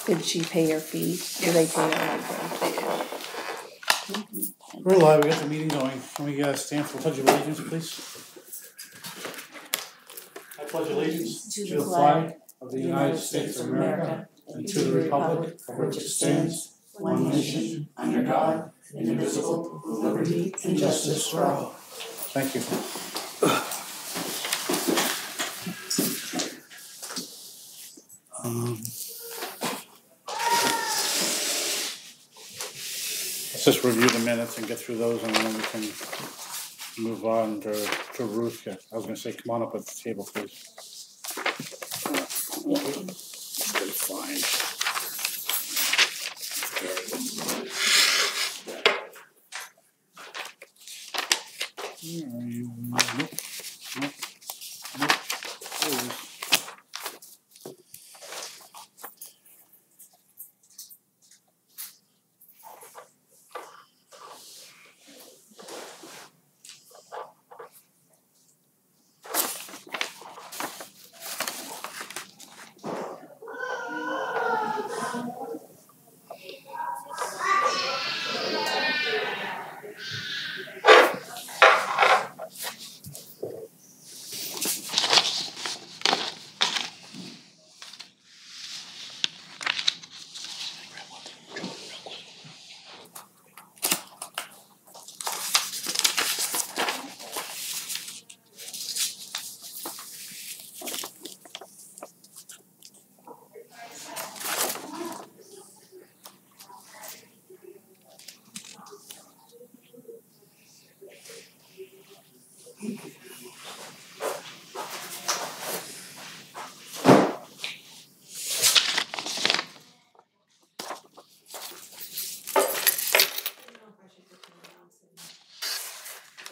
Did she pay her fee? Do they pay her? We're live, we got the meeting going. Can we stand for the Pledge of Allegiance, please? I pledge allegiance to the flag of the United States of America and to the republic for which it stands, one nation, under God, indivisible, with liberty and justice for all. Thank you. Let's just review the minutes and get through those, and then we can move on to Ruth. Yeah, I was going to say, come on up at the table, please. Good find.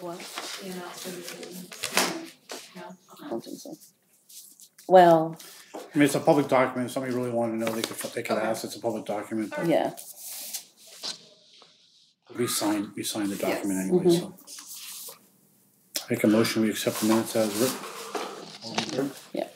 What? I don't think so. Well, I mean, it's a public document. If somebody really wanted to know, they could ask. It's a public document. yeah. We signed the document anyway, so. Make a motion, we accept the minutes as written. All in favor? Yeah.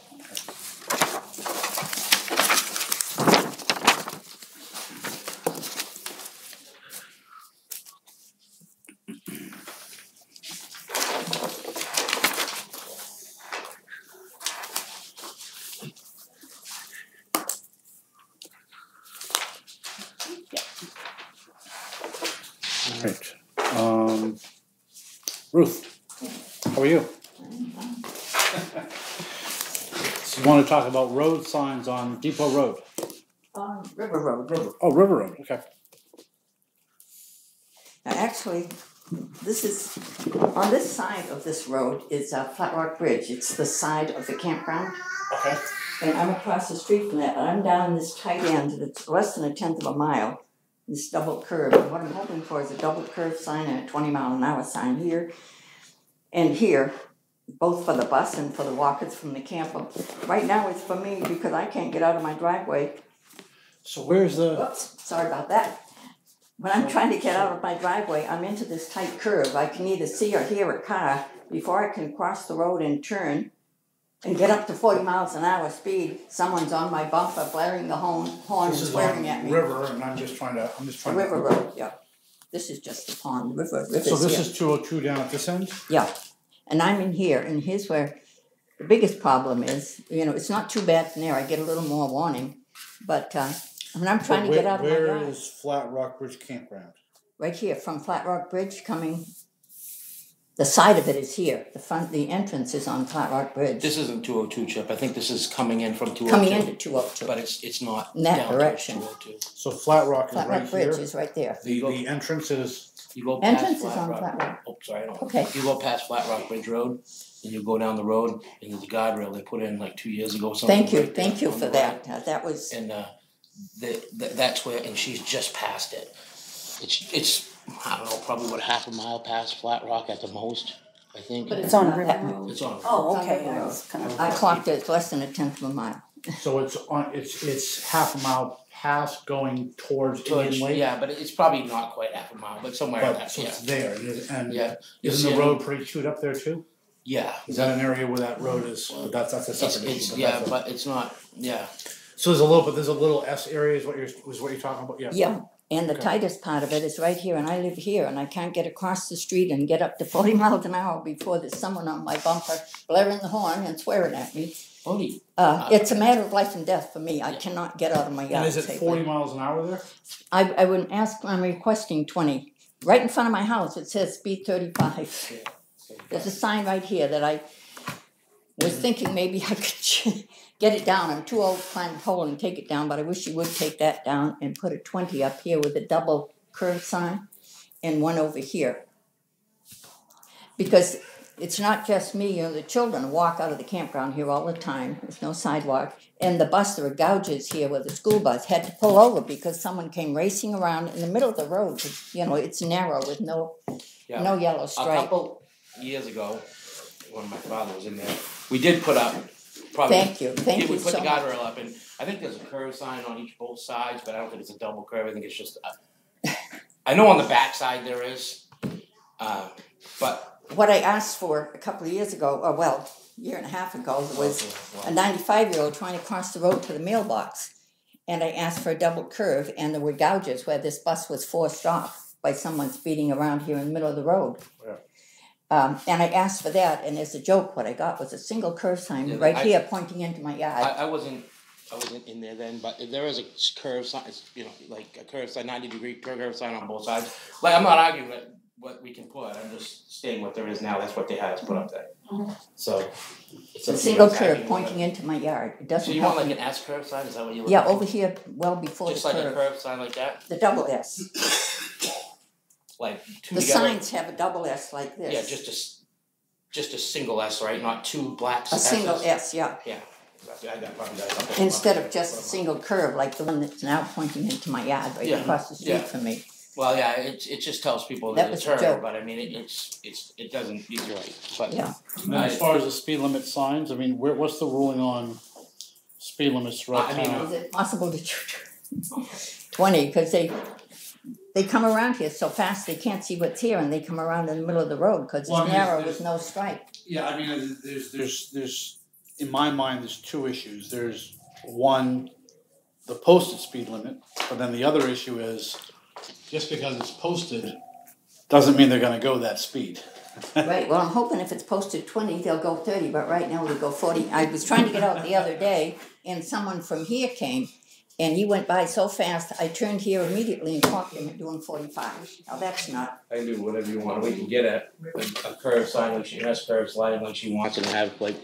Right. Ruth, how are you? So you want to talk about road signs on Depot Road? River Road. River Road, okay. Now, actually, this is, on this side of this road is Flat Rock Bridge. It's the side of the campground. Okay. And I'm across the street from that, and I'm down this tight end that's less than 1/10 of a mile, this double curve. And what I'm hoping for is a double curve sign and a 20-mile-an-hour sign here and here, both for the bus and for the walkers from the camp. Right now it's for me because I can't get out of my driveway. So where's the... Oops, sorry about that. When I'm trying to get out of my driveway, I'm into this tight curve. I can either see or hear a car before I can cross the road and turn and get up to 40 miles an hour speed. Someone's on my bumper blaring the horn and swearing at me. River, and I'm just trying to... River Road, yeah. This is just the pond. River So this here. is 202 down at this end? Yeah. And I'm in here, and here's where the biggest problem is. You know, it's not too bad from there. I get a little more warning. But when I'm trying to get out of my yard. Where is Flat Rock Bridge Campground? Right here, from Flat Rock Bridge coming. The side of it is here. The entrance is on Flat Rock Bridge. This isn't 202, Chip. I think this is coming in from 202. Coming into 202. But it's not in that down direction. 202. So Flat Rock is Flat right Rock here? Bridge is right there. The entrance is... You go past Entrance is Flat on Rock. Flat Rock. Oh, sorry, no. Okay. You go past Flat Rock Bridge Road, and you go down the road, and there's a guardrail they put in like 2 years ago. Thank you for that. That was... And that's where, and she's just past it. It's I don't know, probably what, half a mile past Flat Rock at the most, I think. But it's on River Road. It's on. Oh, okay. I clocked it. It's less than 1/10 of a mile. So it's half a mile past going towards Indian Lake? Yeah, but it's probably not quite half a mile, but somewhere in that, So yeah. it's there, and Yeah. isn't the road pretty chewed up there too? Yeah. Is that an area where that road is, that's a separate issue. But it's not, yeah. So there's a little S area is what you're talking about, yeah. Yeah, and the Okay. tightest part of it is right here, and I live here, and I can't get across the street and get up to 40 miles an hour before there's someone on my bumper blaring the horn and swearing at me. It's a matter of life and death for me. I cannot get out of my yard. And is it safely. 40 miles an hour there? I wouldn't ask, I'm requesting 20. Right in front of my house, it says speed 35. There's a sign right here that I was thinking maybe I could get it down. I'm too old to climb a pole and take it down, but I wish you would take that down and put a 20 up here with a double curve sign and one over here. Because it's not just me, the children walk out of the campground here all the time. There's no sidewalk. And the bus, there are gouges here where the school bus had to pull over because someone came racing around in the middle of the road. It's narrow with no yellow stripe. A couple years ago, when my father was in there, we did put up. Thank you We put so the much. guardrail up, and I think there's a curve sign on both sides, but I don't think it's a double curve. I think it's just. I know on the back side there is, but. What I asked for a couple of years ago, or a year and a half ago, was a 95-year-old trying to cross the road to the mailbox. And I asked for a double curve, and there were gouges where this bus was forced off by someone speeding around here in the middle of the road. Yeah. And I asked for that, and as a joke, what I got was a single curve sign here pointing into my yard. I wasn't in there then, but if there is a curve sign, like a curve sign, 90-degree curve sign on both sides. Like, I'm not arguing what we can put. I'm just stating what there is now. That's what they had us put up there. Mm-hmm. So It's a single curve pointing into my yard. It doesn't. So you want like an S curve sign? Is that what you? Yeah, over here, well before just the curve. Just like a curve sign like that. The double S. Like two. The together. signs have a double S like this. Yeah, just a single S, right? Not two black S's. A single S, yeah. Yeah. Probably got Instead of just a single curve like the one that's now pointing into my yard right across the street from me. Well, yeah, it just tells people That there's was a a turn, joke. but I mean it doesn't. You're right, but Yeah. And then as far as the speed limit signs, I mean, what's the ruling on speed limits throughout town? Is it possible to 20? Because they come around here so fast they can't see what's here, and they come around in the middle of the road because it's narrow with no stripe. Yeah, I mean, there's in my mind, there's two issues. There's one, the posted speed limit, but then the other issue is just because it's posted doesn't mean they're going to go that speed. Right. Well, I'm hoping if it's posted 20, they'll go 30, but right now they go 40. I was trying to get out the other day, and someone from here came, and he went by so fast, I turned here immediately and caught him at doing 45. Now, that's not... I can do whatever you want. We can get a curve sign like she has curve sliding like she wants and have like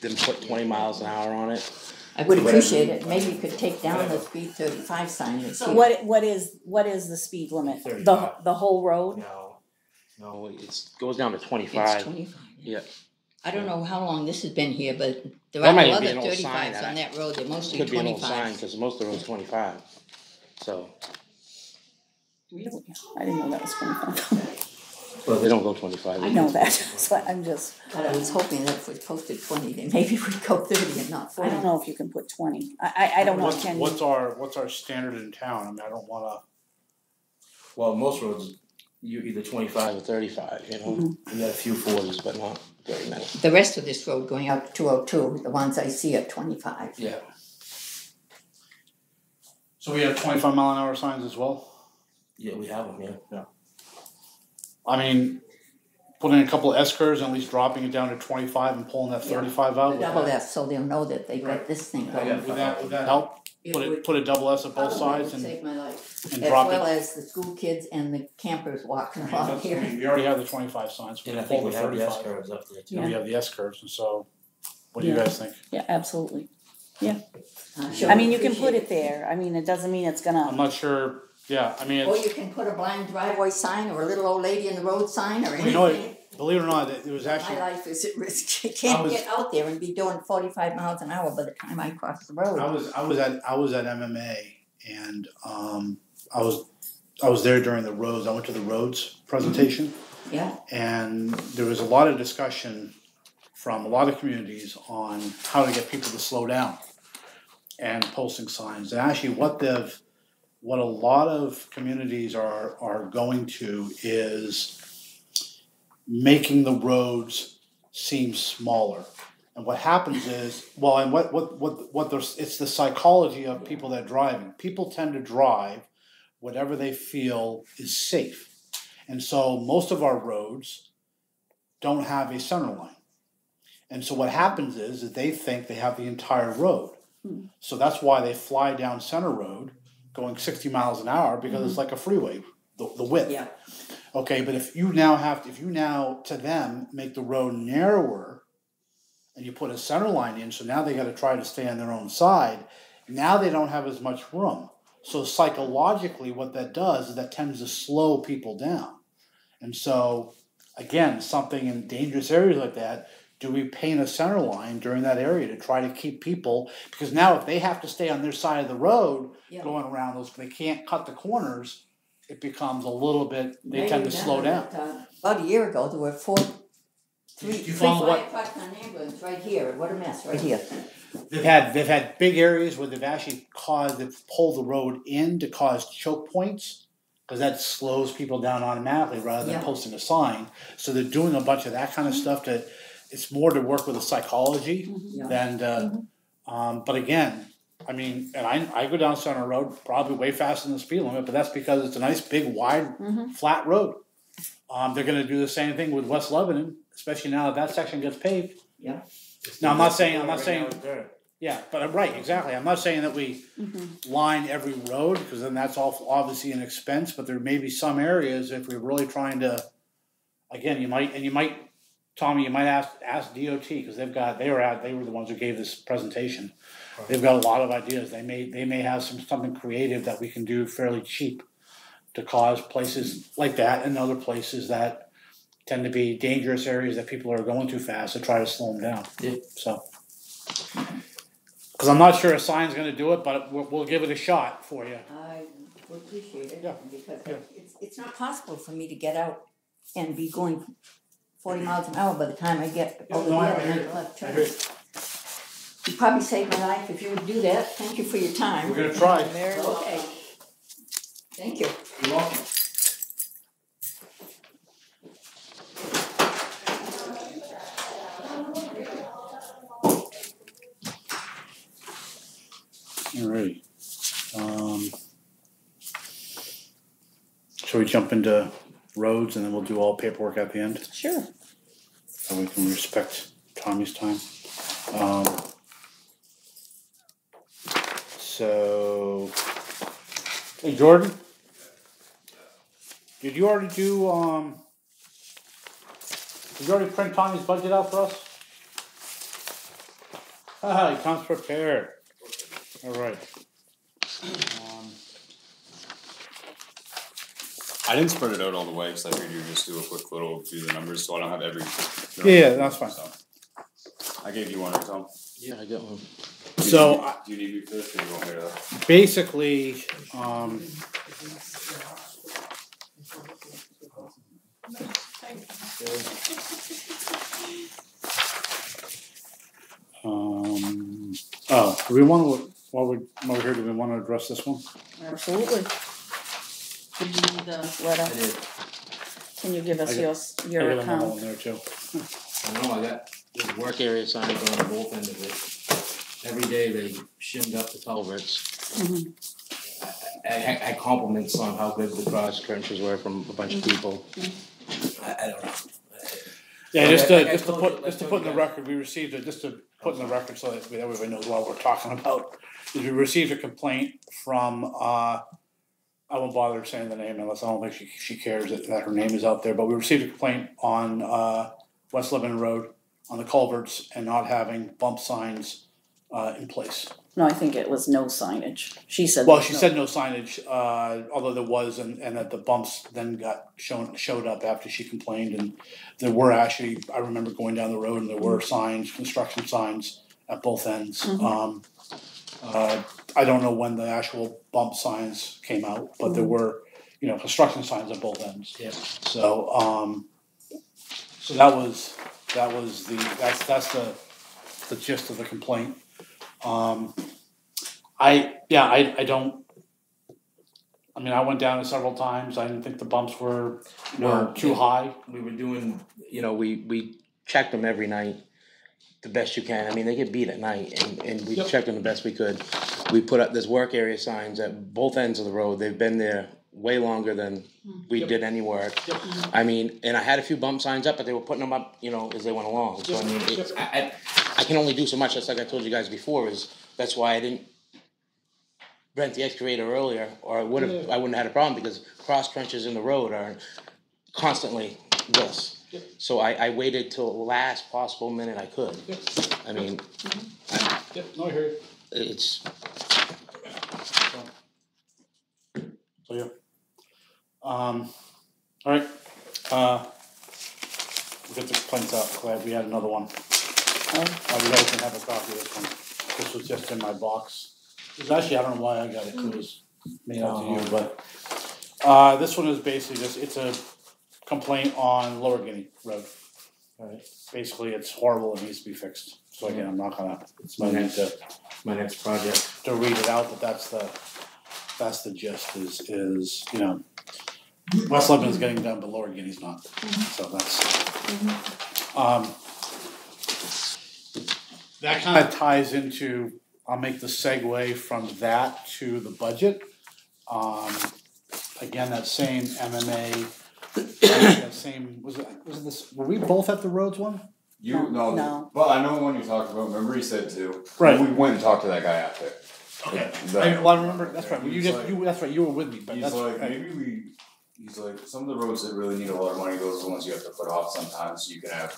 them put 20 miles an hour on it. I would appreciate it. Maybe you could take down the speed 35 sign that's So here. what is the speed limit? 35. The whole road? No, it goes down to 25. It's 25. Yeah. I don't know how long this has been here, but there That are might no be other an old sign 35s on that road. They're mostly Could be an 25. old sign because most of the road's 25. So. I didn't know that was 25. Well, they don't go 25. I know that, so I'm just, But I was hoping that if we posted 20, then maybe we'd go 30 and not 40. I don't know if you can put 20. I don't know, can you? What's our standard in town? I mean, I don't want to. Well, most roads, you're either 25 or 35, you know. Mm-hmm. You got a few 40s, but not very many. The rest of this road going out to 202, the ones I see are 25. Yeah. So we have 25 mile an hour signs as well? Yeah, we have them, yeah. I mean, putting a couple of S curves and at least dropping it down to 25 and pulling that 35 out. Double S, so they'll know that they've got this thing going. Would that help? Put a double S at both sides and save my life. and As drop well it. as the school kids and the campers walking along I here. mean, we already have the 25 signs. And I Pull think the we have the S 35. curves up there too. And we have the S curves, and so what do you guys think? Yeah, absolutely. Yeah. Sure, I mean, you can put appreciate it there. I mean, it doesn't mean it's I'm gonna, not sure. Yeah, I mean, Or it's, you can put a blind driveway sign or a little old lady in the road sign or you know, anything. believe it or not, it was My actually. life is at risk. You can't get out there and be doing 45 miles an hour by the time I cross the road. I was at MMA, and I was there during the roads. I went to the roads presentation, Yeah. and there was a lot of discussion from a lot of communities on how to get people to slow down and posting signs. And actually, what a lot of communities are going to is making the roads seem smaller. And what happens is, well, and what there's, it's the psychology of people that are driving. People tend to drive whatever they feel is safe. And so most of our roads don't have a center line. And so what happens is they think they have the entire road. So that's why they fly down Center Road going 60 miles an hour, because it's like a freeway, the width. Yeah. Okay, but if you now to them make the road narrower and you put a center line in, so now they got to try to stay on their own side, now they don't have as much room. So psychologically what that does is that tends to slow people down. And so, again, something in dangerous areas like that, do we paint a center line during that area to try to keep people, because now if they have to stay on their side of the road going around those, they can't cut the corners, it becomes a little bit, they tend to slow down. About a year ago, there were three follow fire trucks and an ambulance right here. What a mess, right here. They've had big areas where they've actually they've pulled the road in to cause choke points, because that slows people down automatically rather than posting a sign. So they're doing a bunch of that kind of stuff to, it's more to work with the psychology than but again, I mean, and I go down Center Road probably way faster than the speed limit, but that's because it's a nice big wide flat road. They're going to do the same thing with West Lebanon, especially now that section gets paved. Yeah. Now I'm not saying. Yeah, but I'm right, exactly. I'm not saying that we line every road, because then that's all obviously an expense. But there may be some areas, if we're really trying to, again, you might, Tommy, you might ask DOT, because they were the ones who gave this presentation. Right. They've got a lot of ideas. They may have something creative that we can do fairly cheap to cause places like that and other places that tend to be dangerous areas that people are going too fast to try to slow them down. Yeah. So, because I'm not sure a sign's going to do it, but we'll give it a shot for you. I would appreciate it, because it's not possible for me to get out and be going 40 miles an hour by the time I get over the left turn. You'd probably save my life if you would do that. Thank you for your time. We're going to try. Okay. Thank you. You're welcome. Alright. Shall we jump into roads and then we'll do all paperwork at the end? Sure. So we can respect Tommy's time. So, hey Jordan, did you already print Tommy's budget out for us? Haha, he comes prepared. All right. I didn't spread it out all the way because I figured you'd just do a quick little do the numbers, so I don't have every. Yeah, that's fine. So, I gave you one, right, Tom? Yeah, I got one. So do you need me for this, or do you want me to? basically, do we want to, while we're here, do we want to address this one? Absolutely. Give me the letter. Can you give us your I got another one account? there too. I know, I got the work area signs on both ends of it. Every day they shimmed up the culverts. I compliments on how good the cross trenches were from a bunch of people. I don't know. Yeah, just to put in the record, we received it, just to put in the record so that everybody knows what we're talking about, is we received a complaint from, I won't bother saying the name unless I don't think she cares that her name is out there, but we received a complaint on West Lebanon Road on the culverts and not having bump signs in place. No, I think it was no signage. She said. Well, she said no signage, although there was, and that the bumps then showed up after she complained, and there were actually, I remember going down the road and there were signs, construction signs at both ends. I don't know when the actual bump signs came out, but there were, construction signs at both ends. Yeah. So, so that's the gist of the complaint. I went down it several times. I didn't think the bumps were too high. We were doing, we checked them every night. the best you can. I mean, they get beat at night, and we Yep. checked them the best we could. We put up, there's work area signs at both ends of the road. They've been there way longer than we Yep. did any work. Yep. I mean, and I had a few bump signs up, but they were putting them up, you know, as they went along. So I mean, it's, I can only do so much. Just like I told you guys before, that's why I didn't rent the excavator earlier, or I wouldn't have had a problem, because cross trenches in the road are constantly this. Yep. So I waited till the last possible minute I could. Yep. I mean, Yep, no, I hear you. it's, So, yeah. Alright, we'll get the complaints out, glad we had another one. You guys can have a copy of this one. This was just in my box. It's actually, I don't know why I got it, 'cause it was made out to you, but, this one is basically just, it's a complaint on Lower Guinea Road. Alright. Basically, it's horrible, it needs to be fixed. So again, I'm not gonna, it's my need my next project. to read it out, but that's the gist is, you know, West Lebanon's getting done, but Lower Guinea's not. So that's, that kind of ties into, I'll make the segue from that to the budget. Again, that same MMA, that same, was it this, were we both at the roads one? No. Well, I know the one you talked about, remember he said two. Right. We went and talked to that guy after. Okay. That- I remember, that's right, He's you just, like- that's right, you were with me, but He's that's like, right. maybe he's like, some of the roads that really need a lot of money, those are the ones you have to put off sometimes, so you can have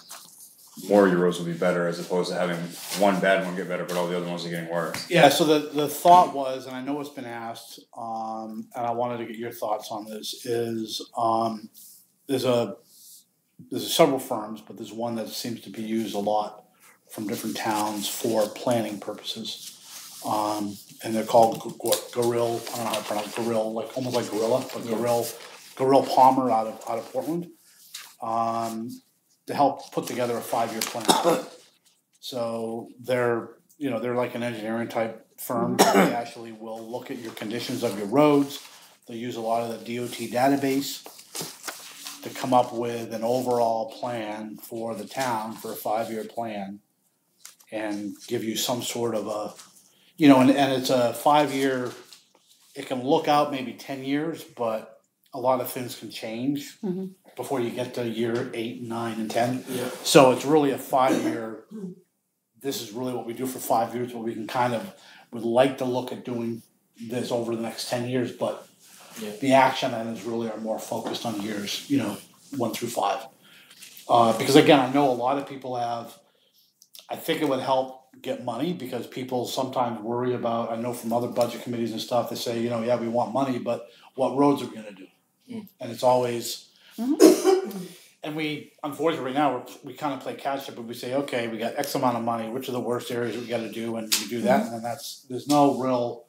more of your roads will be better, as opposed to having one bad one get better, but all the other ones are getting worse. Yeah, so the thought was, and I know it's been asked, and I wanted to get your thoughts on this, is, there's several firms, but there's one that seems to be used a lot from different towns for planning purposes. And they're called Gorilla, I don't know how to pronounce Gorilla, like almost like Gorilla, but Gorilla Palmer out of Portland. To help put together a 5-year plan. So they're like an engineering type firm. They actually will look at your conditions of your roads. They use a lot of the DOT database to come up with an overall plan for the town for a 5-year plan, and give you some sort of a, and it's a 5-year. It can look out maybe 10 years, but a lot of things can change before you get to year 8, 9, and 10. Yeah. So it's really a 5-year. This is really what we do for 5 years, but we can would like to look at doing this over the next 10 years, but the action items really are more focused on years, 1 through 5. Because again, I know a lot of people I think it would help get money, because people sometimes worry about, I know from other budget committees and stuff, they say, yeah, we want money, but what roads are we gonna do? And it's always, and we, unfortunately right now, we kind of play catch up, but we say, okay, we got X amount of money, which are the worst areas we gotta do, and we do that, and then there's no real,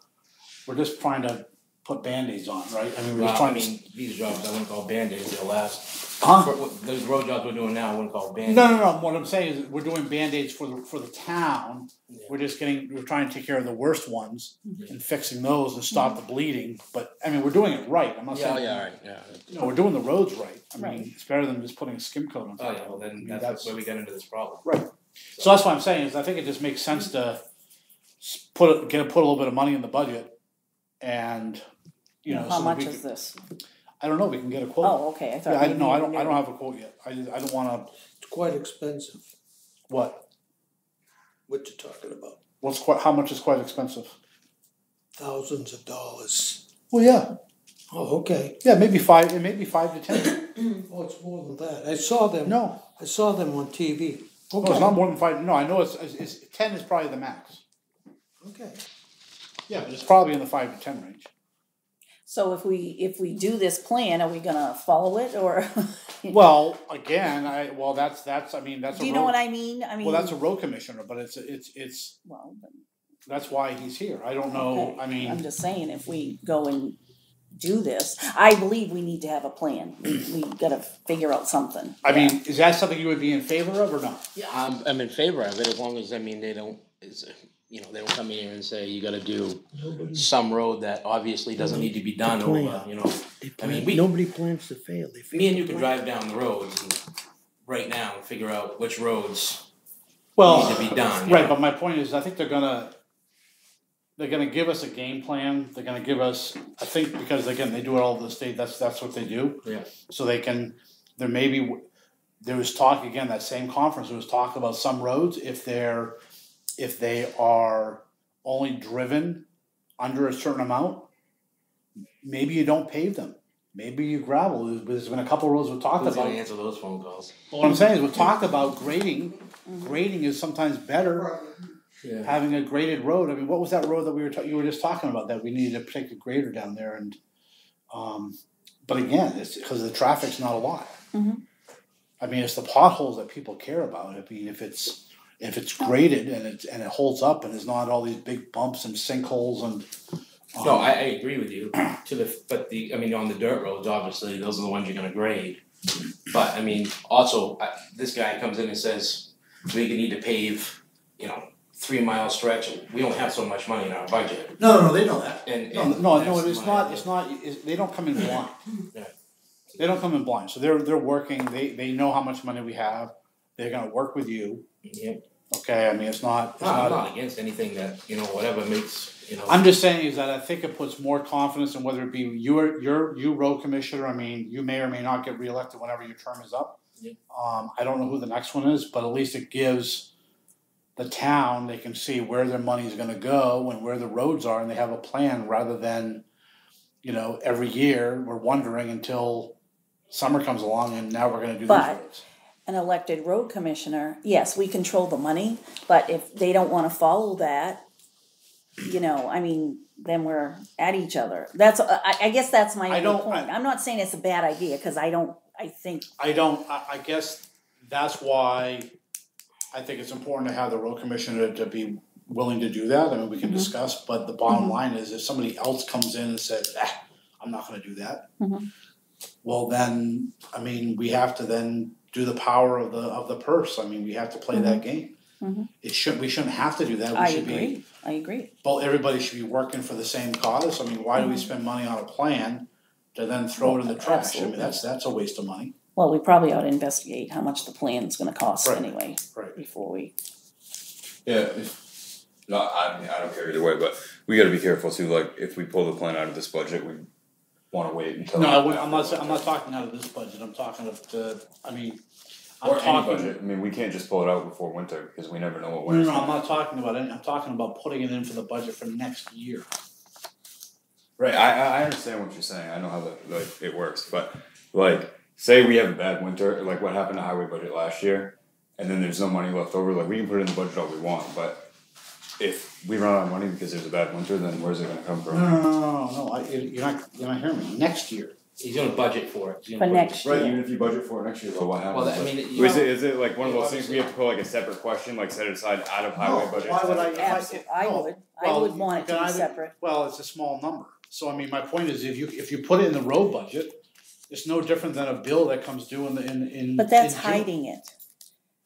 we're just trying to put Band-Aids on, right? I mean, we're just trying to. These jobs I wouldn't call Band-Aids, they'll last. Huh? Those road jobs we're doing now, I wouldn't call Band-Aids. No. What I'm saying is we're doing Band-Aids for the town. Yeah. We're trying to take care of the worst ones and fixing those and stop the bleeding. But I mean, we're doing it right. I'm not saying. We're doing the roads right. I mean, it's better than just putting a skim coat on top. Oh yeah, well then that's where we get into this problem. Right. So that's what I'm saying is I think it just makes sense to put a little bit of money in the budget, and How much is this? I don't know. We can get a quote. Oh, okay, I thought. Yeah, I maybe don't you knew. have a quote yet. I don't want to. It's quite expensive, What? what you're talking about. How much is quite expensive? Thousands of dollars. Well, yeah. Oh, okay. Yeah, maybe 5. It may be 5 to 10. Oh, it's more than that. I saw them. No, I saw them on TV. no, it's not more than 5. No, I know it's 10 is probably the max. Okay. Yeah, but it's probably in the 5 to 10 range. So if we do this plan, are we gonna follow it, or? Well, again, that's I mean that's. Do you know what I mean? Well, that's a road commissioner, but it's Well, that's why he's here. I don't know. okay. I mean, I'm just saying, if we go and do this, I believe we need to have a plan. We gotta figure out something. I mean, is that something you would be in favor of or not? Yeah, I'm in favor of it, as long as, they don't, they don't come in here and say you gotta do some road that obviously doesn't need to be done over, Nobody plans to fail. me and you can drive down the roads right now and figure out which roads Well, need to be done. right, but my point is, I think they're gonna give us a game plan, they're gonna give us, I think, because again, they do it all over the state, that's what they do. Yeah. So there was talk, again, that same conference, there was talk about some roads, if they are only driven under a certain amount, maybe you don't pave them. Maybe you gravel. There's been a couple of roads we've talked Who's about. gonna answer those phone calls? But what I'm saying is we've talked about grading. Grading is sometimes better. Yeah. Having a graded road. I mean, what was that road that you were just talking about, that we needed to take a grader down there, and but again, it's because the traffic's not a lot. Mhm. I mean, it's the potholes that people care about. I mean, if it's graded and it holds up and there's not all these big bumps and sinkholes and No, I agree with you. I mean, on the dirt roads, obviously, those are the ones you're gonna grade. But I mean, also, this guy comes in and says, we need to pave, 3-mile stretch. We don't have so much money in our budget. No, they know that. And No, that's it's my- not. They don't come in blind. Yeah. They don't come in blind. So they're working. They know how much money we have. They're gonna work with you. Yeah. Okay, I mean, it's not. I'm not against anything that, whatever makes, I'm just saying is that I think it puts more confidence in whether it be you road commissioner. I mean, you may or may not get reelected whenever your term is up. Yeah. I don't know who the next one is, but at least it gives the town, they can see where their money is gonna go and where the roads are, and they have a plan rather than, every year we're wondering until summer comes along and now we're gonna do these But- roads. An elected road commissioner, yes, we control the money, but if they don't wanna follow that, I mean, then we're at each other. That's, I guess that's my I only don't- point. I'm not saying it's a bad idea, cause I think, I guess that's why I think it's important to have the road commissioner to be willing to do that. I mean, we can discuss, but the bottom line is if somebody else comes in and says, I'm not gonna do that. Mhm. Well, then, I mean, we have to then do the power of the purse. I mean, we have to play that game. Mhm. We shouldn't have to do that. I agree. Well, everybody should be working for the same cause. I mean, why do we spend money on a plan to then throw it in the trash? I mean, Absolutely. that's a waste of money. Well, we probably ought to investigate how much the plan's gonna cost Right. anyway, Right. before we. Yeah, no, I mean, I don't care either way, but we gotta be careful too, like, if we pull the plan out of this budget, we wanna wait until. No, I'm not talking out of this budget. I'm talking of I'm Or any talking. budget, I mean, we can't just pull it out before winter, because we never know what No, winter's I'm coming. not talking about any, I'm talking about putting it in for the budget for next year. Right, I understand what you're saying, I know how it works, but say we have a bad winter, like what happened to highway budget last year, and then there's no money left over, like we can put it in the budget all we want, but if we run out of money because there's a bad winter, then where's it gonna come from? No, you're not hearing me, next year. He's gonna budget for it. For next Right, year. even if you budget for it next year, so what happens? Well, I mean, Is it like one of those things we have to put like a separate question, like set it aside out of highway budget? Why would I? Absolutely, I would want it to be separate. Well, it's a small number, so I mean, my point is, if you put it in the road budget, it's no different than a bill that comes due in But that's in June. hiding it.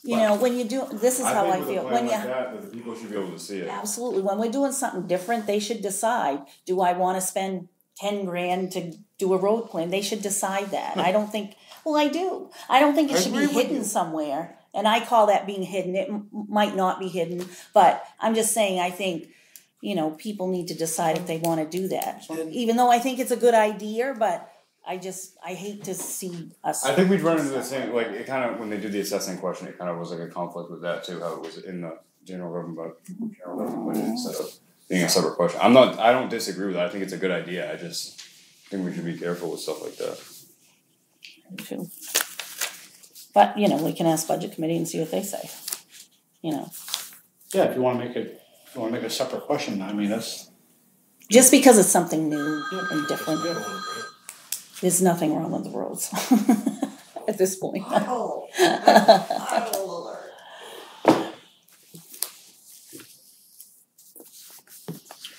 When you do, this is how I feel, when you. That the people should be able to see it. Absolutely, when we're doing something different, they should decide, do I wanna spend 10 grand to do a road plan? They should decide that. I don't think, well, I do. I don't think it I should be agree with hidden you. somewhere. And I call that being hidden. It might not be hidden, but I'm just saying, I think, people need to decide if they wanna do that. Even though I think it's a good idea, but I hate to see us. I think we'd run into the same, like, it kind of, when they did the assessing question, it kind of was like a conflict with that too, how it was in the general government budget instead of being a separate question. I don't disagree with that, I think it's a good idea, I just think we should be careful with stuff like that. Too. But, we can ask budget committee and see what they say, Yeah, if you wanna make a separate question, I mean, that's. Just because it's something new and different, there's nothing wrong with the roads at this point. Pothole alert.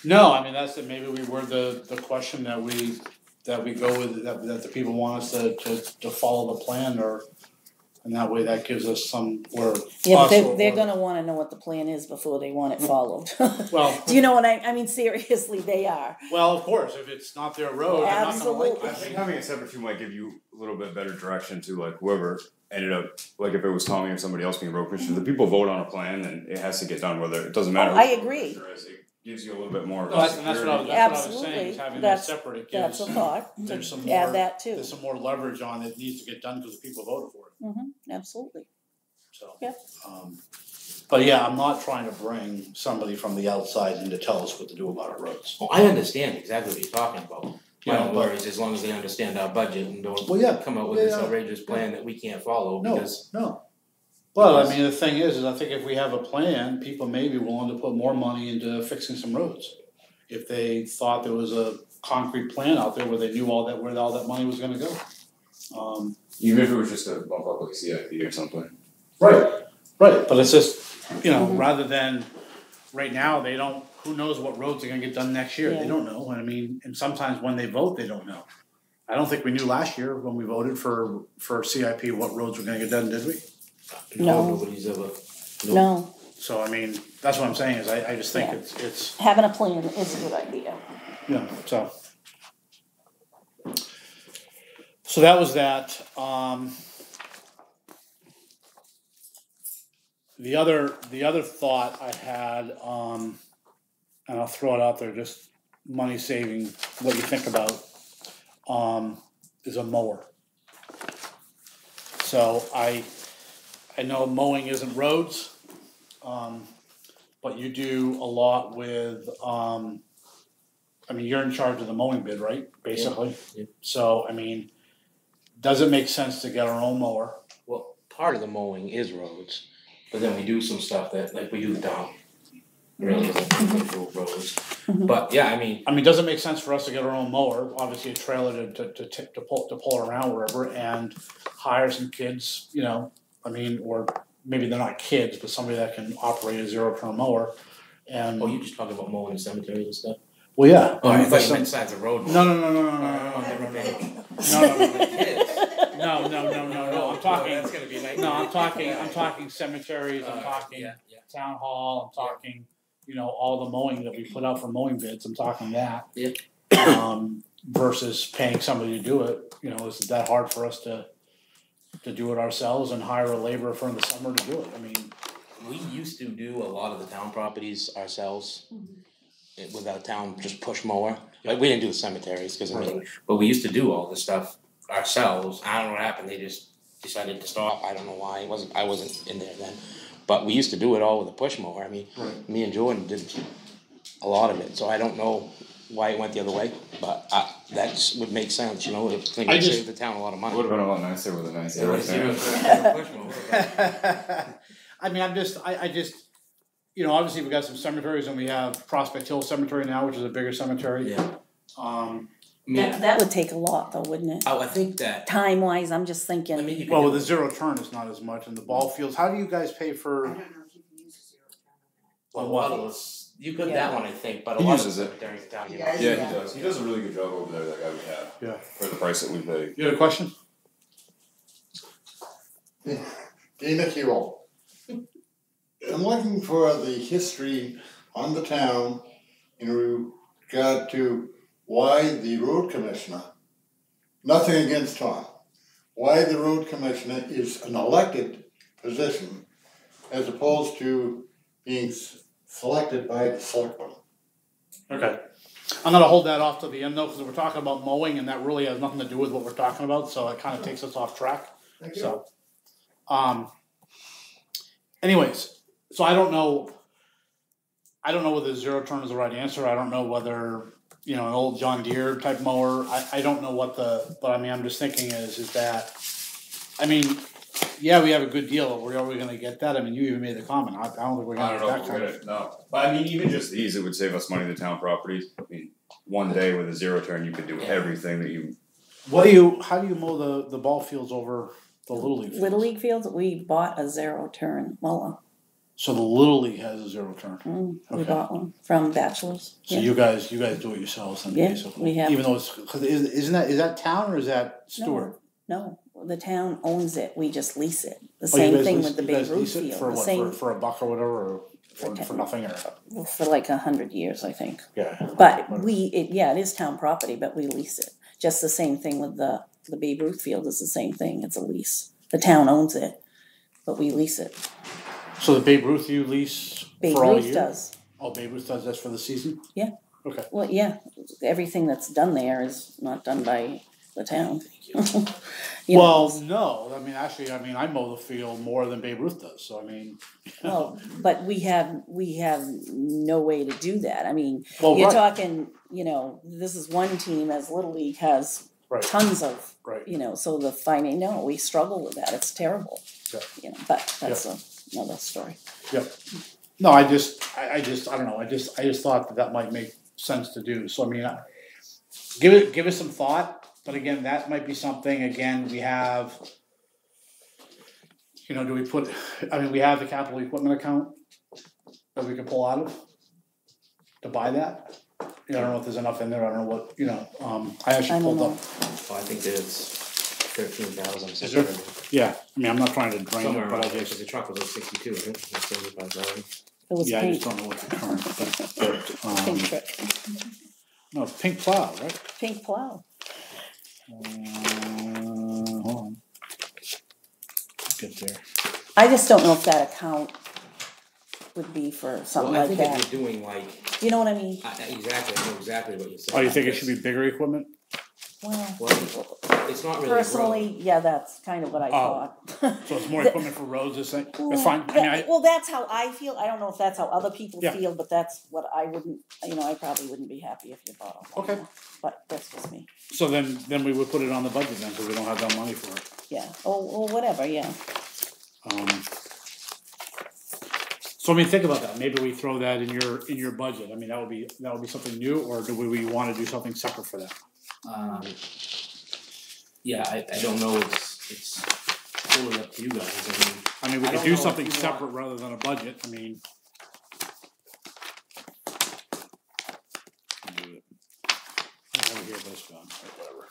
No, I mean, that's it, maybe we word the question that we go with, that the people want us to follow the plan, or And that way that gives us some, or Yeah, but us they're or- gonna wanna know what the plan is before they want it followed. Well, Do you know what I mean, seriously, they are. well, of course, if it's not their road, they're not gonna like Absolutely. I think having it separate too might give you a little bit better direction to like whoever ended up, like if it was Tommy or somebody else being road commissioner, the people vote on a plan and it has to get done, whether, it doesn't matter. Oh, I who the road agree. commissioner is, it gives you a little bit more. No, that's what I was, security. that's what I was saying, Absolutely. is having that That's- separate, it That's gives, a thought, there's some to more, add that too. there's some more leverage on it needs to get done because the people voted for it, Absolutely. so. Yep. But yeah, I'm not trying to bring somebody from the outside in to tell us what to do about our roads. Well, I understand exactly what you're talking about. Yeah, My but- worries, as long as they understand our budget and don't Well, yeah, come out with this outrageous plan that we can't follow, No, because no. But I mean, the thing is I think if we have a plan, people may be willing to put more money into fixing some roads. If they thought there was a concrete plan out there where they knew where all that money was gonna go. Even if it was just a bump up like CIP or something. Right, but it's just, rather than, right now, they don't, who knows what roads are gonna get done next year, Yeah. they don't know, and I mean, and sometimes when they vote, they don't know. I don't think we knew last year when we voted for CIP what roads were gonna get done, did we? No. nobody's ever. No, So I mean, that's what I'm saying, is I just think Yeah. it's, having a plan is a good idea. so. So that was that, the other thought I had, and I'll throw it out there, just money saving, what you think about, is a mower. So I know mowing isn't roads, but you do a lot with, I mean, you're in charge of the mowing bid, right, basically? Yeah. So, I mean, does it make sense to get our own mower? Well, part of the mowing is roads, but then we do some stuff that, like we do down. Really isn't individual roads, but yeah, I mean, Does it make sense for us to get our own mower, obviously a trailer to pull around wherever and hire some kids, or maybe they're not kids, but somebody that can operate a zero-turn mower and. oh, you just talking about mowing cemeteries and stuff? Well, yeah. Oh, I thought There's you meant sides of road. No, I'm talking, That's gonna be a no, nightmare. I'm talking cemeteries, I'm talking Yeah. town hall, I'm talking, all the mowing that we put out for mowing bids, I'm talking that. Yeah. Versus paying somebody to do it, is it that hard for us to do it ourselves and hire a laborer for in the summer to do it, I mean. We used to do a lot of the town properties ourselves. With our town just push mower, like we didn't do the cemeteries, cause but we used to do all this stuff ourselves, I don't know what happened, they just decided to stop, I don't know why, I wasn't in there then. But we used to do it all with a push mower, I mean, me and Jordan did a lot of it, so I don't know why it went the other way, but that would make sense, it would save the town a lot of money. It would have been a lot nicer with a nice air Push mower. I mean, I just, obviously we got some cemeteries and we have Prospect Hill Cemetery now, which is a bigger cemetery. Yeah. That would take a lot though, wouldn't it? Oh, I think that. Time wise, I'm just thinking. I mean, you could Well, do- with the zero turn, it's not as much, and the ball fields, how do you guys pay for? I don't know if you can use a zero Well, on a what? lot of us, you could Yeah. that one, I think, but a He lot of uses it. cemeteries down here. Yeah, Yeah, he does. He does a really good job over there, that guy we have. Yeah. For the price that we pay. You had a question? Dana Kewell. I'm looking for the history on the town in regard to why the road commissioner, nothing against Tom, why the road commissioner is an elected position as opposed to being selected by the selectmen. Okay. I'm gonna hold that off to the end though, because we're talking about mowing and that really has nothing to do with what we're talking about, so it kind of takes us off track. Thank you. So, anyways, so I don't know whether zero turn is the right answer. I don't know whether, an old John Deere type mower. I don't know but I mean, I'm just thinking is that, I mean, yeah, we have a good deal. Where are we gonna get that? I mean, you even made the comment. I don't think we're I gonna don't know get if that we're kind gonna, no. But I mean, even just these, it would save us money, the town properties. I mean, one day with a zero turn, you could do everything that you. How do you mow the ball fields over the Little League fields? Little League fields, we bought a zero turn mower. So the Little League has a zero turn. We Okay. bought one from Bachelors. So Yeah. you guys do it yourselves then, Yeah, basically. we have. Even though is that town or is that Stewart? No, the town owns it, we just lease it. The Oh, you same guys thing lease- with the you Babe guys Ruth lease it field, for the what, same, for a buck or whatever, or For for nothing, or, for like 100 years, I think. yeah. But it is town property, but we lease it. Just the same thing with the Babe Ruth field is the same thing, it's a lease. The town owns it, but we lease it. So the Babe Ruth you lease Babe for all Ruth year? does. Oh, Babe Ruth does, that's for the season? Yeah. Okay. Well, yeah, everything that's done there is not done by the town. You know, Well, no, I mean, actually, I mow the field more than Babe Ruth does, so I mean. well, but we have no way to do that. I mean, Well, you're right. talking, this is one team as Little League has Right. tons of, Right. so no, we struggle with that. It's terrible. Yeah. But that's another story. Yep. No, I don't know, I just thought that might make sense to do, so I mean, give it some thought, but again, that might be something, again, we have, do we put, we have the capital equipment account that we can pull out of to buy that. I don't know if there's enough in there, I don't know what, I actually I don't pulled know. up. Well, I think that it's 13,000. Is there? Yeah, I'm not trying to drain Somewhere it, but around I there, just, because the truck was like 62, right? That's 75,000. It was yeah, I pink, just don't know what the current, but, pink trip, no, it's pink plow, right? pink plow. Hold on. Get there. I just don't know if that account would be for something Well, I like think that. if you're doing like, You know what I mean? exactly, I know exactly what you're saying. Oh, you think it should be bigger equipment? Well, It's not really personally, yeah, that's kind of what I thought. So it's more equipment for roads, this thing? That's fine, Well, that's how I feel. I don't know if that's how other people Yeah. feel, but that's what I wouldn't, I probably wouldn't be happy if you bought a Okay. But that's just me. so then we would put it on the budget then, because we don't have that money for it. Yeah. Or whatever, yeah. So think about that, maybe we throw that in your budget, that would be something new, or do we wanna do something separate for that? Yeah, I don't know, it's totally up to you guys, We I could don't do know something if you separate rather than a budget, I have it here, but it's gone, whatever.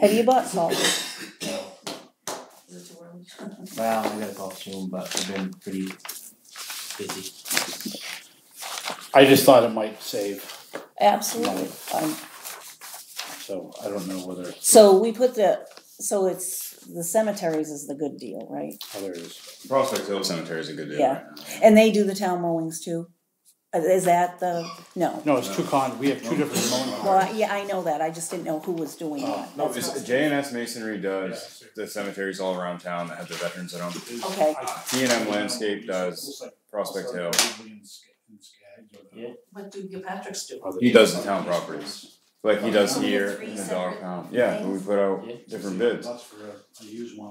Have you bought salt? Well, I gotta call soon, but I've been pretty busy. I just thought it might save, Absolutely. so I don't know whether. So we put it's the cemeteries is the good deal, right? Oh, there it is. Prospect Hill Cemetery is a good deal Yeah. right now. And they do the town mowings too? Is that no? No, it's we have two different mowing Well, cars. I know that, I just didn't know who was doing what. No, That's it's all. J&S Masonry does the cemeteries all around town that have the veterans in them. Okay. T&M Landscape does Prospect Hill. What do Patrick's do? He does the town properties. Like he does here in the dog pound. Yeah, we put out different bids.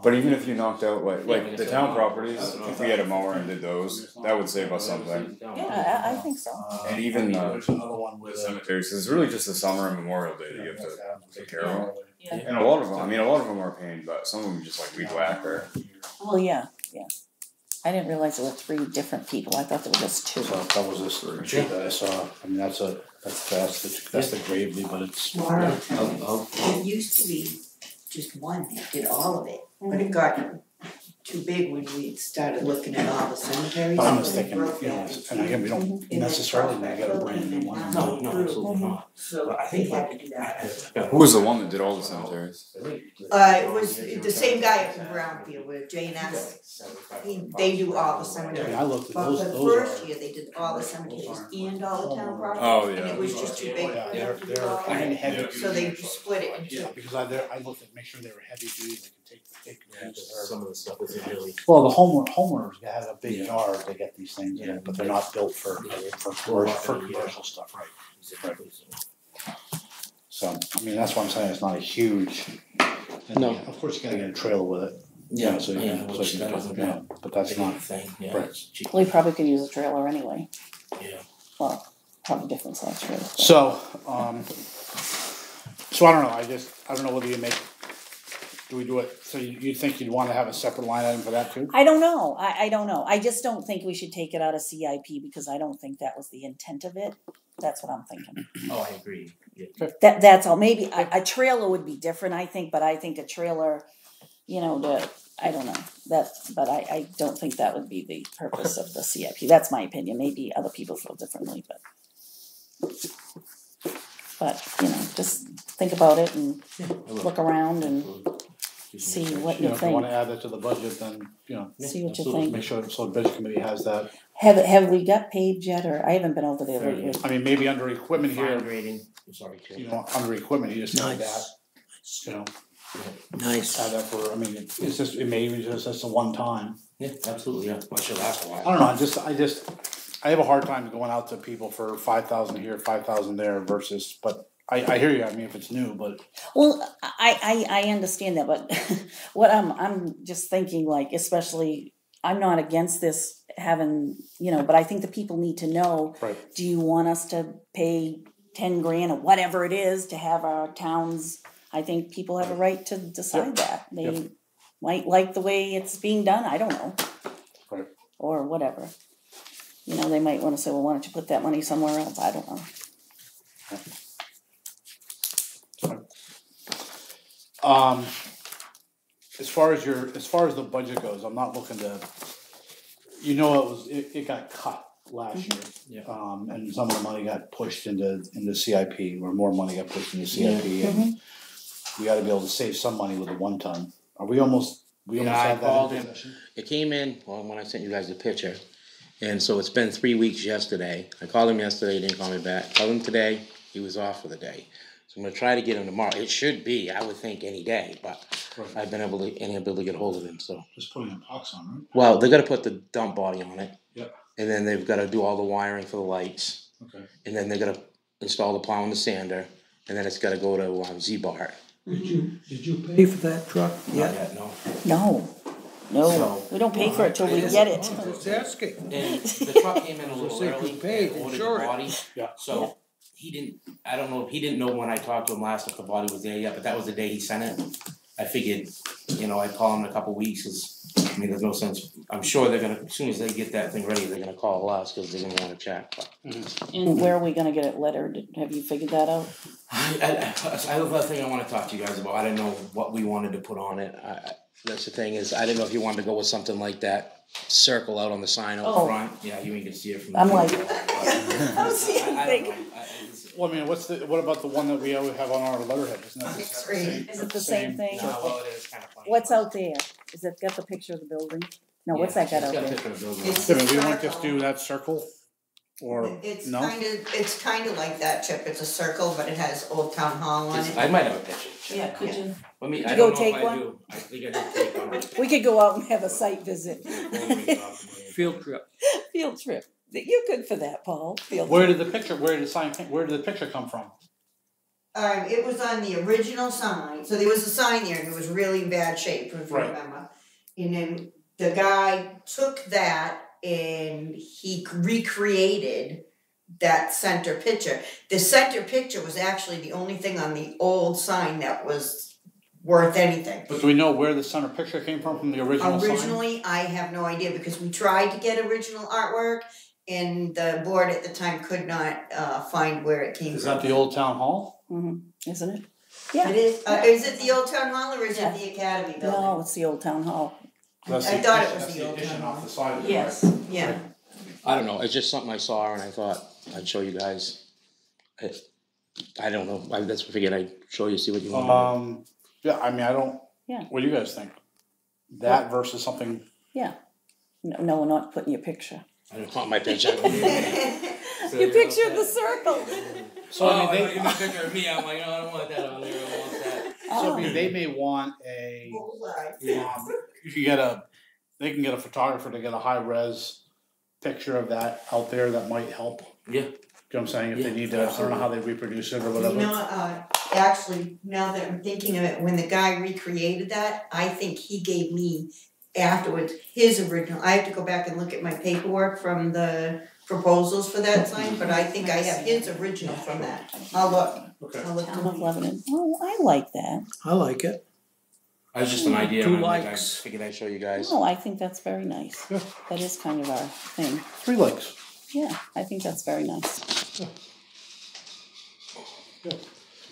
But even if you knocked out like the town properties, if we had a mower and did those, that would save us something. Yeah, I think so. And even There's another one the with cemeteries, 'cause it's really just the summer and Memorial Day that you have to take care of them. Yeah. And a lot of them, a lot of them are a pain, but some of them just like weed whacker. Well, yeah. I didn't realize there were 3 different people, I thought there were just 2. So that was this sheet that I saw, that's the Gravely, but it's. Laura, I'll it used to be just one that did all of it, but it got too big when we started looking at all the cemeteries. I was thinking, and again, we don't necessarily need to get a brand new one. No, absolutely not. So But I they think had to do that. Who was the one that did all the cemeteries? It was the same guy up in Brownfield with J&S. They do all the cemeteries. I looked at But those, for the those first are. year, they did all the cemeteries and all the town property. Oh, And yeah. it was just too big. Yeah, for them to do they're all that. heavy. So they split it into. Yeah, because I looked at, make sure they were heavy duty, they could take advantage of their. Some of the stuff isn't really. Well, the homeowners that have a big yard, they get these things in it, but they're not built for commercial stuff, right? So, that's what I'm saying, it's not a huge. No. Of course, you gotta get a trailer with it. Yeah, So you can, which so that you isn't can, but that's not, thing, yeah. right. It's cheap. We probably could use a trailer anyway. Yeah. Well, probably different size trailer. So, so I don't know, I don't know whether do we do it, so you think you'd wanna have a separate line item for that too? I don't know, I don't know, I just don't think we should take it out of CIP because I don't think that was the intent of it. That's what I'm thinking. Oh, I agree, yeah. That's all. Maybe a trailer would be different, I think, but I think a trailer, you know, I don't know, but I don't think that would be the purpose of the CIP. That's my opinion. Maybe other people feel differently, but you know, just think about it and look around and see what you If you think. wanna add that to the budget, then, See what you absolutely. think. make sure, so the budget committee has that. Have we got paved yet, or I haven't been over there lately? I mean, maybe under equipment Fine here, grading, I'm sorry, Kim. under equipment, you just add that, Nice. Nice. add that for, I mean, it's just, it may be just a one time. Yeah, absolutely, yeah, well, should last a while. I don't know, I have a hard time going out to people for 5,000 here, 5,000 there versus, but I hear you, I mean, if it's new, but. Well, I understand that, but what I'm just thinking, like, especially, I'm not against this having, you know, but I think the people need to know, Right. do you want us to pay 10 grand or whatever it is to have our towns? I think people have a right to decide that. They might like the way it's being done, I don't know. Right. Or whatever. You know, they might want to say, well, why don't you put that money somewhere else? I don't know. As far as the budget goes, I'm not looking to, it got cut last year. And some of the money got pushed into CIP, or more money got pushed into CIP, and we gotta be able to save some money with the 1 ton. Are we almost I have that called in him, position? it came in, well, when I sent you guys the picture, and so it's been 3 weeks yesterday. I called him yesterday, he didn't call me back, called him today, he was off for the day. So I'm gonna try to get him tomorrow, it should be, I would think, any day, but Right. I've been able to get hold of him, so. Just putting a box on, right? Well, they're gonna put the dump body on it. Yep. And then they've gotta do all the wiring for the lights, Okay. and then they're gonna install the plow and the sander, and then it's gotta go to Z-Bar. Did you pay for that truck Not yet? yet, no. No, So- we don't pay for it till we get it. Just asking. And the truck came in a little So if early, you paid, and ordered the insure it. body, Yeah. so I don't know if he didn't know when I talked to him last if the body was there yet, but that was the day he sent it. I figured, I'd call him in a couple weeks, cause, I mean, there's no sense, I'm sure they're gonna, as soon as they get that thing ready, they're gonna call us, cause they're gonna wanna check, but. And where are we gonna get it lettered? Have you figured that out? I have a thing I wanna talk to you guys about, I didn't know what we wanted to put on it, that's the thing is, I didn't know if you wanted to go with something like that circle out on the sign out Oh. front, yeah, you ain't gonna see it from. I'm the like- video, but- I'm seeing I don't know, Well, I mean, what about the one that we always have on our letterhead, isn't that? It's green. Is it the same thing? No, well, it is kinda funny. What's out there? Is it got the picture of the building? No, what's that got out It's got a there? picture of the building. It's- I mean, we want to just do that circle, or, It's no? it's kind of like that, Chip, it's a circle, but it has Old Town Hall on it. I might have a picture. Yeah, could you? Let me, Did I you don't go know if take I one? do. I think I did take one. We could go out and have a site visit. Field trip. Field trip. You're good for that, Paul. Field Where trip. did the picture come from? It was on the original sign, so there was a sign there and it was really in bad shape, if you Right. remember. And then the guy took that and he recreated that center picture. The center picture was actually the only thing on the old sign that was worth anything. But do we know where the center picture came from the original sign? Originally, I have no idea because we tried to get original artwork and the board at the time could not find where it came Is from. that the old town hall? Isn't it? Yeah. It is it the Old Town Hall or is Yeah. it the Academy building? No, it's the old town hall. That's I the thought it addition- was that's the old addition town off hall. the side of it, Yes. right? Yeah. I don't know, it's just something I saw and I thought I'd show you guys. I don't know, I just figured I'd show you, see what you want. Yeah, I mean, I don't. Yeah. What do you guys think? That versus something. No, we're not putting your picture. I don't want my picture. Your picture of the circle. So I mean, I get my picture of me, I'm like, no, I don't want that on there, I don't want that. So I mean, they may want a. Bullseye. They can get a photographer to get a high res picture of that out there that might help. Yeah. You know what I'm saying? If they Yeah, need to, I don't know how they reproduce it or You whatever. know, actually, now that I'm thinking of it, when the guy recreated that, I think he gave me afterwards his original. I have to go back and look at my paperwork from the proposals for that sign, but I think I have his original from that. I'll look. Okay. I'll look. Town of Lebanon. Oh, I like that. I like it. That was just an idea, Two and I'm like, I likes. figured I'd show you guys. Oh, I think that's very nice. Yeah. That is kind of our thing. 3 likes. Yeah, I think that's very nice.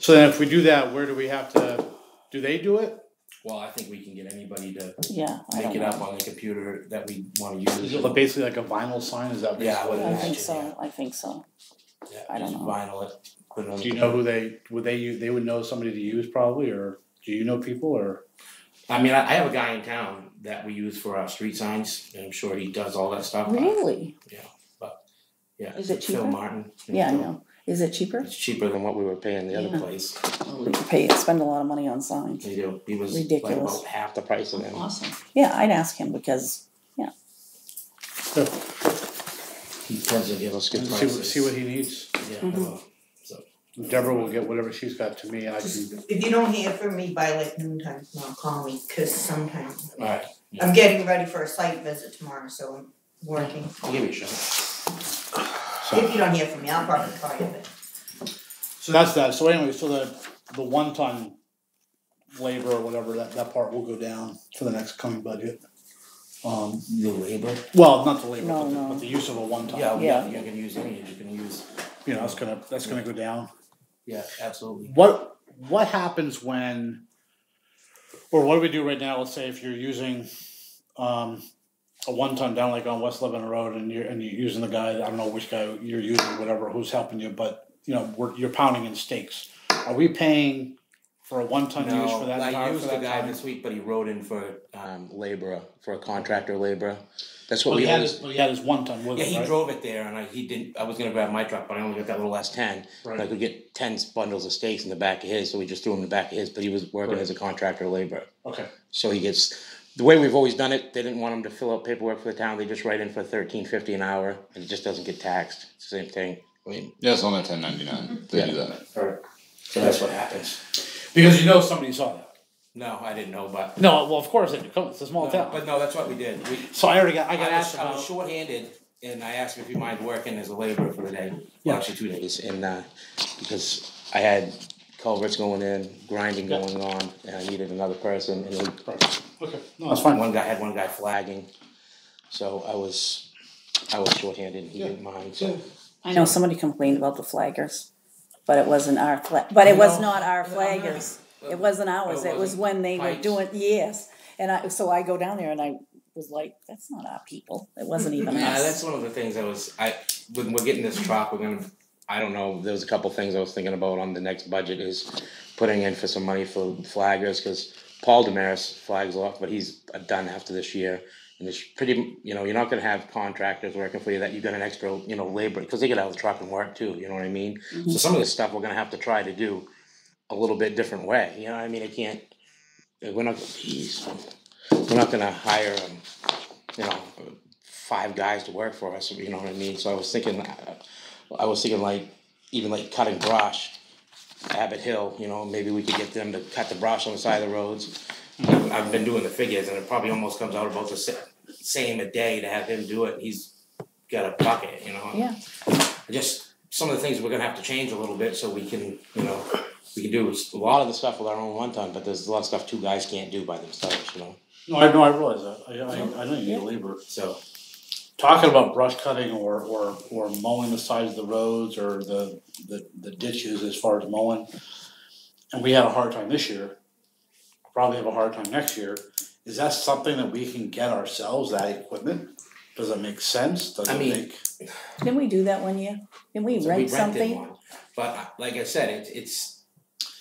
So then if we do that, where do we have to, do they do it? Well, I think we can get anybody to Yeah, I make don't it know. up on the computer that we wanna use. Is it basically like a vinyl sign, is that Yeah, basically what I it is? think so, I think so. Yeah, I don't just know. vinyl it, put it on. Do you know who they would know somebody to use probably, or do you know people, or? I mean, I have a guy in town that we use for our street signs, and I'm sure he does all that stuff. Really? Yeah. Is it Phil cheaper? Martin. Yeah, I know. Is it cheaper? It's cheaper than what we were paying the other Yeah. place. Oh, you spend a lot of money on signs. He was like Ridiculous. about half the price of them. Awesome. Yeah, I'd ask him because, He tends to give us good See prices. what he needs. Yeah, Mhm. Deborah will get whatever she's got to me, and I can, If you don't hear from me by like noontime tomorrow, call me, cause sometimes Alright, I'm getting ready for a site visit tomorrow, so I'm working. I'll give you a shot. If you don't hear from me, I'll probably call you, but so that's that, so anyway, so the 1 ton labor or whatever, that part will go down for the next coming budget. The labor? Well, not the labor, No, but no. but the use of a 1 ton. Yeah. You can use any, you can use, You know, that's gonna go down. yeah, absolutely. What happens when, or what do we do right now, let's say if you're using, a 1 ton down like on West Lebanon Road and you're using the guy, I don't know which guy you're using, whatever, who's helping you, but, you know, you're pounding in stakes. Are we paying for a 1 ton use for that No, I time? used the guy this week, but he wrote in for laborer, for a contractor laborer. That's what Well, we he had always. his, he had his 1 ton with Yeah, him, he right? drove it there, and he didn't. I was gonna grab my truck, but I only got that little S10. Right. I could get 10 bundles of stakes in the back of his, so we just threw him in the back of his. But he was working Right. as a contractor laborer, Okay, so he gets. The way we've always done it, they didn't want him to fill out paperwork for the town. They just write in for $13.50 an hour, and it just doesn't get taxed. It's the same thing. I mean, Yeah, it's on that 1099. They do that. alright. so that's what happens. Because you know somebody saw that. No, I didn't know, but. No, well, of course they do, come, it's a small town. But no, that's what we did. So I got I asked was about, shorthanded, and I asked him if he minded working as a laborer for the day. Well, Yeah. actually 2 days, and because I had culverts going in, grinding going on, and I needed another person, and okay, no, that's fine. one guy flagging, so I was shorthanded, and he didn't mind, so. I know somebody complained about the flaggers, but it wasn't our but it was not our flaggers. It wasn't ours, it was when they were Pike's. doing, yes. And I go down there and I was like, that's not our people, it wasn't even Yeah, us. that's one of the things when we're getting this truck, I don't know, there was a couple things I was thinking about on the next budget is putting in for some money for flaggers, cause Paul Damaris flags off, but he's done after this year. And it's pretty, you're not gonna have contractors working for you that you got an extra, labor, cause they get out of the truck and work too, you know what I mean? So some of this stuff we're gonna have to try to do a little bit different way, you know what I mean? We're not gonna hire, 5 guys to work for us, you know what I mean? So I was thinking like, even like cutting brush, Abbott Hill, maybe we could get them to cut the brush on the side of the roads. I've been doing the figures, and it probably almost comes out about the same a day to have him do it, and he's got a bucket, Yeah, Just some of the things we're gonna have to change a little bit so we can, we can do a lot of the stuff with our own 1 ton, but there's a lot of stuff 2 guys can't do by themselves, No, I realize that, I know you need a labor. So, Talking about brush cutting or mowing the sides of the roads or the ditches as far as mowing, and we had a hard time this year, probably have a hard time next year, is that something that we can get ourselves, that equipment? Does it make sense? Does it make? didn't we do that one year? Didn't we so rent we rented something? one, but like I said, it's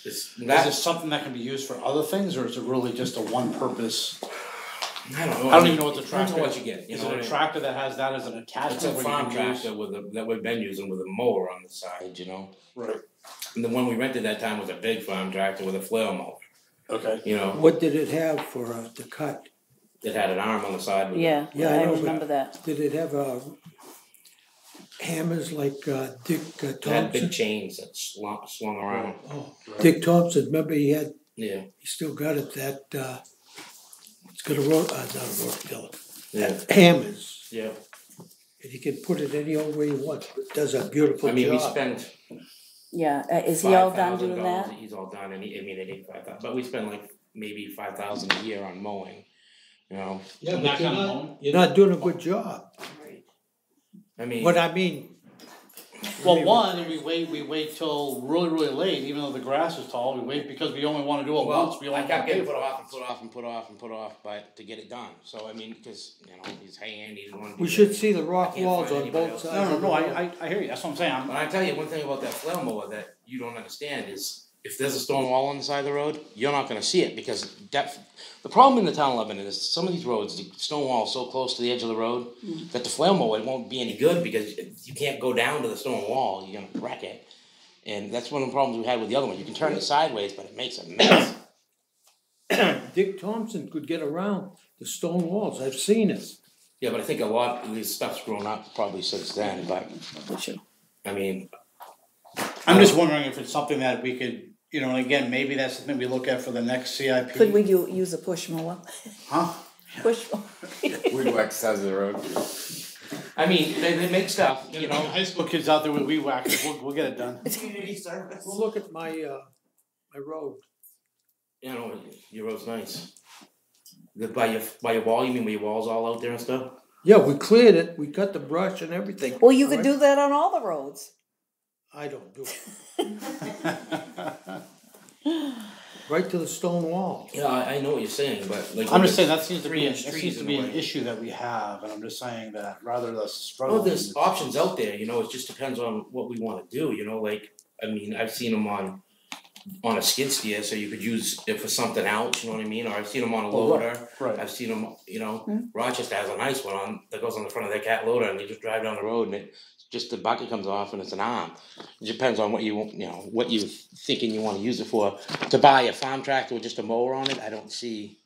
Is that, this something that can be used for other things, or is it really just a one-purpose? I don't know. I don't even know what the Depends tractor on what you get, Is know it what I a mean? tractor that has that as an attachment? It's a where you farm can use- tractor that we've been using with a mower on the side, Right, And the one we rented that time was a big farm tractor with a flail mower, okay. What did it have for, to cut? It had an arm on the side with Yeah, Yeah, I I know, but- remember that. Did it have, hammers like, Dick it had big Thompson? chains that swung around. Oh, Dick Thompson, remember he Yeah, still got it, it's got a not a rototiller, yeah, hammers. yeah. And you can put it any old way you want, it does a beautiful I job. mean, we spend Yeah, is he all done doing $5,000. that? He's all done, and it ain't 5,000, but we spend like maybe 5,000 a year on mowing. Yeah, That but kind of mowing? you're not doing a good job. I mean, What I mean, Well, one, and we wait till really late, even though the grass is tall, we wait because we only wanna do it once, we I only kept wanna getting pay put for it. off and put off and put off and put off, but to get it done, so I mean, cause, you know, he's, hey, Andy, you wanna do We this? should see the I rock can't walls find on anybody both else. sides. No, of the road. I hear you, that's what I'm saying, But I tell you, one thing about that flail mower that you don't understand is, if there's a stone wall on the side of the road, you're not gonna see it, because the problem in the town of Lebanon is some of these roads, the stone wall is so close to the edge of the road, that the flail mower won't be any good, because you can't go down to the stone wall, you're gonna wreck it. And that's one of the problems we had with the other one, you can turn it sideways, but it makes a mess. Dick Thompson could get around the stone walls, I've seen it. Yeah, but I think a lot of this stuff's grown up probably since then, but, I mean, I'm just wondering if it's something that we could, you know, and again, maybe that's something we look at for the next CIP. Could we use a push mower? Huh? Push mower. We'd like the size of the road. I mean, they make stuff, you know. High school kids out there with weed whackers, we'll get it done. Community service. Well, look at my, my road. You know, your road's nice. By your wall, you mean where your wall's all out there and stuff? Yeah, we cleared it, we cut the brush and everything. Well, you could do that on all the roads. I don't do it. Right to the stone wall. Yeah, I know what you're saying, but like. I'm just saying, that seems to be, 3-inch trees in the an way. issue that we have, and I'm just saying that rather than struggle. Well, there's options out there, you know, it just depends on what we wanna do, you know, like, I mean, I've seen them on a skid steer, so you could use it for something else, you know what I mean, or I've seen them on a loader. Right. I've seen them, you know, Rochester has a nice one on, that goes on the front of their cat loader, and they just drive down the road, and it, just the bucket comes off and it's an arm. It depends on what you know, what you're thinking you wanna use it for. To buy a farm tractor with just a mower on it, I don't see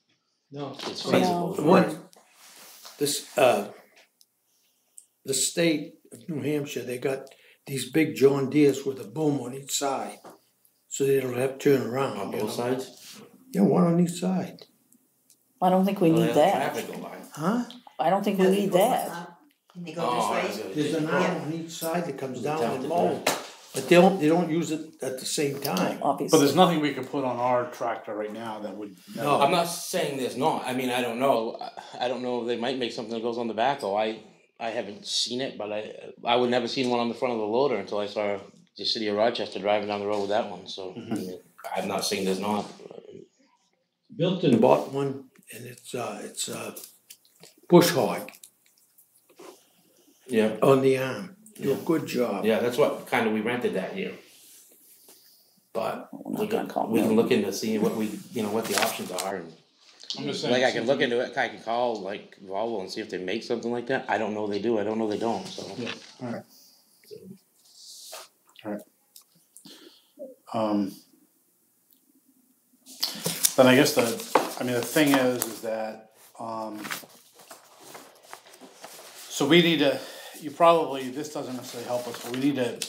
No. it's feasible. One, this, the state of New Hampshire, they got these big John Deeres with a boom on each side. So they don't have to turn around. On you both know? sides? Yeah, one on each side. I don't think we Well, need they have that. traffic go by. Huh? I don't think we need that. Can they go Oh, I this way? see. There's an Yeah. arm on each side that comes down Down and to mows. But they don't use it at the same time. But Obviously. there's nothing we could put on our tractor right now that would. No. I'm not saying there's not, I mean, I don't know, I don't know, they might make something that goes on the backhoe, I haven't seen it, but I would never seen one on the front of the loader until I saw the city of Rochester driving down the road with that one, so, I mean, I'm not saying there's not. Milton bought one and it's bush hog Yeah. on the arm. Do a good job. Yeah, that's what kinda we rented that year. But We're we not gonna call can them. look into seeing what we, you know, what the options are, and I'm just saying. like I can look into it, I can call like Volvo and see if they make something like that, I don't know they do, I don't know they don't, so. Yeah, alright. Then I guess the thing is that, so we need to, this doesn't necessarily help us, but we need to,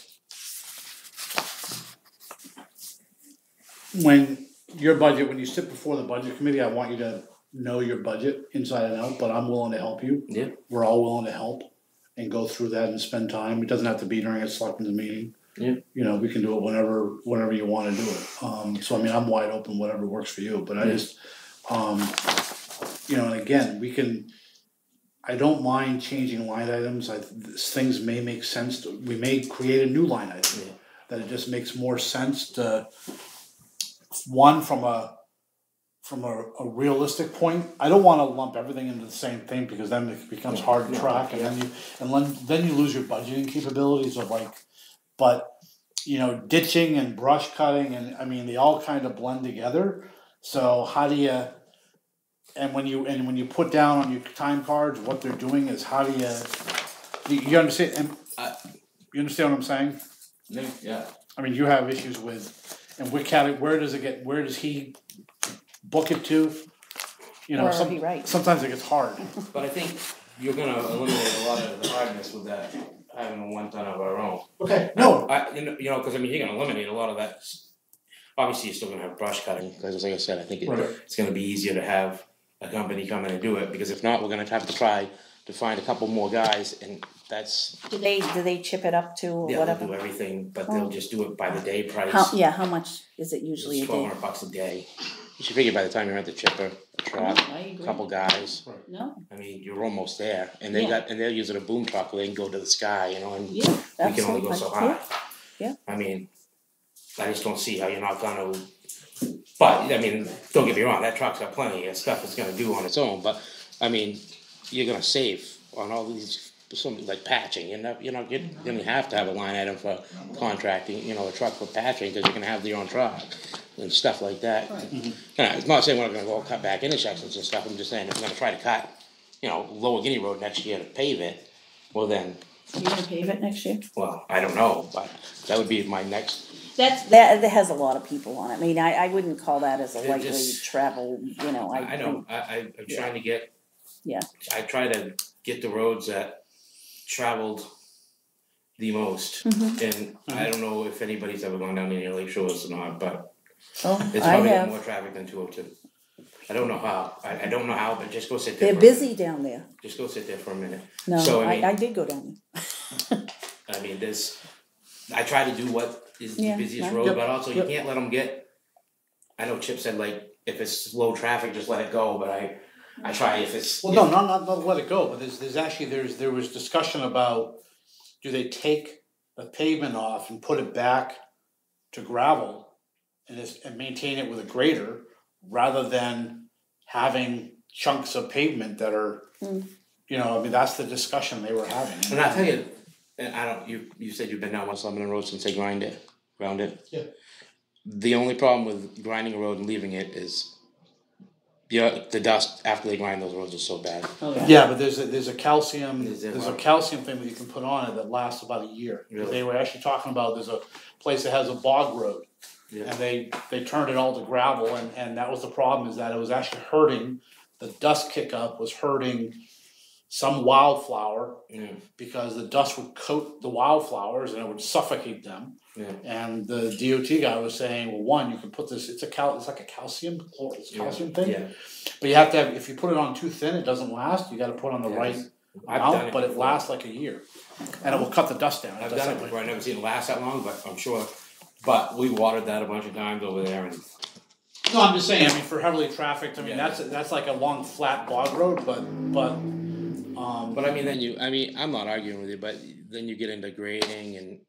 when you sit before the budget committee, I want you to know your budget inside and out, but I'm willing to help you. Yeah. We're all willing to help and go through that and spend time. It doesn't have to be during a selectmen's meeting. Yeah. You know, we can do it whenever you wanna do it. So I mean, I'm wide open, whatever works for you, but I just, you know, and again, I don't mind changing line items. Things may make sense, we may create a new line item. Yeah. That it just makes more sense to, one, from a realistic point, I don't wanna lump everything into the same thing, because then it becomes hard to track, and then you lose your budgeting capabilities of like, but, you know, ditching and brush cutting, and I mean, they all kind of blend together, so how do you, and when you put down on your time cards, what they're doing is how do you understand, and, you understand what I'm saying? Yeah. I mean, you have issues with, and where does he book it to? You know, Wherever he writes. sometimes it gets hard. But I think you're gonna eliminate a lot of the hardness with that, having one ton of our own. Okay, no, You know, cause I mean, you're gonna eliminate a lot of that. Obviously, you're still gonna have brush cutting, cause like I said, I think Right. it's gonna be easier to have a company come in and do it, because if not, we're gonna have to try to find a couple more guys, and that's, Do they chip it up to yeah, whatever? they'll do everything, but they'll just do it by the day price. How much is it usually a It's day? $1,200 a day. You should figure by the time you're at the chipper, a truck, I agree. couple guys. No, I mean, you're almost there, and Yeah. they're using a boom truck where they can go to the sky, you know, and yeah, we can only go so absolutely. high. Yeah. I mean, I just don't see how you're not gonna. But I mean, don't get me wrong, that truck's got plenty of stuff it's gonna do on its own. But I mean, you're gonna save on all these, some like patching. You're not gonna have to have a line item for contracting. You know, a truck for patching because you're gonna have your own truck and stuff like that. And I'm not saying we're not gonna go cut back intersections and stuff. I'm just saying if we're gonna try to cut, you know, Lower Guinea Road next year to pave it, well then, You gonna pave it next year? well, I don't know, but that would be my next. That has a lot of people on it. I mean, I wouldn't call that as a It lightly just- travel, you know, I know. I'm trying to get. Yeah. I try to get the roads that traveled the most, and I don't know if anybody's ever gone down any Lake Shores or not, but Oh, it's I probably got have. more traffic than 202. I don't know how. I don't know how, but just go sit there. They're for busy down there. Just go sit there for a minute. No, So, I mean- I did go down there. I mean, I try to do what is the Yeah, busiest yeah. road, Yep, but also you yep. can't let them get. I know Chip said like if it's low traffic, just let it go. But I try if it's. Well, no, not let it go, but there was discussion about, do they take the pavement off and put it back to gravel and maintain it with a grader, rather than having chunks of pavement that are, you know, I mean, that's the discussion they were having. And I tell you, and I don't. You said you've been down West Lebanon Road since they ground it. Yeah. The only problem with grinding a road and leaving it is, the dust after they grind those roads is so bad. Oh, Yeah, but there's a calcium, Is there there's a what? calcium thing that you can put on it that lasts about a year. Really? They were actually talking about, there's a place that has a bog road. Yeah. And they turned it all to gravel, and that was the problem, is that it was actually hurting, the dust kick-up was hurting some wildflower, Yeah. because the dust would coat the wildflowers and it would suffocate them. Yeah. And the DOT guy was saying, well, one, you can put this, it's like a calcium thing. Yeah. But you have to have, if you put it on too thin, it doesn't last, you gotta put on the Yeah, right I've done amount, it but it before. lasts like a year. And it will cut the dust down. I've done it before. I've never seen it last that long, but I'm sure. But we watered that a bunch of times over there, and No, I'm just saying, I mean, for heavily trafficked, I mean, Yeah. that's like a long flat bog road, but, But I mean, I'm not arguing with you, but then you get into grading, and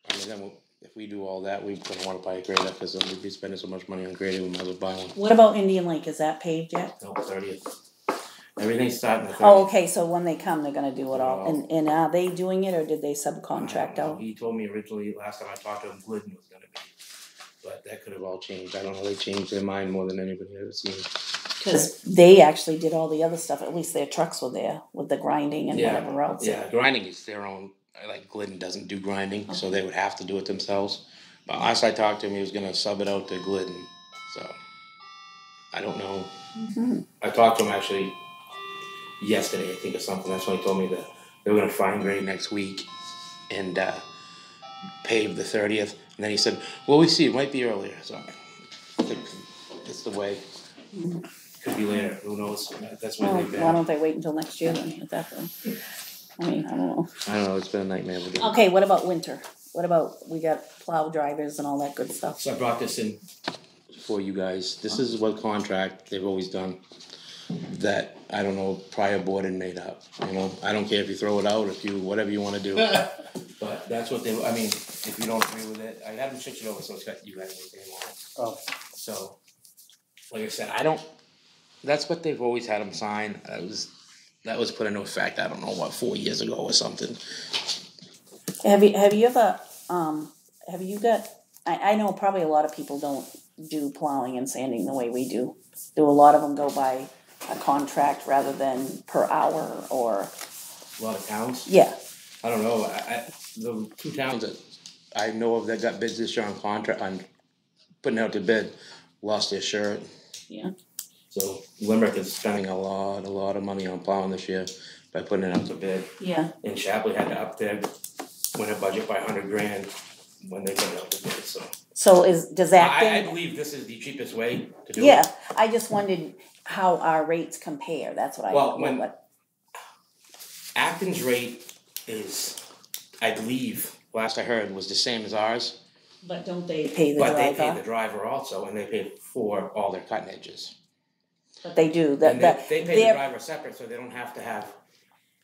I mean, then if we do all that, we don't want to buy a grader because we'd be spending so much money on grading, we might as well buy one. What about Indian Lake? Is that paved yet? No, 30th. Everything's starting to. Oh, okay, so when they come, they're gonna do it all. Oh. And are they doing it or did they subcontract out? He told me originally last time I talked to him, Glidden was gonna be, but that could have all changed. I don't know. They changed their mind more than anybody I've ever seen. Cause they actually did all the other stuff, at least their trucks were there with the grinding and Yeah, whatever else. Yeah, grinding is their own. Like Glidden doesn't do grinding, so they would have to do it themselves. But last I talked to him, he was gonna sub it out to Glidden. So I don't know. Mhm. I talked to him actually yesterday, I think, or something. That's when he told me that they were gonna fine grade next week and pave the 30th. And then he said, "Well, we see. It might be earlier." So I think it's the way. Could be later. Who knows? That's Well, when they've why been. don't they wait until next year then at that point? I mean, I don't know. I don't know. It's been a nightmare again. Okay, what about winter? What about, we got plow drivers and all that good stuff? So I brought this in for you guys. This is what contract they've always done that, I don't know, prior board had made up, you know? I don't care if you throw it out, if you, whatever you wanna do. But that's what they, I mean, if you don't agree with it, I haven't switched it over, so it's got you guys' name on it. Oh. So, like I said, that's what they've always had them sign. That was put into effect, I don't know, 4 years ago or something. Have you ever, have you got, I know probably a lot of people don't do plowing and sanding the way we do. Do a lot of them go by a contract rather than per hour or? A lot of towns. Yeah. I don't know, the two towns that I know of that got bids this year on contract, on putting out the bid, lost their shirt. Yeah. So Limerick is spending a lot of money on plowing this year by putting it out to bid. Yeah. And Shapley had to up their winter budget by $100,000 when they put it out to bid, so. So does that I believe this is the cheapest way to do it. Yeah, I just wondered how our rates compare, that's what I. Well, Acton's rate is, I believe, last I heard, was the same as ours. But don't they pay the But they driver? pay the driver also, and they pay for all their cutting edges. But they do, And that, they pay the driver separate, so they don't have to have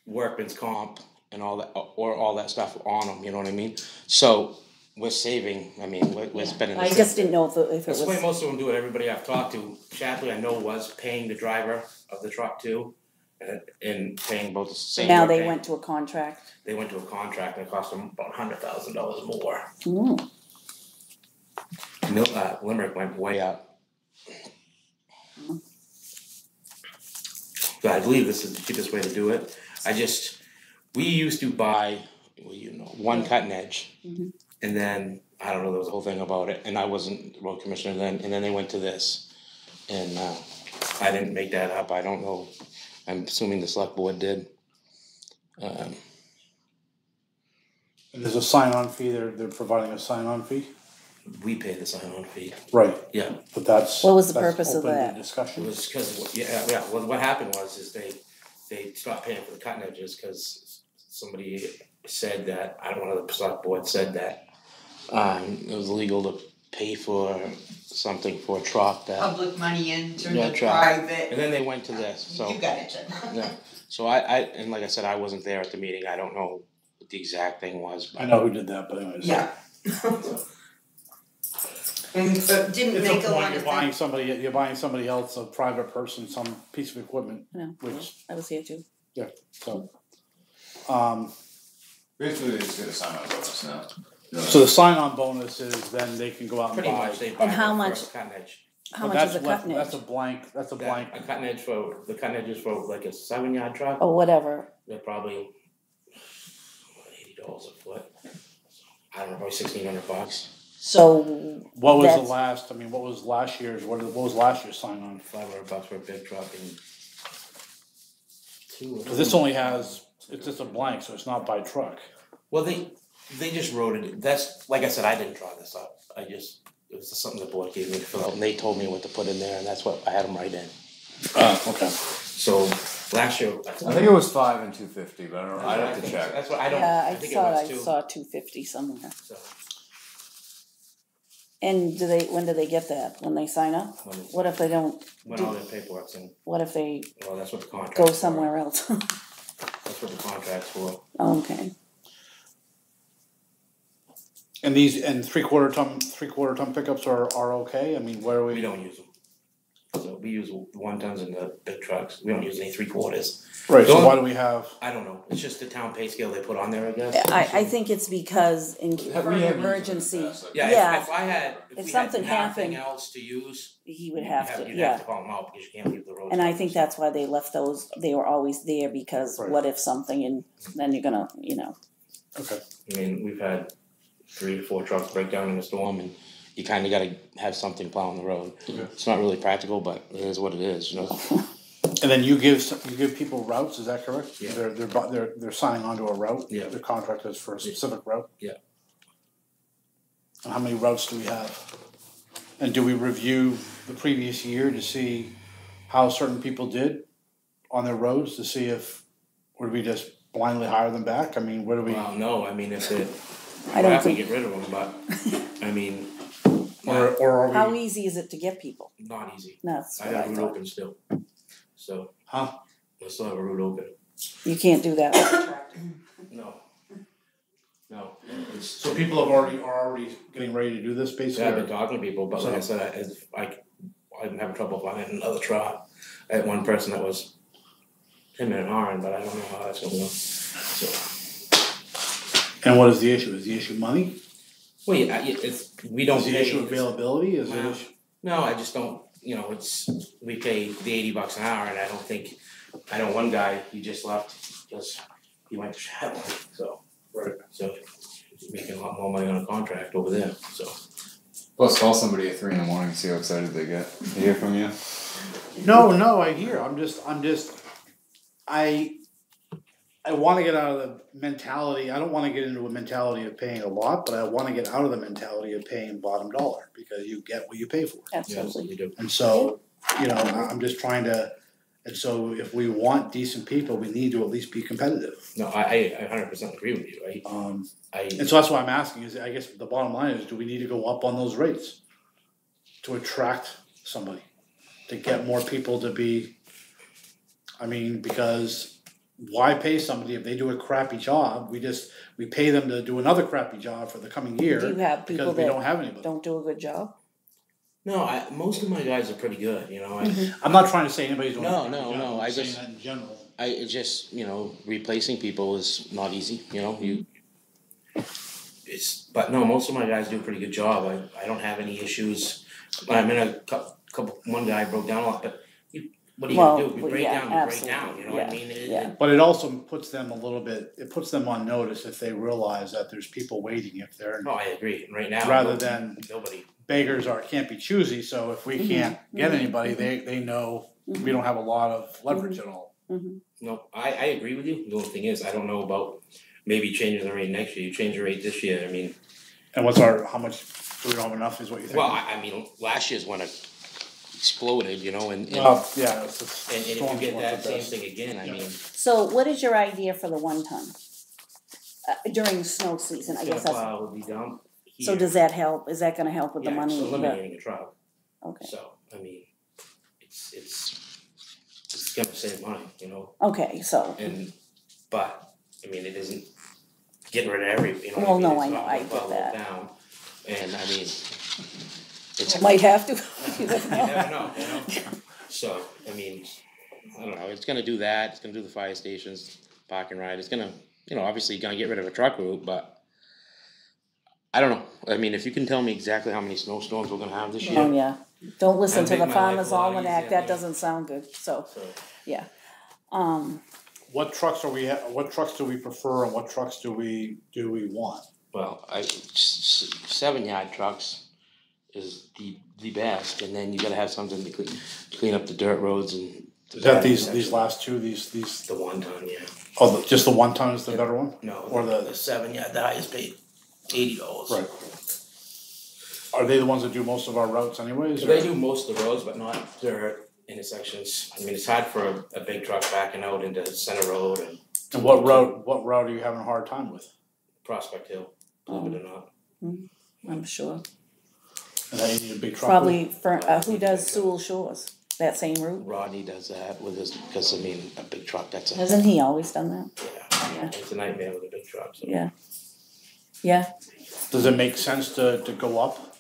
workman's comp and all that, or all that stuff on them, you know what I mean? So, we're saving, I mean, we're spending the I same. just didn't know if it That's the way was, most of them do it, everybody I've talked to, Shapley I know was paying the driver of the truck too, and paying both the same. now work they pay. went to a contract. They went to a contract and it cost them about $100,000 more. Mm. Limerick went way up. So I believe this is the cheapest way to do it. We used to buy, one cutting edge. Mhm. And then, I don't know, there was a whole thing about it, and I wasn't road commissioner then, and then they went to this. And I didn't make that up, I don't know, I'm assuming the select board did. And there's a sign-on fee, they're providing a sign-on fee? We pay the sign-on fee. Right. Yeah. But that's. What was the that's purpose of open to that? discussion. It was because, well, what happened was they stopped paying for the cutting edges because somebody said that, I don't know, the select board said that it was illegal to pay for something for a truck that. Public money into Yeah, the truck. private. And then they went to this, so. You got it, Jen. Yeah, so and like I said, I wasn't there at the meeting, I don't know what the exact thing was. But I know who did that, but anyways. Yeah. And so it didn't It's make a a lot point, of you're buying somebody else, a private person, some piece of equipment, No, which, I was here too. yeah, so. Basically, they just get a sign-on bonus now. So the sign-on bonus is then they can go out and Pretty buy. much, they buy And how the much- first cutting edge. How But much is that's a left- cutting edge? That's a blank, A cutting edge the cutting edge is for like a 7-yard truck, Or whatever. they're probably $80 a foot. I don't know, probably $1,600. So What was that's- what was last year's, what was last year's sign-on? $500 for a big truck and Cause this only has, it's just a blank, so it's not by truck. Well, they just wrote it, that's, like I said, I didn't draw this up, it was just something the board gave me to fill out, and they told me what to put in there, and that's what I had them write in. Okay. So, last year. I think it was 5 and 250, but I don't know. I'd have to check. That's what I don't, Yeah, I think it was too. saw 250 somewhere. So, And when do they get that? When they sign up? What if they don't? when all their paperwork's in, What if they well, that's what the contract's go for. somewhere else? That's what the contract's for. Okay. And these, and three-quarter ton pickups are okay, I mean, where are We we? don't use them. So we use 1 tons in the big trucks, we don't use any 3/4. Right, so Don't- why do we have? I don't know, it's just the town pay scale they put on there, I guess. I think it's because for We an have used them in the emergency, past, like- Yeah, Yeah. if we had something nothing happened, else to use, he would have to, you'd yeah. have to call them out because you can't leave the roads. And I open. think that's why they left those, they were always there because Right. what if something and then you're gonna, Okay. I mean, we've had 3 to 4 trucks break down in a storm and you kinda gotta have something plowing the road. Okay. It's not really practical, but it is what it is, And then you give people routes, is that correct? Yeah. They're signing onto a route? Yeah. Their contract is for a specific route? Yeah. And how many routes do we have? And do we review the previous year to see how certain people did on their roads, to see if, or do we just blindly hire them back? I mean, where do we? Well, no, I mean, if it, I we'll don't have to think, get rid of them, but, I mean, Or are how we? easy is it to get people? not easy. That's I what I got a route thought. open still, so. Huh? I still have a route open. You can't do that with a tractor. No. No, it's, So people are already getting ready to do this basically? yeah, I've or- been talking to people, but like I said, I'm having trouble finding another truck. I had one person that was him and an iron, but I don't know how that's gonna go, so. And what is the issue? Is the issue money? Well, yeah, we don't Is the pay. issue availability? Is the Well, issue? No, I just don't, we pay the $80 an hour and I know one guy, he just left because he went to Shadow, so. Right. So he's making a lot more money on a contract over there, so. Plus, call somebody at 3 in the morning and see how excited they get. They hear from you. No, I hear. I want to get out of the mentality. I don't want to get into a mentality of paying a lot, but I want to get out of the mentality of paying bottom dollar because you get what you pay for. Absolutely. You do. And so, I'm just trying to. And so, if we want decent people, we need to at least be competitive. No, I 100% agree with you, And so that's why I'm asking. Is I guess the bottom line is, do we need to go up on those rates to attract somebody to get more people to be, I mean, because why pay somebody if they do a crappy job? We pay them to do another crappy job for the coming year. Do you have people because we don't that have anybody. don't do a good job? No, most of my guys are pretty good, you know, I'm not trying to say anybody's doing No, a crappy no, job, no, I'm I saying just- that in general. it just, you know, replacing people is not easy, you know, but no, most of my guys do a pretty good job, I don't have any issues. I'm in a couple, one guy broke down a lot, but what are you gonna do? If you break down, you break down, you know what I mean? But it also puts them a little bit, it puts them on notice if they realize that there's people waiting if they're, Oh, I agree, right now. rather than Nobody. beggars can't be choosy, so if we can't get anybody, they know we don't have a lot of leverage at all. No, I agree with you, the only thing is, I don't know about maybe changing the rate next year, you change the rate this year, I mean. And how much, do we don't have enough is what you think? Well, I mean, last year's when it exploded, you know, and Well, yeah, it's the if you storms get weren't that the same best. thing again, I mean. So what is your idea for the 1 ton? During the snow season, I guess that's, Plow would be dumped here. so does that help, is that gonna help with the money? Yeah, it's eliminating a truck, Okay, so, I mean, it's gonna save money, you know, okay, so, but, I mean, it isn't getting rid of every, you know Well, what I mean? no, It's I know, not I gonna get plow that. it down, and I mean, it's. might have to. You never know, you know, so, I mean, I don't know, it's gonna do that, it's gonna do the fire stations, park and ride, it's gonna, you know, obviously gonna get rid of a truck route, but I don't know, I mean, if you can tell me exactly how many snowstorms we're gonna have this year. Oh, yeah, don't listen to That'd the make my life Farmer's a lot Almanac, easier, that yeah. doesn't sound good, so, So, yeah. What trucks what trucks do we prefer and what trucks do we want? well, 7-yard trucks is the best, and then you gotta have something to clean up the dirt roads and. Is that these last two, these, The 1 ton, yeah. just the 1 ton is the better one? No, Or the 7-yard, the highest paid, $80. Right. Are they the ones that do most of our routes anyways? So they do most of the roads, but not dirt intersections. I mean, it's hard for a big truck backing out into Center Road and. And what route are you having a hard time with? Prospect Hill, believe it or not. I'm sure. And then you need a big truck. Probably for, who does Sewell Shores, that same route? Rodney does that with his, because I mean, a big truck, that's a. Hasn't he always done that? Yeah, it's a nightmare with a big truck, so. Yeah. Yeah, Does it make sense to go up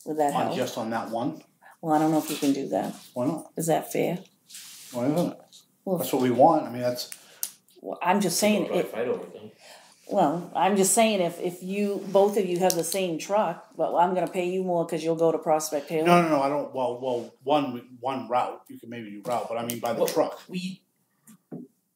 would that help? just on that one? Well, I don't know if you can do that, Why not? is that fair? Why not? Well, That's what we want, I mean, that's, well, I'm just saying, People probably fight over it though. well, I'm just saying if you, both of you have the same truck, but I'm gonna pay you more cause you'll go to Prospect Hill. no, I don't, well, one route, you can maybe do route, but I mean by the Well, truck.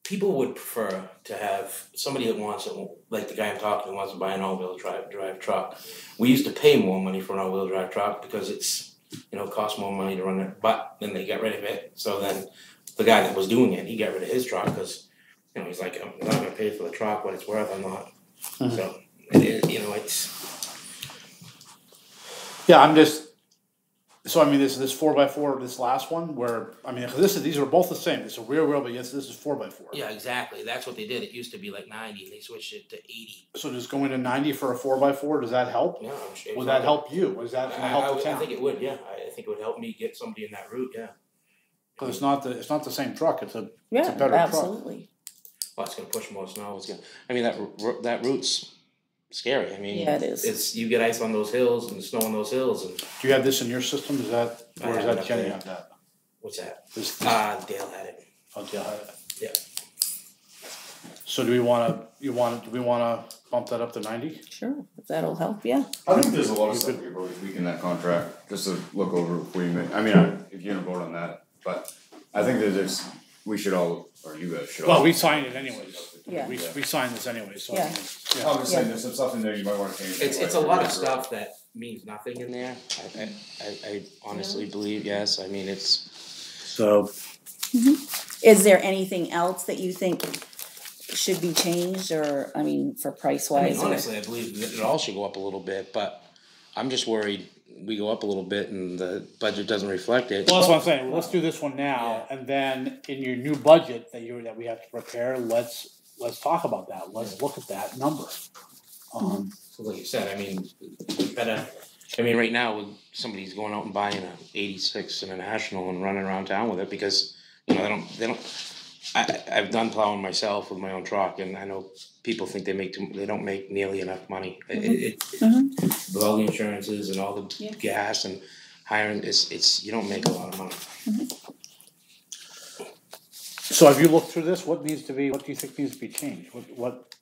People would prefer to have somebody that wants it, like the guy I'm talking to wants to buy an all-wheel drive truck. We used to pay more money for an all-wheel drive truck because it's, you know, costs more money to run it, but then they got rid of it. So then the guy that was doing it, he got rid of his truck because, you know, he's like, I'm not gonna pay for the truck, what it's worth, I'm not. So, it is, you know, it's. Yeah, I'm just, so I mean, this 4x4, this last one, where, I mean, 'cause these are both the same, it's a rear wheel, but yes, this is 4x4. Yeah, exactly, that's what they did, it used to be like 90 and they switched it to 80. So just going to 90 for a 4x4, does that help? Yeah, I'm sure. Would that help you? Is that gonna help the I town? think it would, yeah, I think it would help me get somebody in that route, yeah. Cause it's not the same truck, it's a Yeah, better truck. absolutely. Well, it's gonna push more snow, it's gonna, I mean, that route's scary, I mean. Yeah, it is. It's, you get ice on those hills and snow on those hills and, Do you have this in your system, is that, I or is have it that up Jenny there. have that? what's that? This, Dale had it, oh, yeah, I have it. yeah. So do we wanna bump that up to 90? Sure, if that'll help, yeah. I think there's a lot of stuff we could probably tweak in that contract, just to look over before you make, I mean, if you're gonna vote on that, but I think that we should all, or you guys should all. Well, we signed it anyways. Yeah. We signed this anyways, so I Yeah. mean, I'm just saying, there's some stuff in there you might wanna change. It's a lot of stuff that means nothing in there, I honestly believe, yes, I mean, it's, So, Is there anything else that you think should be changed or, I mean, for price I mean, wise? honestly, I believe that it all should go up a little bit, but I'm just worried we go up a little bit and the budget doesn't reflect it. well, that's what I'm saying, let's do this one now, and then in your new budget that we have to prepare, let's talk about that, let's look at that number. So like you said, I mean, we better I mean, right now, somebody's going out and buying a 86 and a National and running around town with it because, you know, they don't, I've done plowing myself with my own truck, and I know people think they don't make nearly enough money. With all the insurances and all the gas and hiring, you don't make a lot of money. So have you looked through this? What do you think needs to be changed? What?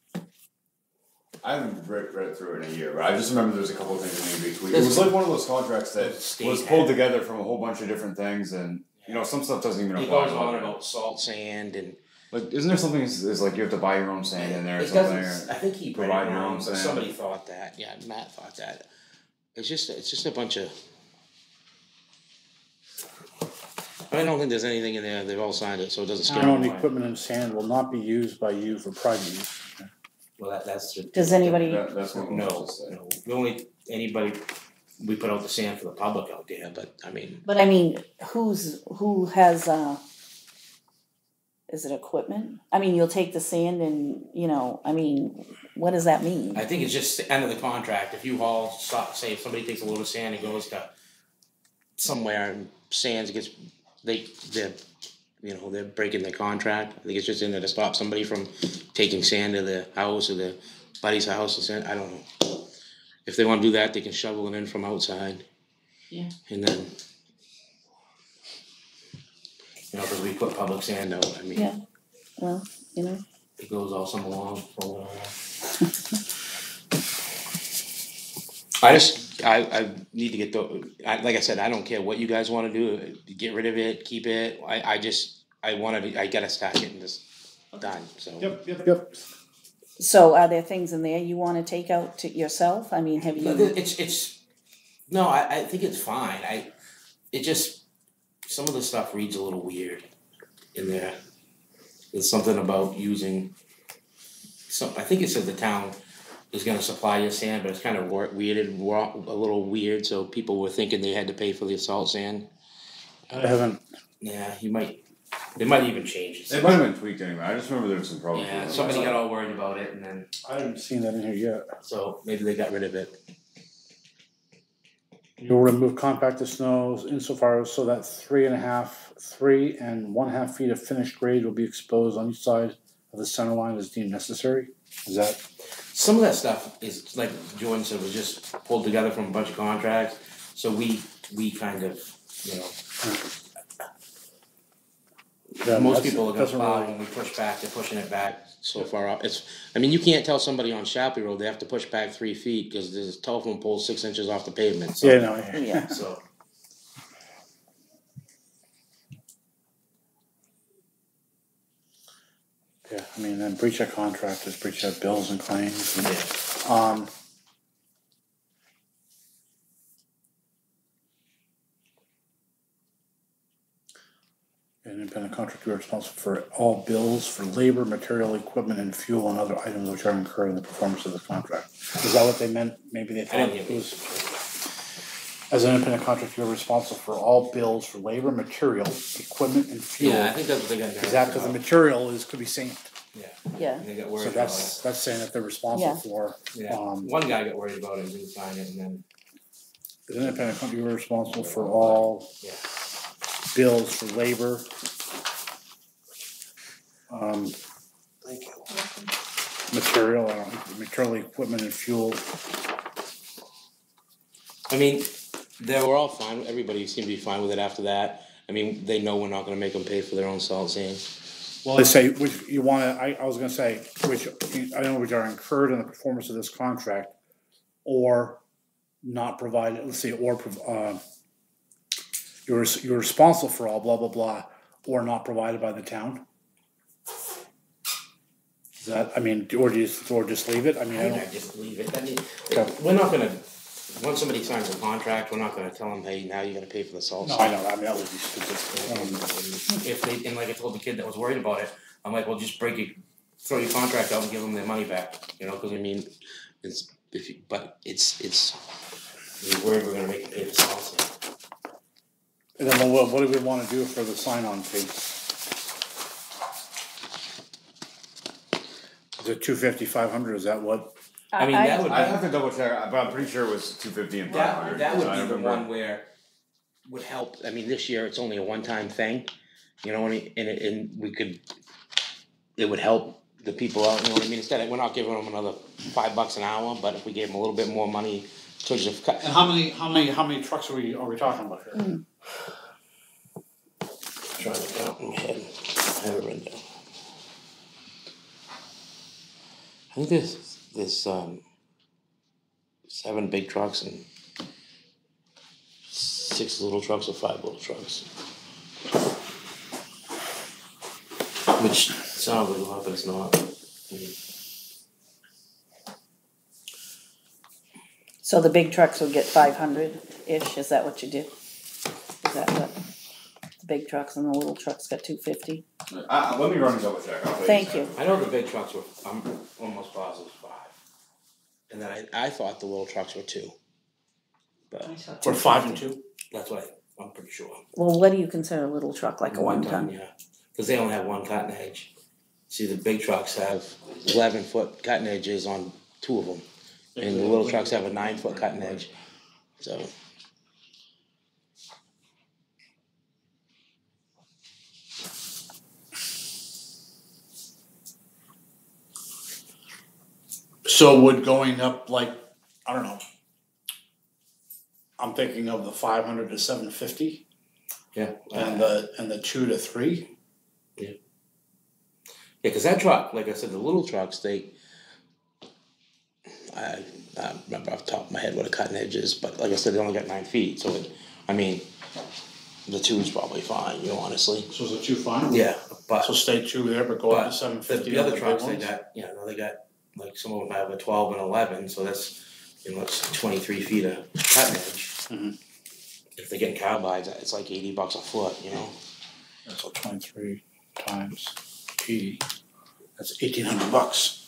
I haven't read it through in a year, but I just remember there's a couple of things that need to be tweaked. It was like one of those contracts that was pulled together from a whole bunch of different things, and you know, some stuff doesn't even apply. It goes on about salt, sand, and like, isn't there something that's like you have to buy your own sand in there or something? I think he provide your own sand. Somebody thought that. Yeah, Matt thought that. It's just a bunch of. I don't think there's anything in there. They've all signed it, so it doesn't scare me. Town equipment and sand will not be used by you for private use. Well, that's. Does anybody? That's what No. Only anybody. We put out the sand for the public out there, but I mean. But I mean, who has? Is it equipment? I mean, you'll take the sand and, you know, I mean, what does that mean? I think it's just the end of the contract. If you say if somebody takes a load of sand and goes to somewhere and they're breaking their contract. I think it's just in there to stop somebody from taking sand to their house or their buddy's house and sand. I don't know. If they want to do that, they can shovel it in from outside. Yeah. And then, you know, because we put public sand out. I mean. Yeah. Well, you know. It goes all summer long for a while. I need to get like I said, I don't care what you guys want to do. Get rid of it, keep it. I gotta stack it and just done. So. Yep. So are there things in there you want to take out to yourself? I mean, have you? No, I think it's fine. Some of the stuff reads a little weird in there. There's something about using. I think it said the town is going to supply you sand, but it's kind of weirded, a little weird. So people were thinking they had to pay for the salt sand. I haven't. Yeah, they might even change it. It might have been tweaked anyway. I just remember there was some problems. Yeah, somebody got all worried about it, and then. I haven't seen that in here yet. So maybe they got rid of it. You'll remove compacted snows insofar as so that 3 1/2 feet of finished grade will be exposed on each side of the center line as deemed necessary. Is that? Some of that stuff is, like Jordan said, was just pulled together from a bunch of contracts. So we kind of, you know. Yeah, most people are going to plow when we push back. They're pushing it back so far out. You can't tell somebody on Shapley Road they have to push back 3 feet because there's a telephone pole 6 inches off the pavement. So, Yeah. So. Yeah, I mean, then breach of contract is breach of bills and claims. And, An independent contractor is responsible for all bills for labor, material, equipment, and fuel and other items which are incurred in the performance of the contract. Is that what they meant? Maybe they thought it was. As an independent contractor, you're responsible for all bills for labor, material, equipment, and fuel. Yeah, I think that's what they got. Is that because the material could be sand? Yeah. And they got worried So that's saying that they're responsible for. One guy got worried about it and didn't sign it, and then. As an independent company, you're responsible for all bills for labor. Thank you. Material, equipment, and fuel. I mean, they were all fine. Everybody seemed to be fine with it after that. I mean, they know we're not going to make them pay for their own salt sand. Well, they say which you want to. I was going to say which are incurred in the performance of this contract, or not provided. Let's see, or you're responsible for all blah blah blah, or not provided by the town. Is that? I mean, or just leave it. I mean, I just leave it. I mean, we're not going to. Once somebody signs a contract, we're not going to tell them, hey, now you're going to pay for the salt. No, I know. I mean, that would be stupid. And like I told the kid that was worried about it, I'm like, well, just throw your contract out and give them their money back. You know, because I mean, we're worried we're going to make them pay the salt. And then what do we want to do for the sign-on fee? Is it $250, $500? Is that what? I mean, that would be. I'd have to double check, but I'm pretty sure it was 250 and 500. That would so I be the remember. one where would help. I mean, this year it's only a one-time thing, you know, and we could. It would help the people out. You know what I mean? Instead, we're not giving them another $5 an hour, but if we gave them a little bit more money towards the. And how many trucks are we talking about here? Trying to count in my head. I have it written down. I think there's 7 big trucks and 6 little trucks or 5 little trucks. Which sounds like a lot, but it's not. So the big trucks will get 500-ish, is that what you did? Is that what? The big trucks and the little trucks got 250? Let me run and double check. I'll tell Thank you. I know the big trucks were, I'm almost positive 5. And then I thought the little trucks were 2. But We're 5 and 2. that's what I'm pretty sure. Well, what do you consider a little truck, like a 1 ton? Yeah, because they only have 1 cutting edge. See, the big trucks have 11-foot cutting edges on 2 of them. And the little trucks have a 9-foot cutting edge, so. So would going up like, I don't know, I'm thinking of the 500 to 750 Yeah. and the 2 to 3. Yeah, because that truck, like I said, the little trucks, I remember off the top of my head what a cutting edge is, but like I said, they only got 9 feet, so I mean, the 2 is probably fine, you know, honestly. So is the 2 fine? Yeah, but. So stay 2 there, but go up to 750. The on other big trucks, ones? they got, like some of them have a 12 and 11, so that's, you know, it's 23 feet of cutting edge. Mhm. If they're getting cowbides, it's like $80 a foot, you know? So 23 times 80, that's $1,800.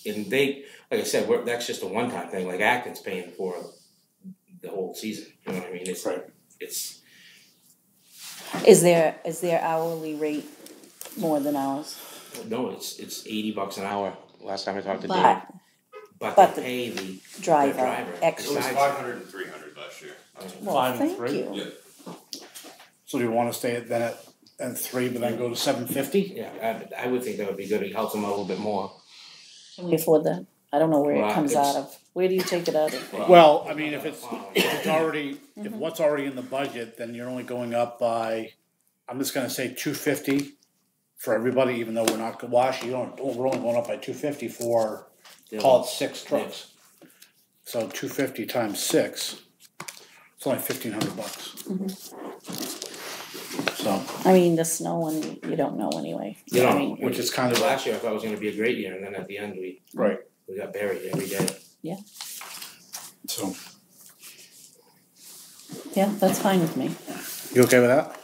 And they, like I said, that's just a one-time thing, like Acton's paying for the whole season, you know what I mean? It's Right. It's. Is their hourly rate more than ours? No, it's $80 an hour, last time I talked to Dave. But But the they pay the driver It extra. was 500 and 300 last year. Well, 5 and thank 3? you. Yeah. So do you want to stay at 3, but then go to 750? Yeah, I would think that would be good, it helps them out a little bit more. Can we afford that? I don't know where it Well, comes it's- out of. Where do you take it out of? Well, I mean, if what's already in the budget, then you're only going up by, I'm just gonna say 250 for everybody, even though we're not, well, actually, we're only going up by 250 for, call it 6 trucks. So 250 times 6, it's only $1,500. So, I mean, the snow one, you don't know anyway. You I know, mean, which is kind of, last year I thought it was gonna be a great year, and then at the end we got buried every day. so, yeah, that's fine with me. you okay with that?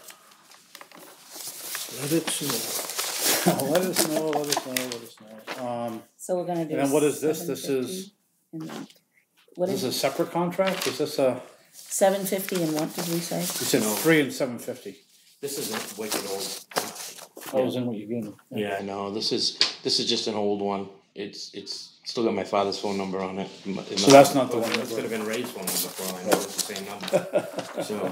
Let it snow. Let us know. So we're gonna do. And then what is this? This is, 750 and then- What is is this a separate contract? Is this a, 750 and what did we say? you said No. 3 and 750. This isn't wicked old. I was in what you gave me. Yeah, no, this is just an old one. It's still got my father's phone number on it. So that's not the one It that- could have been Ray's phone number for all I know, it's the same number. So,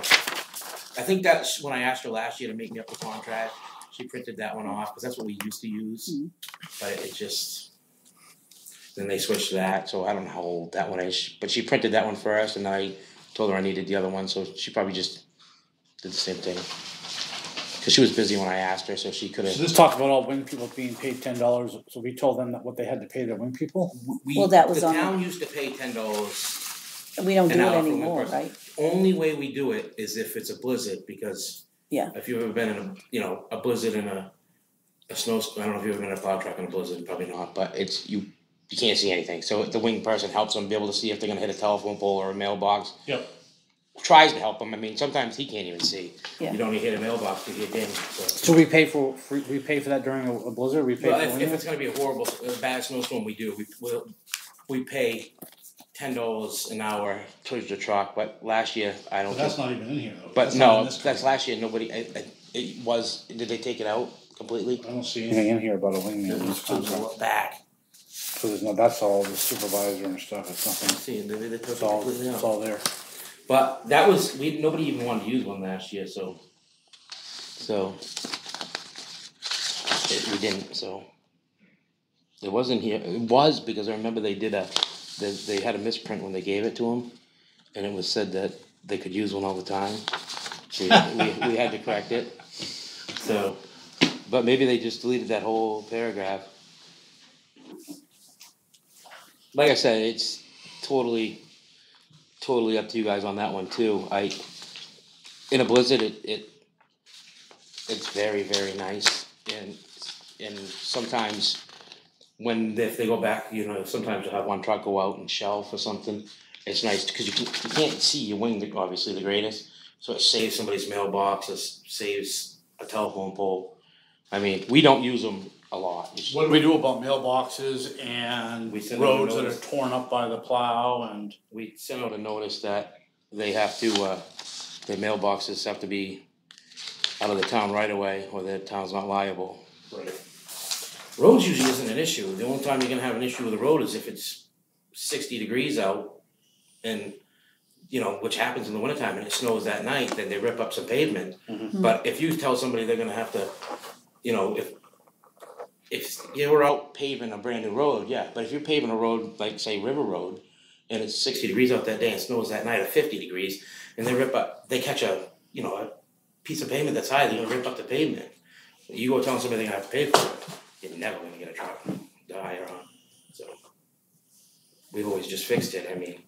I think that's when I asked her last year to make me up the contract, she printed that one off, because that's what we used to use. But it just, then they switched to that, so I don't know how old that one is. But she printed that one first, and I told her I needed the other one, so she probably just did the same thing. Cause she was busy when I asked her, so she could So have. this talks about all wing people being paid $10, so we told them that what they had to pay their wing people? Well, that was the on- town used to pay $10. We don't do an it hour for one anymore, person. right? Only way we do it is if it's a blizzard, because Yeah. if you've ever been in a blizzard in a snowstorm, I don't know if you've ever been in a plow truck in a blizzard, probably not, but it's you can't see anything. So the wing person helps them be able to see if they're gonna hit a telephone pole or a mailbox. Yep. Tries to help them. I mean, sometimes he can't even see. Yeah. You don't even hit a mailbox because you're dim. So we pay for that during a blizzard, we pay Well, for if it's gonna be a horrible, bad snowstorm, we do. We pay $10 an hour towards the truck, but last year, I don't think. not even in here though. But no, that's last year, nobody, it was, did they take it out completely? I don't see anything in here about a wingman in this To the contract. back. So there's no, that's all the supervisor and stuff, it's nothing, See, they took it it's all, completely it's out. all there. But that was, nobody even wanted to use one last year, so we didn't, so. It wasn't here, it was because I remember they had a misprint when they gave it to them. And it was said that they could use one all the time, so we had to correct it, so. But maybe they just deleted that whole paragraph. Like I said, it's totally up to you guys on that one too. In a blizzard, it's very, very nice, and sometimes if they go back, sometimes you'll have one truck go out and shelf or something. It's nice because you can't see your wing, obviously the greatest, so it saves somebody's mailbox, it saves a telephone pole. I mean, we don't use them a lot. What do we do about mailboxes and We send out a roads that are notice. torn up by the plow and? We sent out a notice that they have to, their mailboxes have to be out of the town right away, or the town's not liable. Right. Roads usually isn't an issue. The only time you're gonna have an issue with the road is if it's 60 degrees out, and which happens in the wintertime, and it snows that night, then they rip up some pavement. Mhm. But if you tell somebody they're gonna have to, if you were out paving a brand new road, yeah. But if you're paving a road like say River Road, and it's 60 degrees out that day and snows that night, or 50 degrees, and they catch a piece of pavement that's high, they're gonna rip up the pavement. You go telling somebody they're gonna have to pay for it, you're never gonna get a truck to hire on. So we've always just fixed it. I mean,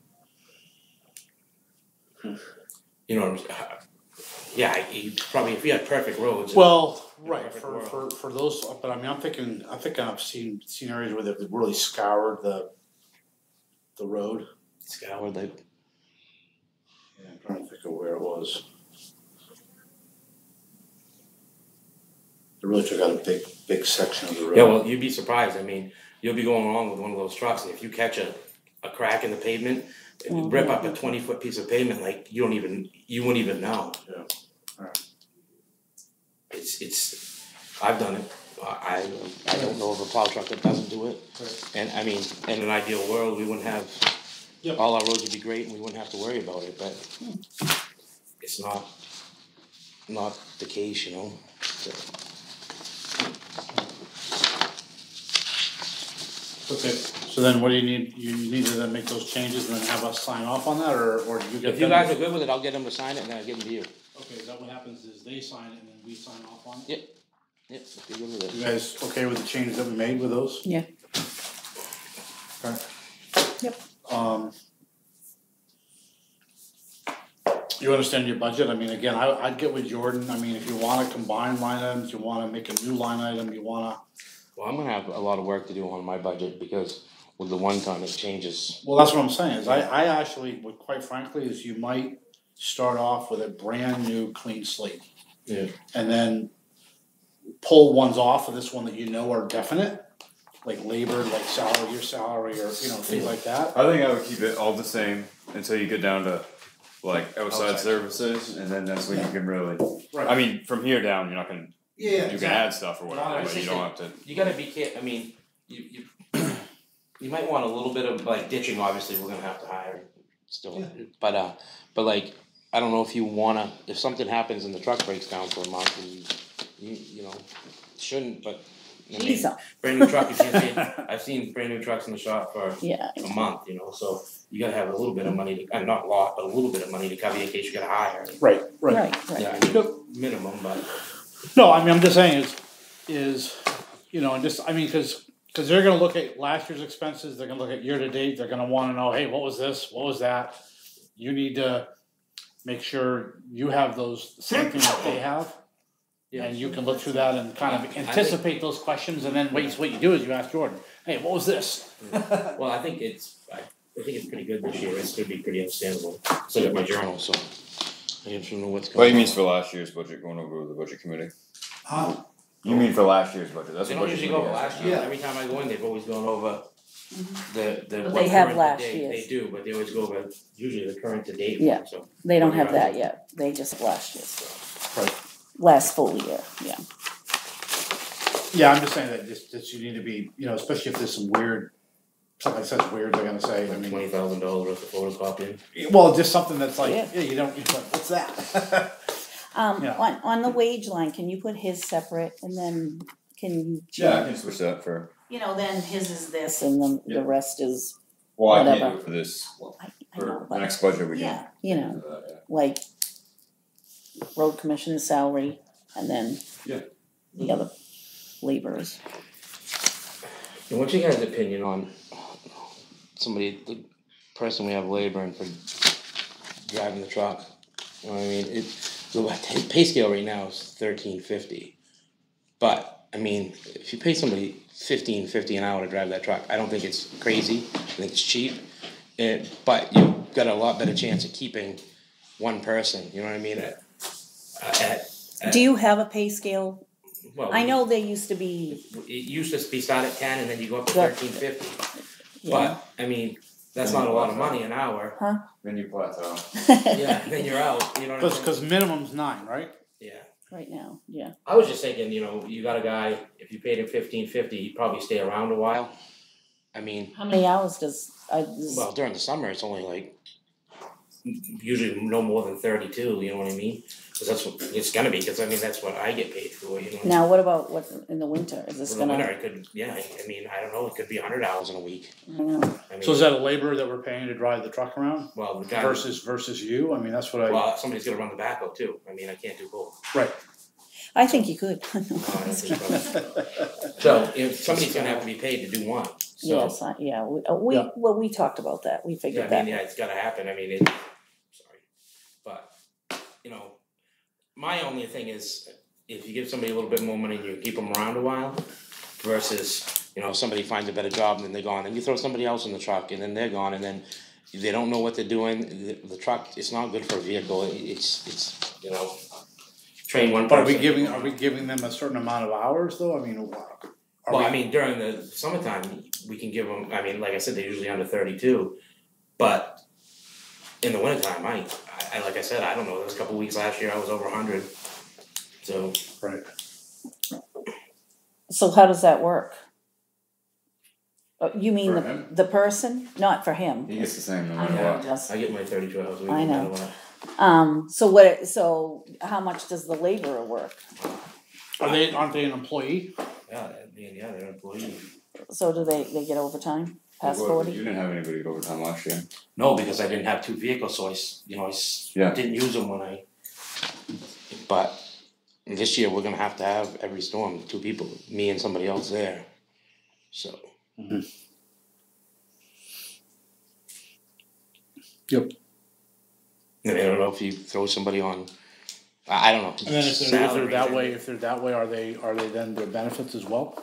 you probably, if you had perfect roads. Well, right, perfect for those, but I mean, I'm thinking I've seen areas where they've really scoured the road. Scoured, Yeah, I'm trying to think of where it was. They really took out a big section of the road. yeah, well, you'd be surprised. I mean, you'll be going along with one of those trucks, and if you catch a crack in the pavement, rip up a 20-foot piece of pavement, like you wouldn't even know. Yeah. Alright. It's I've done it. I don't know of a plow truck that doesn't do it. Right. And I mean, in an ideal world, we wouldn't have. Yep. All our roads would be great, and we wouldn't have to worry about it. But it's not the case, So. Okay, so then what do you need? You need to then make those changes and then have us sign off on that, or do you get If you guys are good with it, I'll get them to sign it, and then I'll give them to you. Okay, is that what happens, is they sign it and then we sign off on it? Yep. Yep, if you're good with it. You guys okay with the changes that we made with those? Yeah. Okay. Yep. You understand your budget? I mean, again, I'd get with Jordan. I mean, if you wanna combine line items, you wanna make a new line item, you wanna. Well, I'm gonna have a lot of work to do on my budget because with the 1 ton, it changes. Well, that's what I'm saying, is I actually, quite frankly, is you might start off with a brand new clean slate. Yeah. And then pull ones off of this one that are definite, like labor, like salary, your salary, or, things like that. I think I would keep it all the same until you get down to like outside services, and then that's when you can really. Right. I mean, from here down, you're not gonna. Yeah, You can add stuff or whatever, No, but you don't have to. You gotta be careful. I mean, you you might want a little bit of like ditching. Obviously, we're gonna have to hire still, but like I don't know if something happens and the truck breaks down for a month and you shouldn't, but. I mean, brand new truck, I've seen brand new trucks in the shop for a month, so you gotta have a little bit of money, not a lot, but a little bit of money to cover you in case you gotta hire. Right. Yeah, I mean, minimum, but. No, I mean, I'm just saying and just, I mean, cause they're gonna look at last year's expenses, they're gonna look at year to date, they're gonna wanna know, hey, what was this, what was that? You need to make sure you have those, same thing that they have. And you can look through that and kind of anticipate those questions, and then what you do is you ask Jordan, hey, what was this? Well, I think it's pretty good this year. It's gonna be pretty understandable. So I got my journal, so I just don't know what's going on. What do you mean for last year's budget going over with the budget committee? You mean for last year's budget? That's They what don't budget usually go over committee last year. Every time I go in, they've always gone over the But what they have current last to date. year's. They do, but they always go over usually the current to date Yeah. one, so. They don't have that yet, they just last year's. Right. Last full year, yeah. Yeah, I'm just saying that you need to be, especially if there's some weird something that says weird, they're gonna say, I Like mean, $20,000 worth of photocopying. well, just something that's like, Yeah. yeah, you don't, it's like, what's that? Yeah. On the wage line, can you put his separate and then can you? Yeah, I can switch that for. You know, then his is this and then Yeah. the rest is, Well, I can't Whatever. do it for this. I For know, the but next budget, we can. yeah, you know, do that, yeah. like road commissioner's salary and then Yeah. the other laborers. And what's your guys' opinion on somebody, the person we have laboring for driving the truck? You know what I mean, the pay scale right now is $13.50. But I mean, if you pay somebody $15.50 an hour to drive that truck, I don't think it's crazy. I think it's cheap. But you've got a lot better chance of keeping one person. You know what I mean? Do you have a pay scale? Well, I know they used to be, it used to be start at 10 and then you go up to Yeah. $13.50. yeah, But I mean, that's not a lot of money an hour. Then you plateau. Yeah, then you're out. You know what I mean? Cause minimum's 9, right? Yeah. right now, yeah. I was just thinking, you know, you got a guy, if you paid him $15.50, he'd probably stay around a while. I mean, How many hours does, well, during the summer, it's only like usually no more than 32. You know what I mean? Because that's what it's gonna be. Because I mean, that's what I get paid for. You know. now what about what in the winter? Is this In the gonna? winter, it could. Yeah, I mean, I don't know. It could be 100 hours in a week. I don't know. I mean, So is that a laborer that we're paying to drive the truck around well, the guy. versus you? I mean, that's what I, Well, somebody's gonna run the backhoe too. I mean, I can't do both. right. I think you could. No, I don't think so. So, you know, somebody's gonna have to be paid to do one. So, Yes, yeah, Yeah. well, we talked about that, we yeah, figured I that. mean, yeah, it's gotta happen. I mean, it. Sorry, but you know, my only thing is if you give somebody a little bit more money and you keep them around a while, versus you know somebody finds a better job and then they're gone, and you throw somebody else in the truck and then they're gone, and then they don't know what they're doing. The truck, it's not good for a vehicle. It's you know, train one But person. are we giving them a certain amount of hours though? I mean, Well, I mean, during the summertime, we can give them. I mean, like I said, they're usually under 32, but in the wintertime, I like I said, I don't know. There was a couple weeks last year I was over 100. So right. So how does that work? You mean For the him? the person, not for him? He gets the same no I matter know what. it does. I get my 32 hours a week. I no know. matter what. So how much does the laborer work? Aren't they an employee? Yeah, I mean, yeah, they're an employee. So do they get overtime past Well, 40? You didn't have anybody go overtime last year. No, because I didn't have two vehicles, so Yeah. didn't use them when I. But this year we're gonna have to have every storm 2 people, me and somebody else there. So. Yep. And I don't know if you throw somebody on. I don't know. And then if they're salary, that then- way, are they then their benefits as well?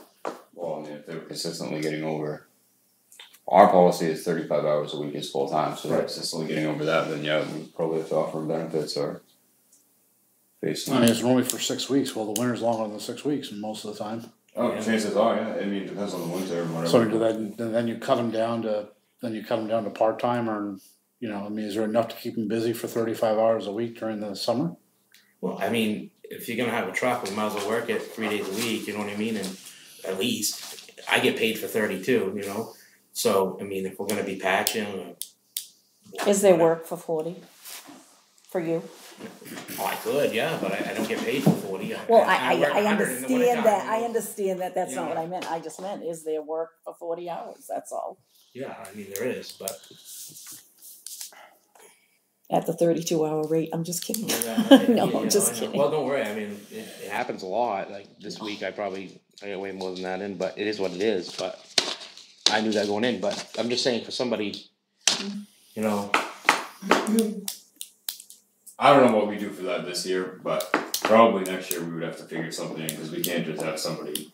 Well, I mean, if they're consistently getting over. Our policy is 35 hours a week is full time, so if they're consistently getting over that, then yeah, we probably have to offer them benefits or. Based I on. mean, it's normally for 6 weeks. Well, the winter's longer than 6 weeks most of the time. Oh, chances are, yeah. I mean, it depends on the winter and whatever. So then you cut them down to part time, or you know, I mean, is there enough to keep them busy for 35 hours a week during the summer? Well, I mean, if you're gonna have a truck, we might as well work it 3 days a week. You know what I mean? And at least I get paid for 32. You know, so I mean, if we're gonna be patching, Is there work for 40? For you? Oh, I could, yeah, but I don't get paid for 40. Well, I work I 100 in the wintertime, understand that, you know? I understand that, that's You not know? what I meant, I just meant, is there work for 40 hours, that's all. Yeah, I mean there is, but At the 32-hour rate, I'm just kidding. no, I'm just kidding. Well, don't worry. I mean, it happens a lot. Like this week, I got way more than that in, but it is what it is. But I knew that going in. But I'm just saying, for somebody, you know, I don't know what we do for that this year, but probably next year we would have to figure something in because we can't just have somebody,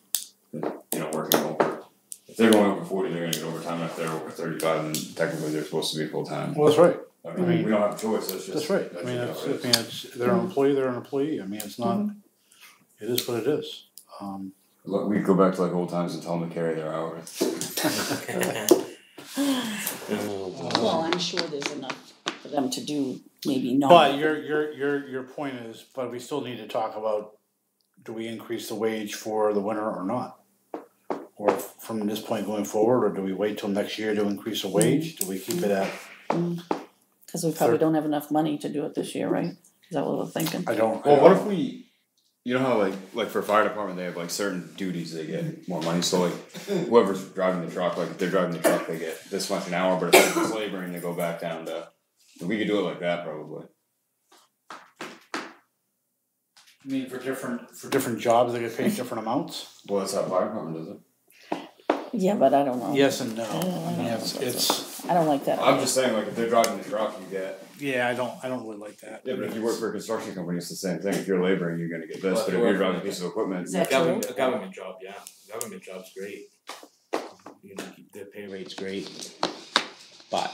working over. If they're going over 40, they're going to get overtime. If they're over 35, then technically they're supposed to be full time. Well, that's right. I mean, we don't have a choice. That's just. That's right. I mean, they're an employee. They're an employee. I mean, it's not. It is what it is. Look, we go back to like old times and tell them to carry their hours. Well, I'm sure there's enough for them to do, maybe not. But your point is, but we still need to talk about, do we increase the wage for the winter or not? Or from this point going forward, or do we wait till next year to increase the wage? Do we keep it at? Cause we probably don't have enough money to do it this year, right? Is that what we're thinking? I don't. Well, what if we, you know how like for fire department they have like certain duties they get more money. So like whoever's driving the truck, like if they're driving the truck, they get this much an hour. But if it's laboring, they go back down to. We could do it like that probably. I mean, for different jobs, they get paid different amounts. Well, that's how fire department does it. Yeah, but I don't know. Yes and no. I mean, it's. I don't like that. I'm just saying, like if they're driving the truck, you get. Yeah, I don't really like that. Yeah, but if you work for a construction company, it's the same thing. If you're laboring, you're gonna get this. But if you're driving a piece of equipment, Is that Government, true? a government job, yeah, government job's great. You know, the pay rate's great, but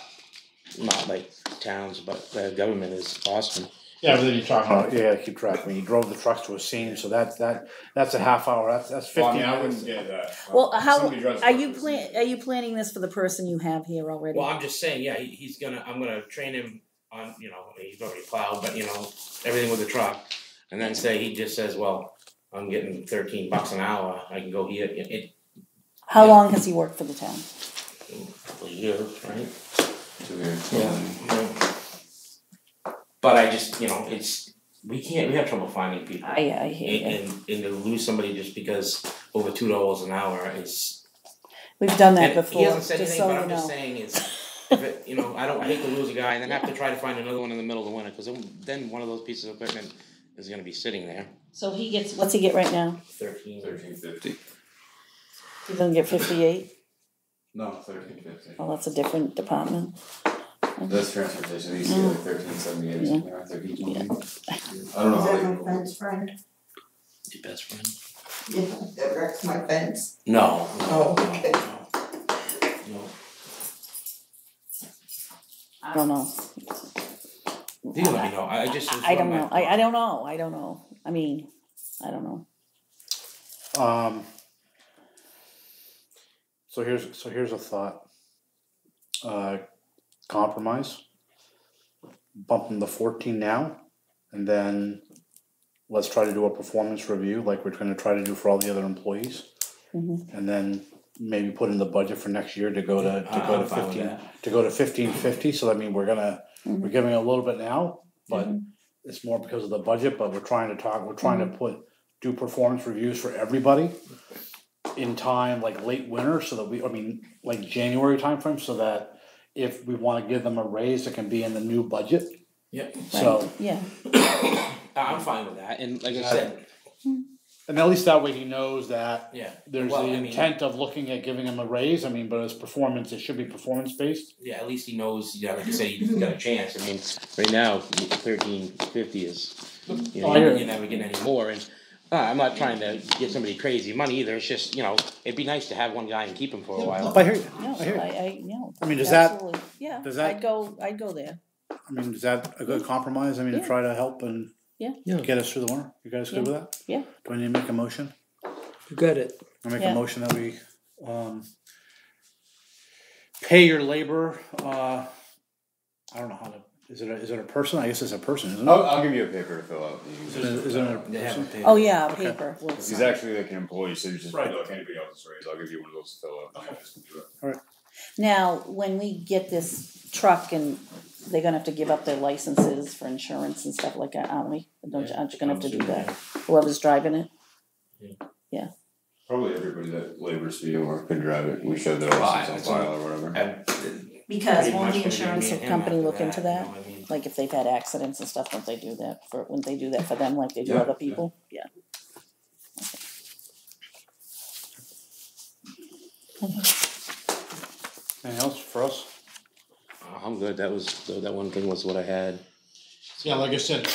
not like towns, but the government is awesome. Yeah, but then you're talking about, keep track. I mean, you drove the trucks to a scene, so that's a half hour, that's 50 well, I mean, I minutes. wouldn't get that. Well, how, Somebody drives are truck you to the scene. are you planning this for the person you have here already? Well, I'm just saying, yeah, I'm gonna train him on, he's already plowed, but everything with the truck. And then say, he just says, well, I'm getting $13 an hour, I can go here, How long has he worked for the town? a couple of years, right? 2 years. Yeah. But I just, we have trouble finding people. I hear you. And to lose somebody just because over $2 an hour is. We've done that And before, he hasn't said just anything, so but you I'm just know. saying is, if it, I hate to lose a guy and then have to try to find another one in the middle of the winter, cause then one of those pieces of equipment is gonna be sitting there. So he gets, what's he get right now? 1350. He doesn't get 58? No, 1350. Well, that's a different department. That's transportation. These are like 1378 or something, or 1320. I don't know Is how that they. my fence friend? Your best friend? Yeah, that wrecks my fence. No. Oh, okay. No. I don't know. You can let me know, I just. I don't know, I don't know, I mean, I don't know. So here's a thought. Compromise. Bump them to 14 now, and then let's try to do a performance review like we're gonna try to do for all the other employees. Mm-hmm. And then maybe put in the budget for next year to go to I'm fine with 15 that. to go to 1550. So I mean we're giving a little bit now, but it's more because of the budget. But we're trying to do performance reviews for everybody in time, like late winter, so that like January timeframe, so that if we want to give them a raise, it can be in the new budget. Yep. So Yeah. I'm fine with that, and like I said, and at least that way he knows that yeah. there's Well, the I mean, intent of looking at giving him a raise. I mean, but it's performance. It should be performance based. Yeah, at least he knows, like you said, he's got a chance, I mean, right now, 1350 is, you're never getting any more, and I'm not trying to get somebody crazy money either, it's just, it'd be nice to have one guy and keep him for a while. I hear you. No, I hear you. I know. I mean, Absolutely. Yeah, does that- I'd go there. I mean, is that a good compromise? I mean, to Yeah. try to help and Yeah. get us through the winter. You guys good with that? Yeah. Do I need to make a motion? You got it. I make Yeah. a motion that we pay your labor. I don't know how to. Is it a person? I guess it's a person, isn't it? I'll give you a paper to fill out. Is it a They person? haven't paid. Oh, yeah, Okay. paper. Well, He's actually like an employee, so you just Right. like anybody else's raise. I'll give you one of those to fill out. You guys can do it. Now, when we get this truck and they're gonna have to give up their licenses for insurance and stuff like that, aren't we? Aren't you gonna have to do that? Whoever's driving it? Probably everybody that labors for you or could drive it. We showed their license on file or whatever. Because Pretty won't much the gonna be insurance me and him company after look into that? you know what I mean? Like if they've had accidents and stuff, wouldn't they do that for them like they do Yeah, other people? Yeah. Anything else for us? I'm good, that one thing was what I had. Yeah, like I said,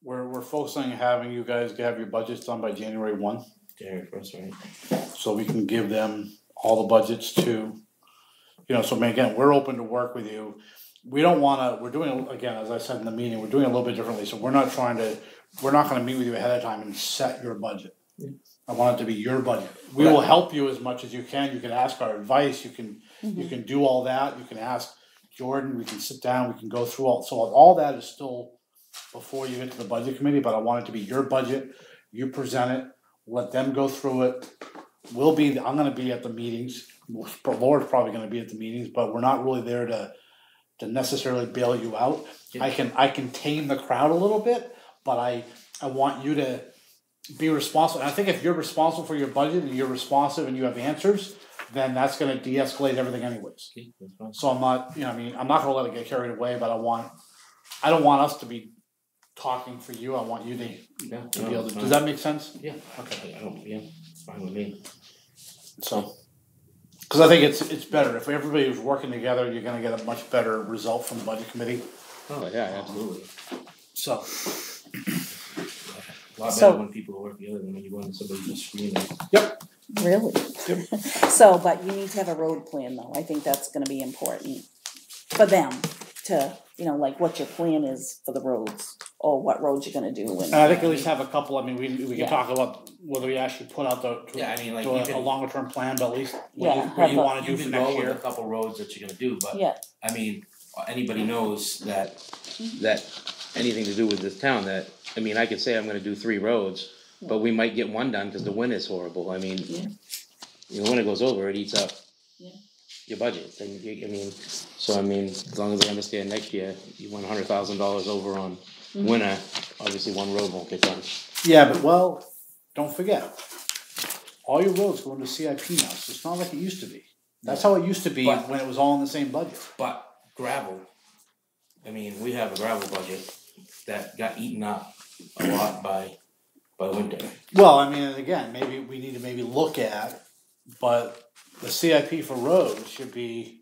we're focusing on having you guys have your budgets done by January 1, January 1st, right? so we can give them all the budgets to, so I mean, again, we're open to work with you. We don't wanna, we're doing, again, as I said in the meeting, we're doing it a little bit differently, so we're not gonna meet with you ahead of time and set your budget. I want it to be your budget. We will help you as much as you can ask our advice, you can do all that, you can ask Jordan, we can sit down, we can go through all that is still before you get to the budget committee, but I want it to be your budget, you present it, let them go through it. I'm gonna be at the meetings, Laura's probably gonna be at the meetings, but we're not really there to necessarily bail you out. Yeah. I can tame the crowd a little bit, but I want you to be responsible. And I think if you're responsible for your budget and you're responsive and you have answers, then that's gonna de-escalate everything anyways. Okay, that's fine. So I'm not, I'm not gonna let it get carried away, but I don't want us to be talking for you, I want you to Yeah, be no, able it's to, fine. does that make sense? Yeah, Okay. I don't, yeah, it's fine with me. So, cause I think it's better, if everybody was working together, you're gonna get a much better result from the budget committee, Oh, yeah, absolutely. so. A lot So- better when people work together than when you go into somebody just screaming. Really? So, but you need to have a road plan though, I think that's gonna be important for them to, like what your plan is for the roads, or what roads you're gonna do And I think at least have a couple, I mean, we can Yeah. talk about whether we actually put out Yeah, I mean, like, to you a can- longer term plan, but at least Yeah, what you have a- wanna do You for can next go with a year. couple roads that you're gonna do, but, Yeah, I mean, anybody knows that anything to do with this town, that, I mean, I could say I'm gonna do 3 roads, but we might get one done, cause the wind is horrible, I mean, when it goes over, it eats up Yeah. your budget, and so I mean, as long as I understand next year, you went $100,000 over on winter, obviously one road won't get done. Yeah, but well, don't forget, all your roads go into CIP now, so it's not like it used to be. That's how it used to be But- when it was all in the same budget. But gravel, I mean, we have a gravel budget that got eaten up a lot by winter. Well, I mean, and again, maybe we need to maybe look at, but the CIP for roads should be,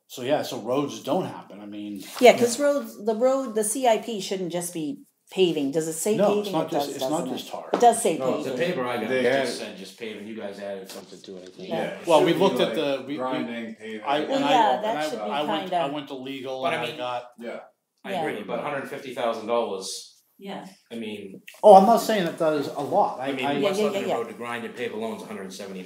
so roads don't happen, I mean. yeah, cause the CIP shouldn't just be paving, does it say paving? No, it's not It does, just, it's not doesn't it? just tar. It does say No, The paving, paper I got They just had- said just paving, you guys added something to it, I think. Yeah. it Well, should we be looked like at the, grinding, paving. I that should be went, kinda- I went to legal But and I I mean- got, Yeah. I Yeah. agree, but $150,000, yeah, I mean, oh, I'm not saying that does a lot, I mean, I, West yeah, Lebanon yeah. Road to grind and pave alone's $179.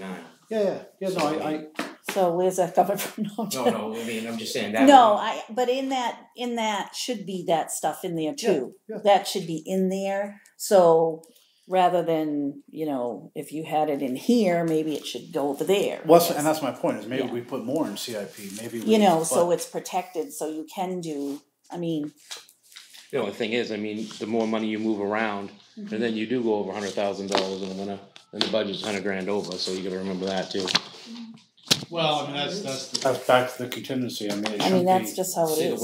yeah, no, I, so where's that coming from? No, I mean, I'm just saying that. No, but in that should be that stuff in there too. Yeah, yeah. That should be in there, so rather than, if you had it in here, maybe it should go over there. well, and that's my point, is maybe Yeah. we put more in CIP, maybe we. So but- it's protected, so you can do, The only thing is, I mean, the more money you move around, and then you do go over $100,000 in the winter, then the budget's $100,000 over, so you gotta remember that too. Well, I mean, that's back to the contingency, I mean, it shouldn't be. that's just how it See, is.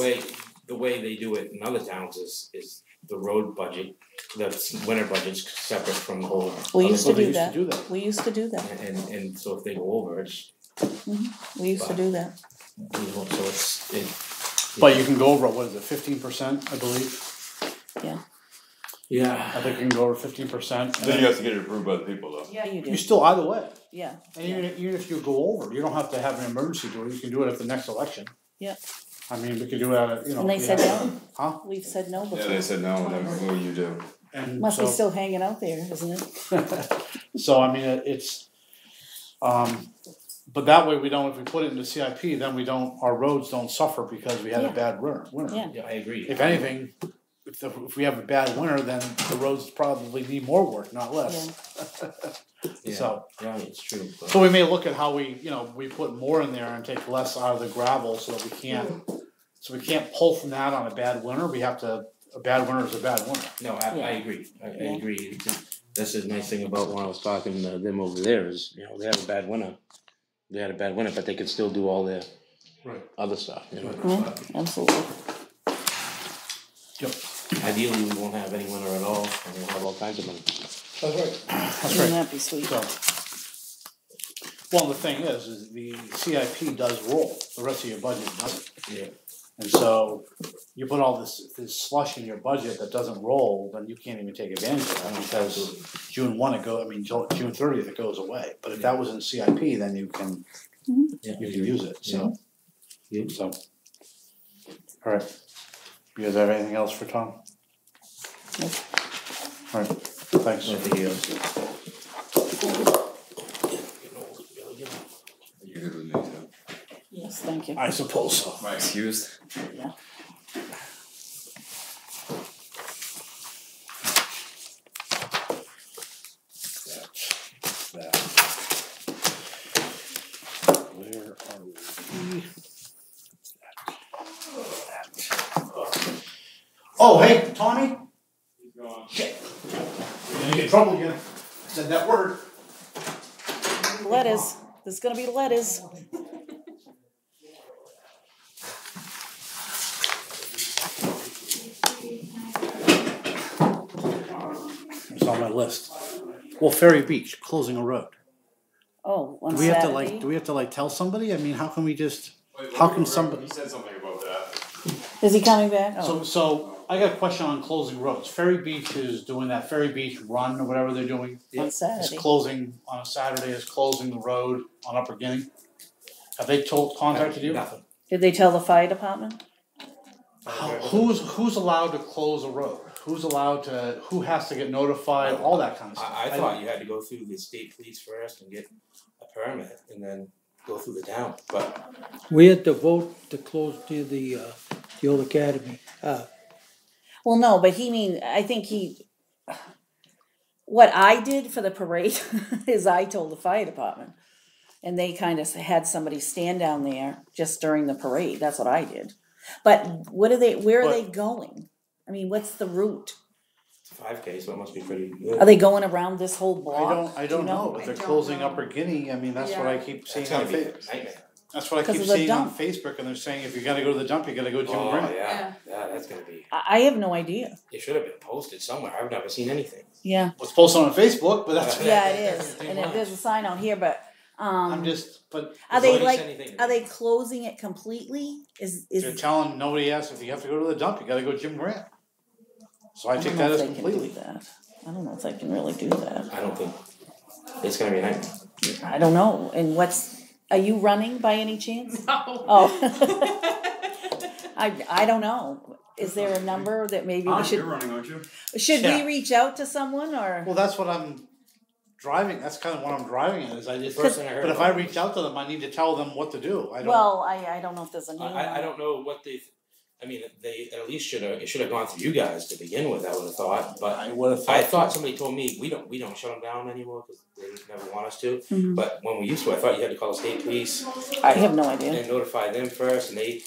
the way they do it in other towns is the road budget, the winter budget's separate from the whole. We other used to Well, they do used to that, do that. we used to do that, And so if they go over, it's, we used to do that. so it's. But you can go over, what is it, 15%, I believe, Yeah. I think you can go over 15%. Then you have to get it approved by the people though. Yeah, you do, You still, either way, yeah, and even if you go over, you don't have to have an emergency do it, you can do it at the next election. Yeah. I mean, we could do it at, and they we said have- no, Huh? we've said no before. Yeah, they said no, and then what will you do? And Must be so- still hanging out there, isn't it? So, I mean, it's, but that way we don't, if we put it into CIP, then our roads don't suffer because we had a Yeah. bad winter. Yeah. Yeah, I agree. If anything, if we have a bad winter, then the roads probably need more work, not less. Yeah. So, Yeah, it's true, but. so we may look at how we put more in there and take less out of the gravel so that we can't pull from that on a bad winter, a bad winter is a bad winter. No, I Yeah. agree, I Yeah. agree. That's the nice thing about when I was talking to them over there is, they have a bad winter. They had a bad winter, but they could still do all their other stuff, Absolutely. Yep. Ideally, we won't have any winter at all, and we'll have all kinds of money. That's right. That's Wouldn't right. that be sweet? So, well, the thing is the CIP does roll, the rest of your budget doesn't. Yeah. And so, you put all this slush in your budget that doesn't roll, then you can't even take advantage of that, because June 30th it goes away. But if that was in CIP, then you can use it, so. Yeah. So. Alright. You guys have anything else for Tom? Nope. Alright, thanks. You good with me too? Yes, thank you. I suppose so. Am I excused? Yeah. That. Oh, hey, Tommy? Shit. You're gonna get in trouble again. I said that word. Letters. There's gonna be letters. It's on my list. Well, Ferry Beach, closing a road. Oh, on Do we have to Saturday? tell somebody? I mean, how can we just, how can somebody? He said something about that. Is he coming back? Oh. So I got a question on closing roads. Ferry Beach is doing that Ferry Beach run or whatever they're doing. On Is Saturday. closing, on a Saturday, is closing the road on Upper Guinea. Have they contacted you? Nothing. Did they tell the fire department? Who's allowed to close a road? Who has to get notified, all that kind of stuff? I thought you had to go through the state police first and get a permit and then go through the town, but We had to vote to close the old academy. Well, no, but I think what I did for the parade is I told the fire department. And they kind of had somebody stand down there just during the parade. That's what I did. But where are they going? I mean, what's the route? it's a 5K, so it must be pretty good. Are they going around this whole block? I Do you don't know, but I they're don't closing know. Upper Guinea. I mean, that's what I keep seeing It's on gonna be a Facebook. nightmare. That's what I 'Cause keep of the seeing on dump. Facebook, and they're saying if you gotta go to the dump, you gotta go Jim Oh, Grant. yeah, that's gonna be, I have no idea. it should have been posted somewhere, I've never seen anything. Yeah. It's posted on Facebook, but that's. Yeah, it is. And there's a sign out here, but I'm just, but are they Nobody like said anything to are me. they closing it completely? they're telling nobody else if you have to go to the dump, you gotta go Jim Grant. So I I take don't know that if as they can completely. do that. I don't know if they can really do that. I don't think, it's gonna be a nightmare. I don't know. And are you running by any chance? No. Oh. I don't know. Is there a number that maybe we should You're running, aren't you? should Yeah. we reach out to someone or Well, that's what I'm driving, that's kind of what I'm driving at, is I just, First thing I heard but if I about reach out to them, I need to tell them what to do. I don't. well, I don't know if there's a name. I don't know what I mean, they at least it should have gone through you guys to begin with, I would have thought, but I would have I thought. thought somebody told me, we don't shut them down anymore, cause they never want us to, Mhm. but when we used to, I thought you had to call the state police I have no idea. and notify them first, and they,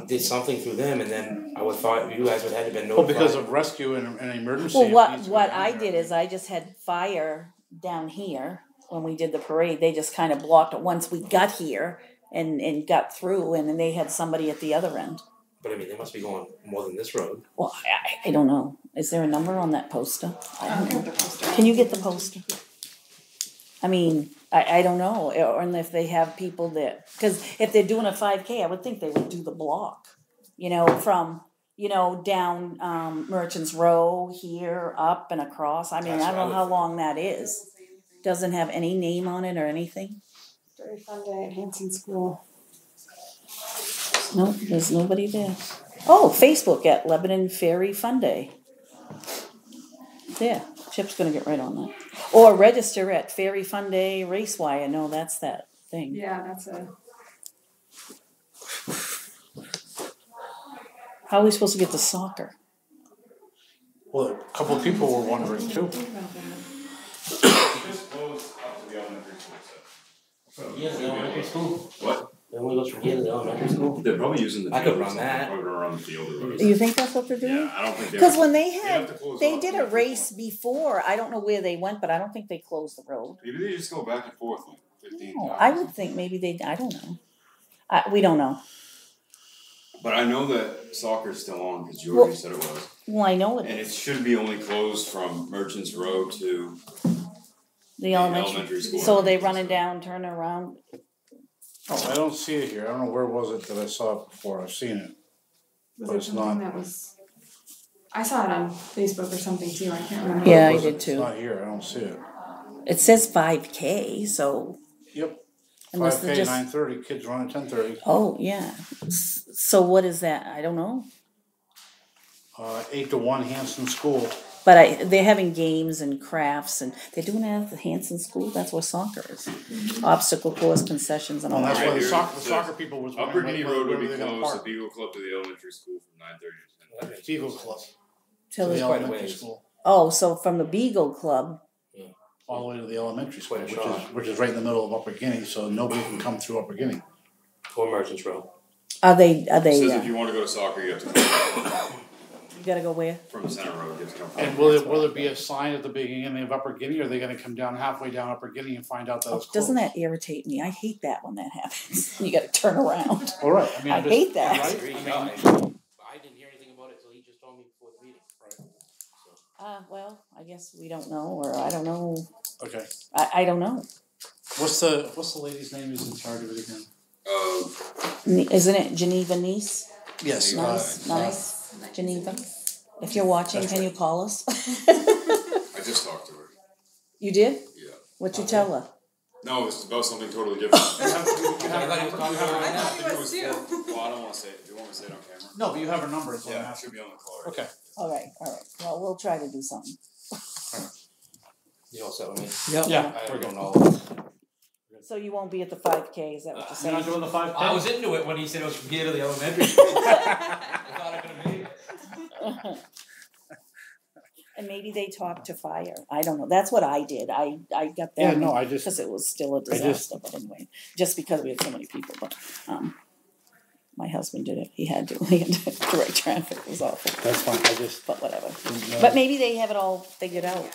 did something through them, and then I would thought you guys would have been Well, notified. because of rescue and emergency. Well, it needs to be what done I there. did is I just had fire down here when we did the parade. They just kind of blocked it once we got here and got through, and then they had somebody at the other end. But I mean, they must be going more than this road. Well, I don't know. Is there a number on that poster? I I'll don't get know. the poster. Can you get the poster? I mean, I don't know, or if they have people that, because if they're doing a 5K, I would think they would do the block, from, down Merchants Row here, up and across. I mean, That's I don't know what I how would long that is. Doesn't have any name on it or anything. Very fun day at Hanson School. Nope, there's nobody there. Oh, Facebook at Lebanon Ferry Fun Day. There, Chip's gonna get right on that. Or register at Ferry Fun Day Racewire. No, that's that thing. Yeah, that's a. How are we supposed to get to soccer? Well, a couple of people were wondering too. Just close up to the elementary school set. From here to the elementary school? What? It only goes from here to the elementary school? They're probably using the I could field or run something. that. Probably gonna run the field or whatever. You think that's what they're doing? Yeah, I don't think they. Because when they have to had, close they off did the a race before. I don't know where they went, but I don't think they closed the road. Maybe they just go back and forth like 15 No, times. I would think maybe I don't know. We don't know. But I know that soccer's still on because Georgie said it was. Well, I know it And it is. should be only closed from Merchants Row to The elementary. school. So they running down, turning around. Oh, I don't see it here. I don't know where was it that I saw it before. I've seen it. Was But it it's something not. that was? I saw it on Facebook or something too. I can't remember. Yeah, I Was did It's too. not here. I don't see it. It says 5K, so Yep. unless 5K, they're just. 9:30. Kids run at 10:30. Oh, yeah. So what is that? I don't know. 8 to 1 Hanson School. But they're having games and crafts, and they're doing that at the Hanson School. That's where soccer is. Obstacle course, concessions, and all Well, that's that. why the Right soccer, here, the soccer people was Upper wondering Guinea where Road would were be they gonna closed to park. Beagle Club to the elementary school from 9:30 to 10:30. Beagle Club. Till To the the- quite a elementary ways. school. Oh, so from the Beagle Club. All the way to the elementary school, Quite a which is right in the middle of Upper Guinea, so nobody can come through Upper Guinea. Or Merchants Row. Are they, It says if you wanna go to soccer, you have to come you gotta go where? from Center Road, you have to come from. And will there be a sign at the beginning of Upper Guinea, or are they gonna come down halfway down Upper Guinea and find out that it's closed? Doesn't that irritate me? I hate that when that happens. You gotta turn around. All right, I mean, I hate that. right? I I know, mean, I didn't hear anything about it till he just told me before the meeting. right, Well, I guess we don't know, or I don't know. okay. I don't know. What's the lady's name who's in charge of it again? Isn't it Geneva Nice? Yes. Nice, Geneva. If you're watching, can you call us? I just talked to her. You did? Yeah. What'd you tell her? No, it's about something totally different. I thought he was talking about it right now. I think it was well, I don't wanna say it, do you want me to say it on camera? No, but you have her number, it's on Yeah, that. it should be on the card. Okay. All right. Well, we'll try to do something. You all set with me? Yeah, I we're don't good. know. So you won't be at the 5K, is that what you're You're saying? not doing the 5K? I was into it when he said it was from here to the elementary school. I thought I could have made it. And maybe they talked to fire. I don't know. That's what I did. I got that. Yeah, no, I just- because it was still a disaster. But anyway, just because we had so many people. But my husband did it. He had to. He had to direct traffic. It was awful. That's fine, I just. But whatever. didn't know. But maybe they have it all figured out.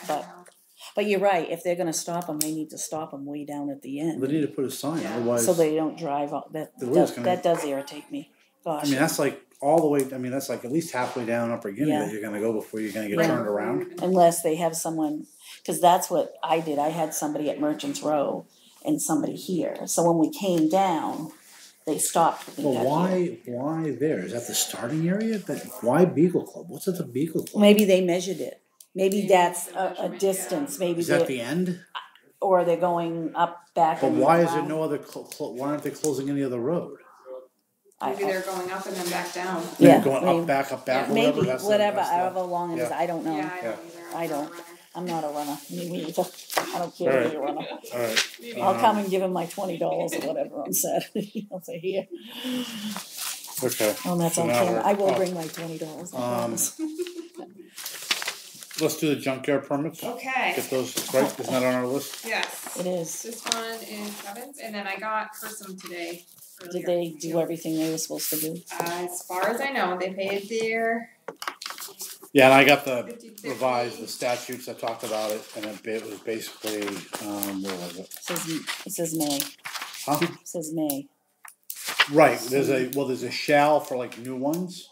But you're right. If they're going to stop them, they need to stop them way down at the end, They need to put a sign, otherwise. so they don't drive off. The wheel's gonna- That does irritate me. Gosh. I mean, that's like all the way, I mean, that's like at least halfway down Upper Guinea Yeah. that you're gonna go before you're gonna get Yeah. turned around. Unless they have someone, because that's what I did. I had somebody at Merchants Row and somebody here. So when we came down, they stopped. when we But got here. why there? Is that the starting area? But why Beagle Club? What's at the Beagle Club? Maybe they measured it. Maybe that's a distance. Maybe Is that the end? or they're going up, back. But and why is there around. no other, why aren't they closing any other road? Maybe they're going up and then back down. They're Yeah, going maybe. up, back, or Maybe whatever? That's the- whatever, that's the- however long it is. yeah. I don't know. Yeah, I don't either. I I'm not a don't. runner. I'm not a runner. Me either. I don't care Alright. if you're a runner. Alright. I'll come and give him my $20 or whatever on Saturday. I'll say here. Okay. Oh, that's So on now camera. we're- I will oh. bring my $20. I promise. Let's do the junkyard permits. Okay. Get those, right, isn't that on our list? Yes. It is. This one is Kevin's, and then I got her some today. Did earlier. they do everything they were supposed to do? As far as I know, they paid their Yeah, and I got the 50/50. revised, the statutes that talked about it, and it was basically, where was it? It says May. Huh? It says May. Right, there's a shall for like new ones.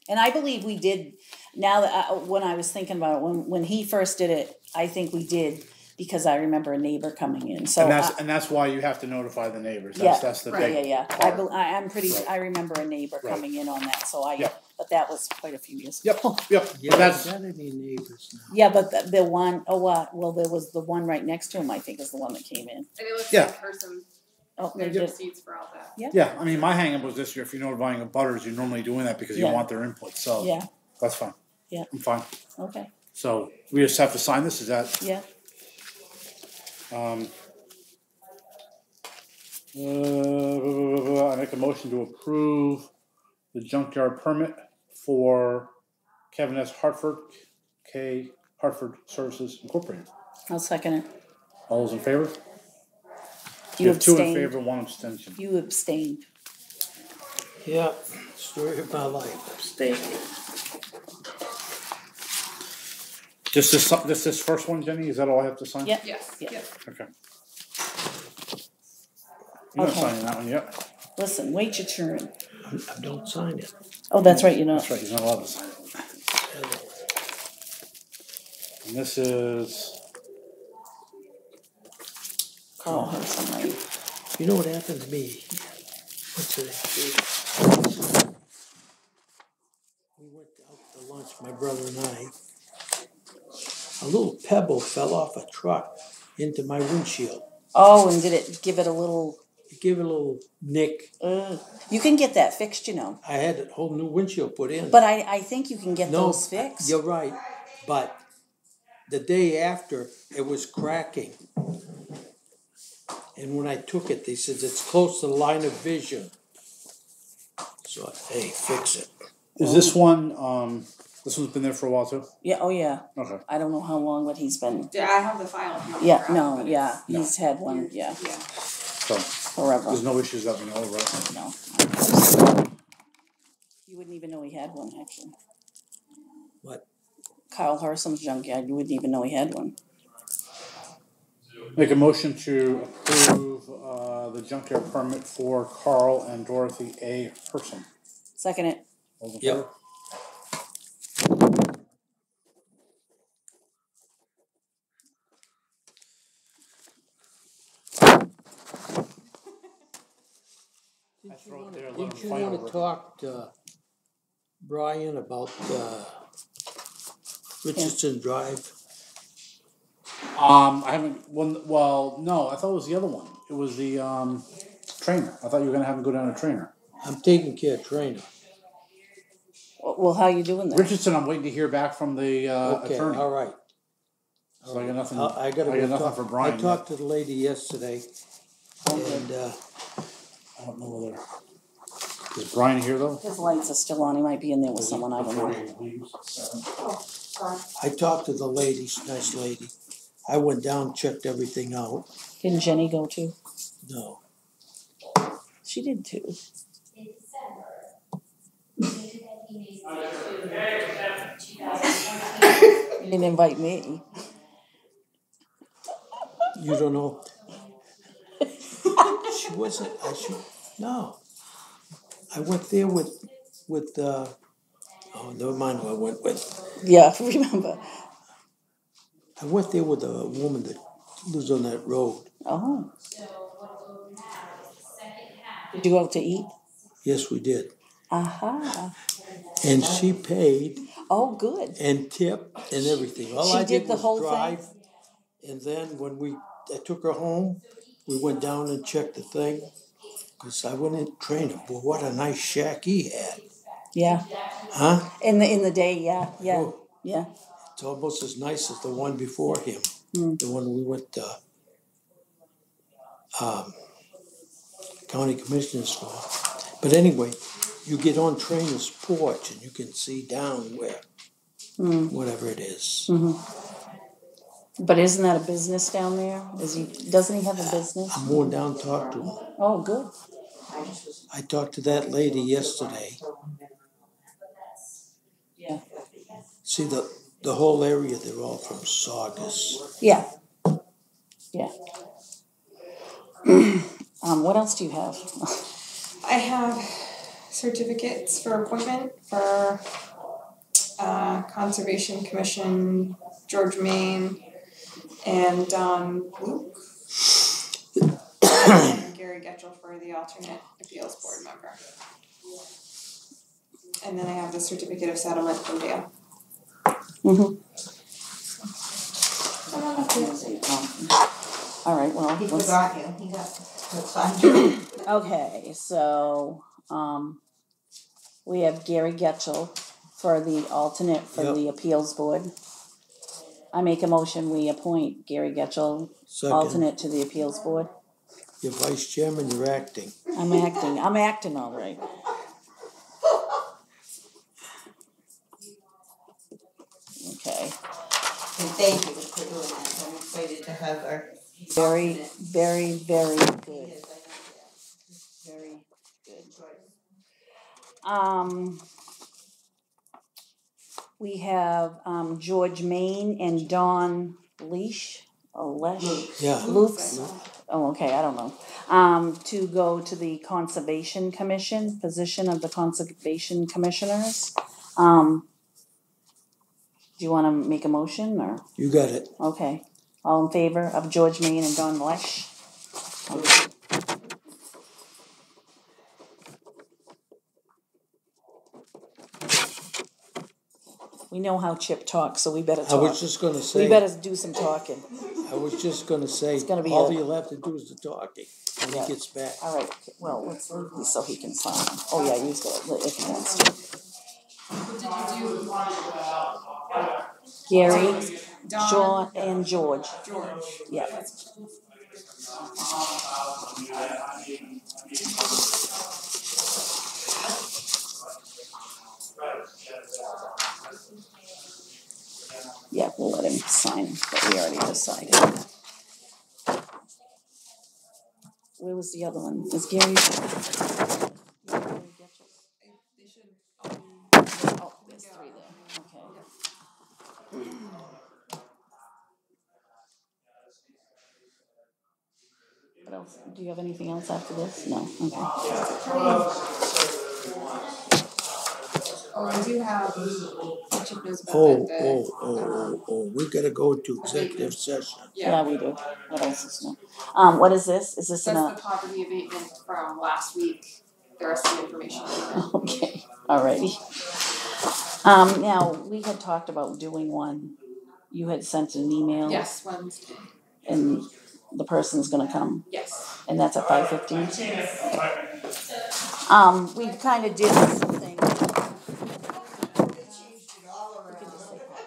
And I believe we did, now that, when I was thinking about it, when he first did it, I think we did, because I remember a neighbor coming in, so. And that's why you have to notify the neighbors, Yeah, that's the right, big yeah. part. I'm pretty, Right. I remember a neighbor Right. coming in on that, so Yep. but that was quite a few years Yep, ago. yep, but that's, Gotta be neighbors now. Yeah, but the one, well, there was the one right next to him, I think, is the one that came in. and it looks Yeah. like her some Oh, they their did, receipts for all that. yeah, I mean, my hang-up was this year, if you're notifying of butters, you're normally doing that because you Yeah. want their input, so yeah, that's fine. Yeah. I'm fine, okay, so we just have to sign this, is that, yeah. I make a motion to approve the junkyard permit for Kevin S. Hartford, K. Hartford Services Incorporated. I'll second it. All those in favor? You have two in abstained. favor, one abstention. You abstained. Yeah, story of my life, abstaining. Just this first one, Jenny, is that all I have to sign? Yep. Yes. Yeah. Yep. Okay. You're not Okay. signing that one yet? Listen, wait your turn. Don't sign it. Oh, that's right, you're not. That's right, he's not allowed to sign it. And this is, Carl has some, right? You know what happened to me? What's it? We went out to lunch, my brother and I. A little pebble fell off a truck into my windshield. Oh, and did it give it a little, It gave it a little nick. you can get that fixed, you know. I had a whole new windshield put in. But I think you can get No, those fixed. You're right, but the day after, it was cracking. And when I took it, they said it's close to the line of vision. So, hey, fix it. is this one, this one's been there for a while too? Yeah, oh yeah. Okay. I don't know how long, but he's been, Yeah, I have the file. if you want to yeah, grab it, no, but yeah, No. he's had one, yeah, Yeah. So, forever, there's no issues that we know of, right? no. You wouldn't even know he had one, actually. What? Carl Hersum's junkyard, you wouldn't even know he had one. Make a motion to approve the junkyard permit for Carl and Dorothy A. Hersum. Second it. All in Yep. favor? I throw it there, let Didn't him you fight wanna over it. talk to Brian about Richardson Drive? I haven't, no, I thought it was the other one. It was the trainer. I thought you were gonna have him go down to trainer. I'm taking care of Trainer. Well, how you doing that? Richardson, I'm waiting to hear back from the Okay, attorney. all right. So I got nothing, I gotta I go got nothing talk. for Brian I talked to the lady yesterday, and I don't know whether, is Brian here though? His lights are still on, he might be in there with Is he someone, I don't before know. he leaves at 7? I talked to the lady, she's a nice lady. I went down, checked everything out. Didn't Jenny go too? No, She did too. You didn't invite me. you don't know. She wasn't. No. I went there with. Oh, never mind who I went with. Yeah, remember. I went there with a woman that lives on that road. Oh. Did you go out to eat? Yes, we did. Aha. And she paid Oh, good. and tipped and everything. All She I did did the was whole drive. And then when I took her home, we went down and checked the thing. Because I went in training. Boy, what a nice shack he had. Yeah. Huh? In the day, yeah. Oh, Yeah. it's almost as nice as the one before him. Mm. The one we went county commissioners for. But anyway, you get on Trainer's porch and you can see down where, whatever it is. Mm-hmm. But isn't that a business down there? Doesn't he have a business? I'm going down to talk to him. Oh, good. I talked to that lady yesterday. Yeah. See, the whole area, they're all from Saugus. Yeah. Yeah. What else do you have? I have certificates for appointment for Conservation Commission, George Main, and Luke. And Gary Getchell for the alternate appeals board member. And then I have the certificate of settlement from Dale. Mm-hmm. I don't know if you All right, well. He forgot you, he got signed. Okay, so, we have Gary Getchell for the alternate for the appeals board. I make a motion, we appoint Gary Getchell, Second. alternate to the appeals board. You're vice chairman, you're acting. I'm acting all right. Okay. And thank you for doing that, I'm excited to have her. Very, very, very good. Yes, Very good. I know that. We have George Main and Don Leash. Yeah. Luke's. Oh, okay, I don't know. To go to the Conservation Commission, position of the Conservation Commissioners. Do you want to make a motion or? You got it. Okay. All in favor of George Main and Don Lesh? Okay. We know how Chip talks, so we better talk. I was just gonna say. We better do some talking. I was just gonna say. It's gonna be all you'll have to do is the talking when Yeah. he gets back. All right. Well, let's leave these so he can sign. Oh yeah, use it if he wants to. Gary, John, and George. Yeah. Yeah, we'll let him sign, but we already decided. Where was the other one? Is Gary? They should three there, okay. What else, do you have anything else after this? No, okay. Oh, I do have, I should know about that, We gotta go to executive session. Yeah, we do. What else is new? What is this? Is this That's the poverty abatement from last week, the rest of the information. Okay, alrighty. Now, we had talked about doing one. You had sent an email. Yes, Wednesday. And the person's gonna come. Yes. And that's at 5:15? We kinda did something.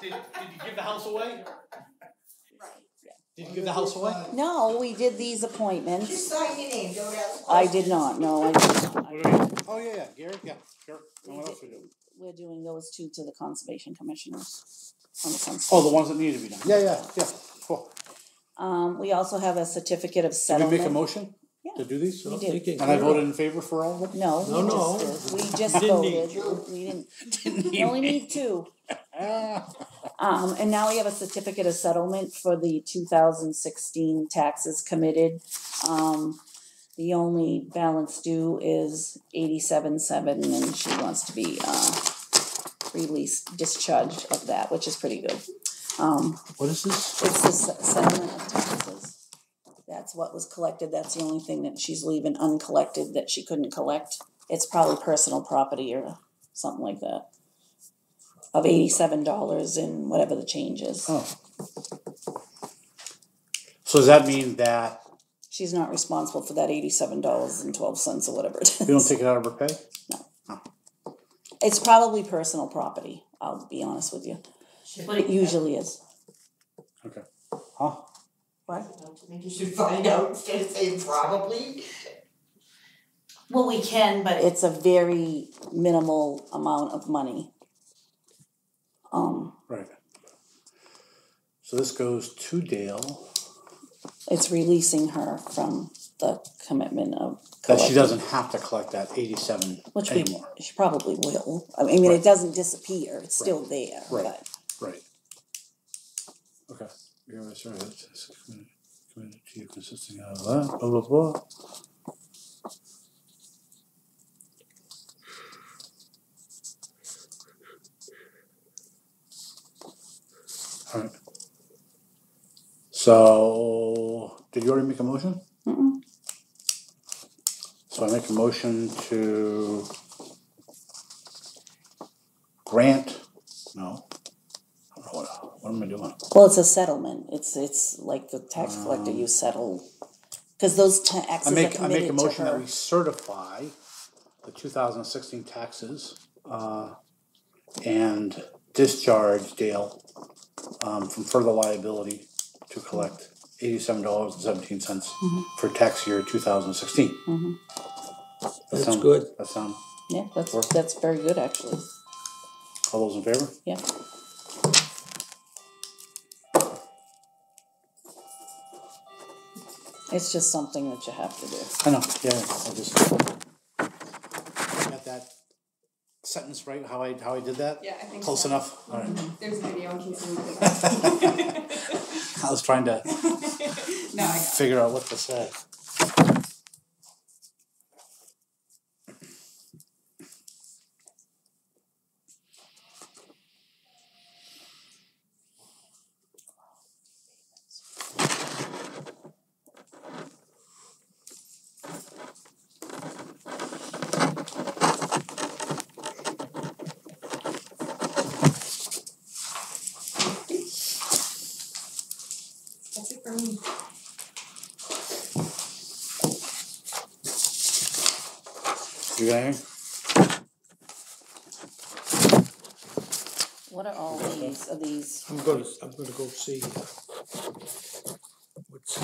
Did you give the house away? Right. Did you give the house away? No, we did these appointments. Just sign your name, don't ask. I did not, no, I did not. Oh, yeah, Gary, yeah, sure. And what else we do? We're doing those two to the conservation commissioners. On the conservation. Oh, the ones that need to be done. Yeah, cool. We also have a certificate of Did we settlement. make a motion Yeah. to do these? We did. And I voted in favor for all of them? No, No. we just voted. We didn't, we only need two. And now we have a certificate of settlement for the 2016 taxes committed. The only balance due is 87.7, and she wants to be released, discharged of that, which is pretty good. What is this? It's the settlement of taxes. That's what was collected. That's the only thing that she's leaving uncollected that she couldn't collect. It's probably personal property or something like that. Of $87 and whatever the change is. Oh. So does that mean that She's not responsible for that $87.12 or whatever it is. we don't take it out of her pay? It's probably personal property, I'll be honest with you. But it usually is. Okay. Huh? What? I think you should find out instead of saying probably. Well, we can, but it's a very minimal amount of money. Right. So this goes to Dale. It's releasing her from the commitment of That she collecting. doesn't have to collect that 87 Which anymore. she probably will. I mean, Right. it doesn't disappear. It's still there. Right. But Right. Okay. We have a service committed to you consisting of that, blah, blah, blah. All right. So, did you already make a motion? Mm-mm. So I make a motion to grant, no, what am I doing? Well, it's a settlement. It's like the tax collector you settle. Because those taxes are I make a committed to motion that her. we certify the 2016 taxes and discharge Dale from further liability to collect $87.17 for tax year 2016. Mm-hmm. That's good. That sound, Yeah, that's very good actually. all those in favor? Yeah. It's just something that you have to do. I know, yeah, I just got that sentence right, how I did that? Yeah, I think Close so. enough, all right. There's a video in case you need it. I was trying to No, I got it. figure out what to say. That's it for me. You got anything? What are all these? Are these? I'm gonna go see what's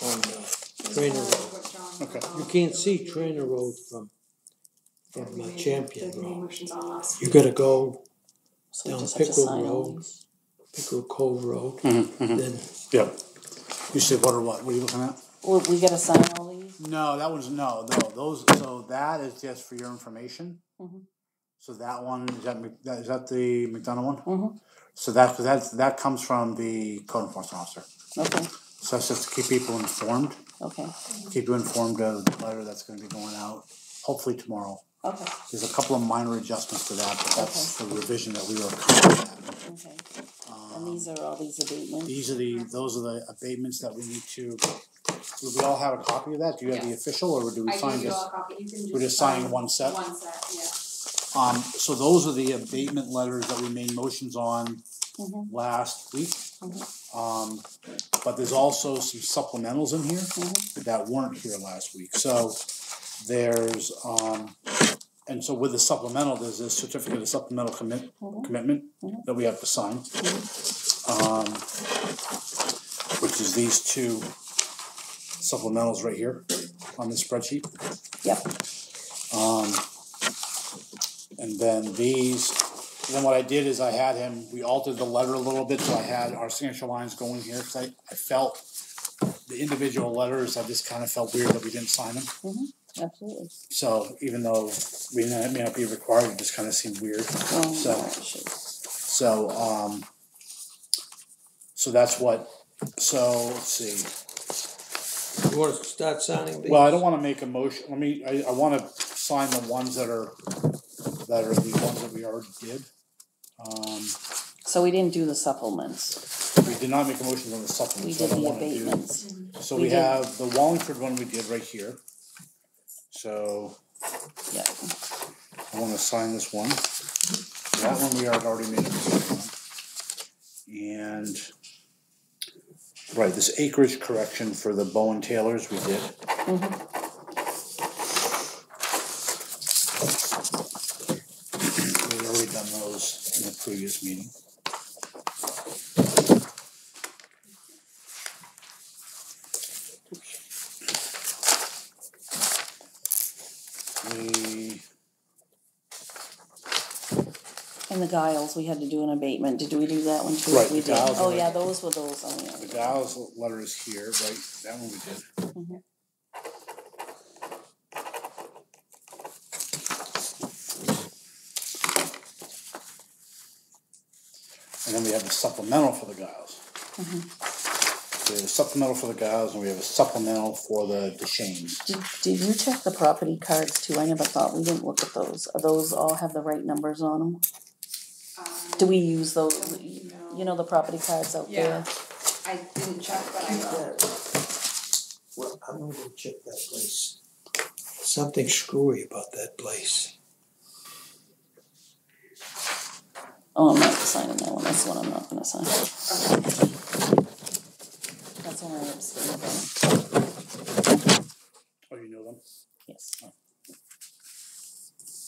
on Trainer Road. Okay. You can't see Trainer Road from Champion There's any Road. motions on last You week. gotta go So we down just have to Pickle sign all Road. these. Pickle Cove Road, Mm-hmm. then Yep. You said what or what? What are you looking at? Well, we gotta sign all these? No, that one's no, those, so that is just for your information. Mhm. So that one, is that the McDonough one? Mm-hmm. So that comes from the code enforcement officer. Okay, So that's just to keep people informed, okay, keep you informed of the letter that's gonna be going out, hopefully tomorrow. okay, There's a couple of minor adjustments to that, but that's the revision that we were coming at. okay. And these are all these abatements? Those are the abatements that we need to, do we all have a copy of that? Do you have the Yes. official, or do we I sign gave you this? all a copy, you can just. We're just signing one set? One set, yeah. So those are the abatement letters that we made motions on Mhm. last week. But there's also some supplementals in here that weren't here last week. So there's, and so with the supplemental, there's a certificate of supplemental commitment that we have to sign. Which is these two supplementals right here on this spreadsheet. Yep. And then then what I did is we altered the letter a little bit, so I had our signature lines going here, because I felt the individual letters, I just kind of felt weird that we didn't sign them. Absolutely. So even though we may not be required, it just kind of seemed weird. So that's what, so let's see. You wanna start signing these? Well, I don't wanna make a motion, I wanna sign the ones that are the ones that we already did. So we didn't do the supplements. We did not make a motion on the supplements. We so I did don't the wanna do- abatements. So We we did. have the Wallingford one we did right here. So Yeah. I wanna sign this one. That one we already made a decision on. And, right, this acreage correction for the Bowen Taylors we did. We'd already done those in the previous meeting. And the Giles, we had to do an abatement. Did we do that one too? Right, We the did. Giles Oh, one. yeah, those were those. Oh, yeah. The Giles letter is here, right, that one we did. And then we have the supplemental for the Giles. We have a supplemental for the Giles, and we have a supplemental for the Deshanes. Did you check the property cards too? I never thought, we didn't look at those. Are those all have the right numbers on them? Do we use those, you know, the property cards out there? I didn't check, but I will. Well, I'm gonna go check that place. Something screwy about that place. Oh, I'm not signing that one. That's the one I'm not gonna sign. That's one I abstained from. Oh, you know them? Yes.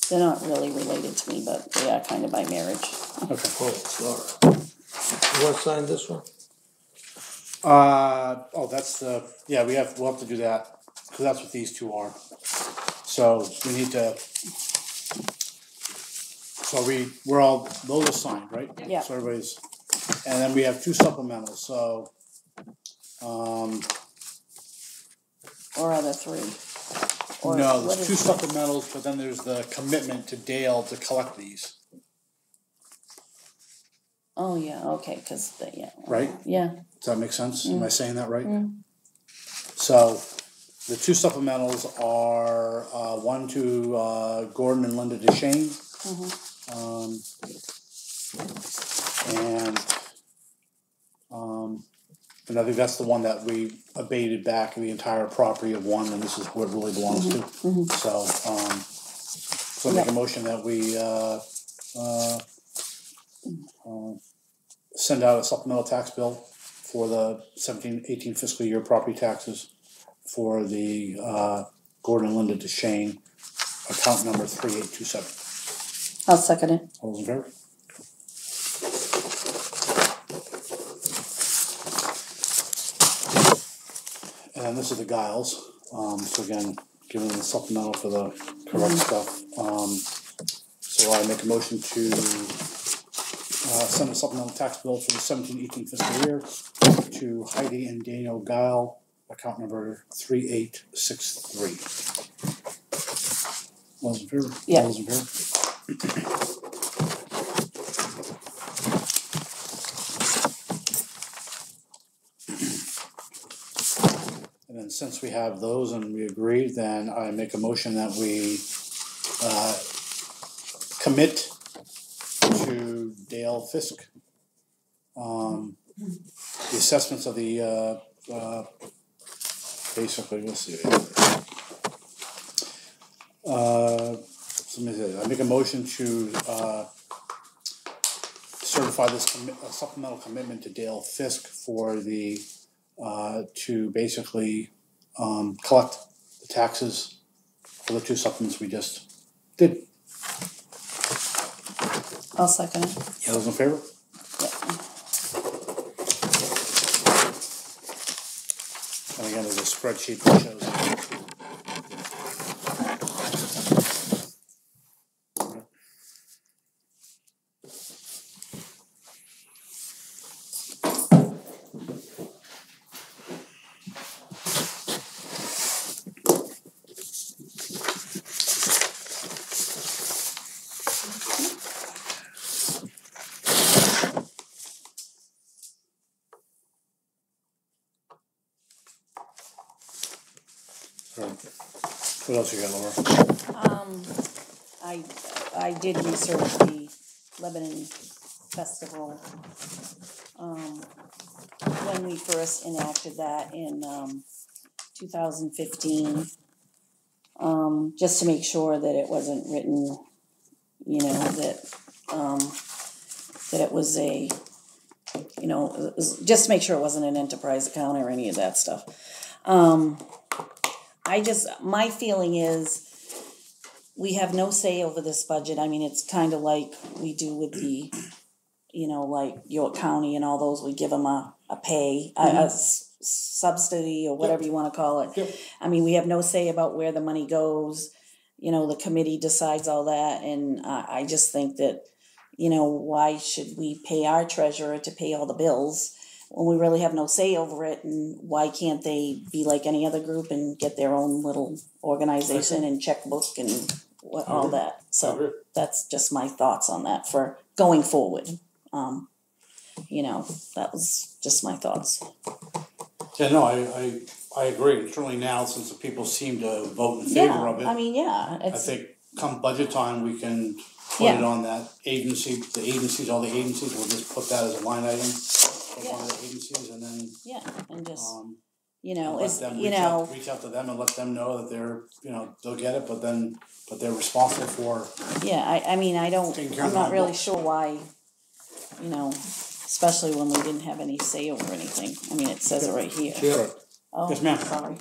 They're not really related to me, but they are kind of by marriage. Okay. Oh, Laura. You wanna sign this one? That's the, yeah, we'll have to do that, cause that's what these two are. So we need to, so we're all, those are signed, right? Yeah. So everybody's, and then we have two supplementals, so, Or are there three? Or no, what there's is- two supplementals, but then there's the commitment to Dale to collect these, Oh, yeah, okay, cause the, yeah. right? Yeah, Does that make sense? Am I saying that right? So, the two supplementals are, one to, Gordon and Linda Deshane. And I think that's the one that we abated back the entire property of one, and this is what it really belongs to. So make a motion that we, send out a supplemental tax bill for the 17-18 fiscal year property taxes for the, Gordon and Linda Deshane, account number 3827. I'll second it. All those in favor? And this is the Giles, so again, giving them the supplemental for the correct stuff. So I make a motion to send a supplemental tax bill for the 17-18 fiscal year to Heidi and Daniel Guile, account number 3863. All those in favor? Yeah. All those in favor? And then since we have those and we agree, then I make a motion that we commit to Dale Fisk the assessments of the basically, let's see. I make a motion to certify this supplemental commitment to Dale Fisk for the to basically collect the taxes for the two supplements we just did. I'll second it. Yeah, those in favor? And again, there's a spreadsheet that shows it. What else you got, Laura? I did research the Lebanon festival. When we first enacted that in 2015, just to make sure that it wasn't written, that it was a, just to make sure it wasn't an enterprise account or any of that stuff. My feeling is we have no say over this budget. I mean, it's kind of like we do with the, like York County and all those, we give them a pay, a subsidy or whatever you want to call it. Yep. I mean, we have no say about where the money goes. The committee decides all that. And I just think that, why should we pay our treasurer to pay all the bills when we really have no say over it? And why can't they be like any other group and get their own little organization and checkbook and all that? So that's just my thoughts on that for going forward. That was just my thoughts. Yeah, no, I agree. Certainly now, since the people seem to vote in favor of it. I mean, I think come budget time, we can put it on that agency, all the agencies, we'll just put that as a line item for one of the agencies, and then and just let them reach out to them and let them know that they're they'll get it, but they're responsible for. I'm not really sure why, especially when we didn't have any say over anything. I mean, it says it right here. Sure. Oh, yes, ma'am. Sorry.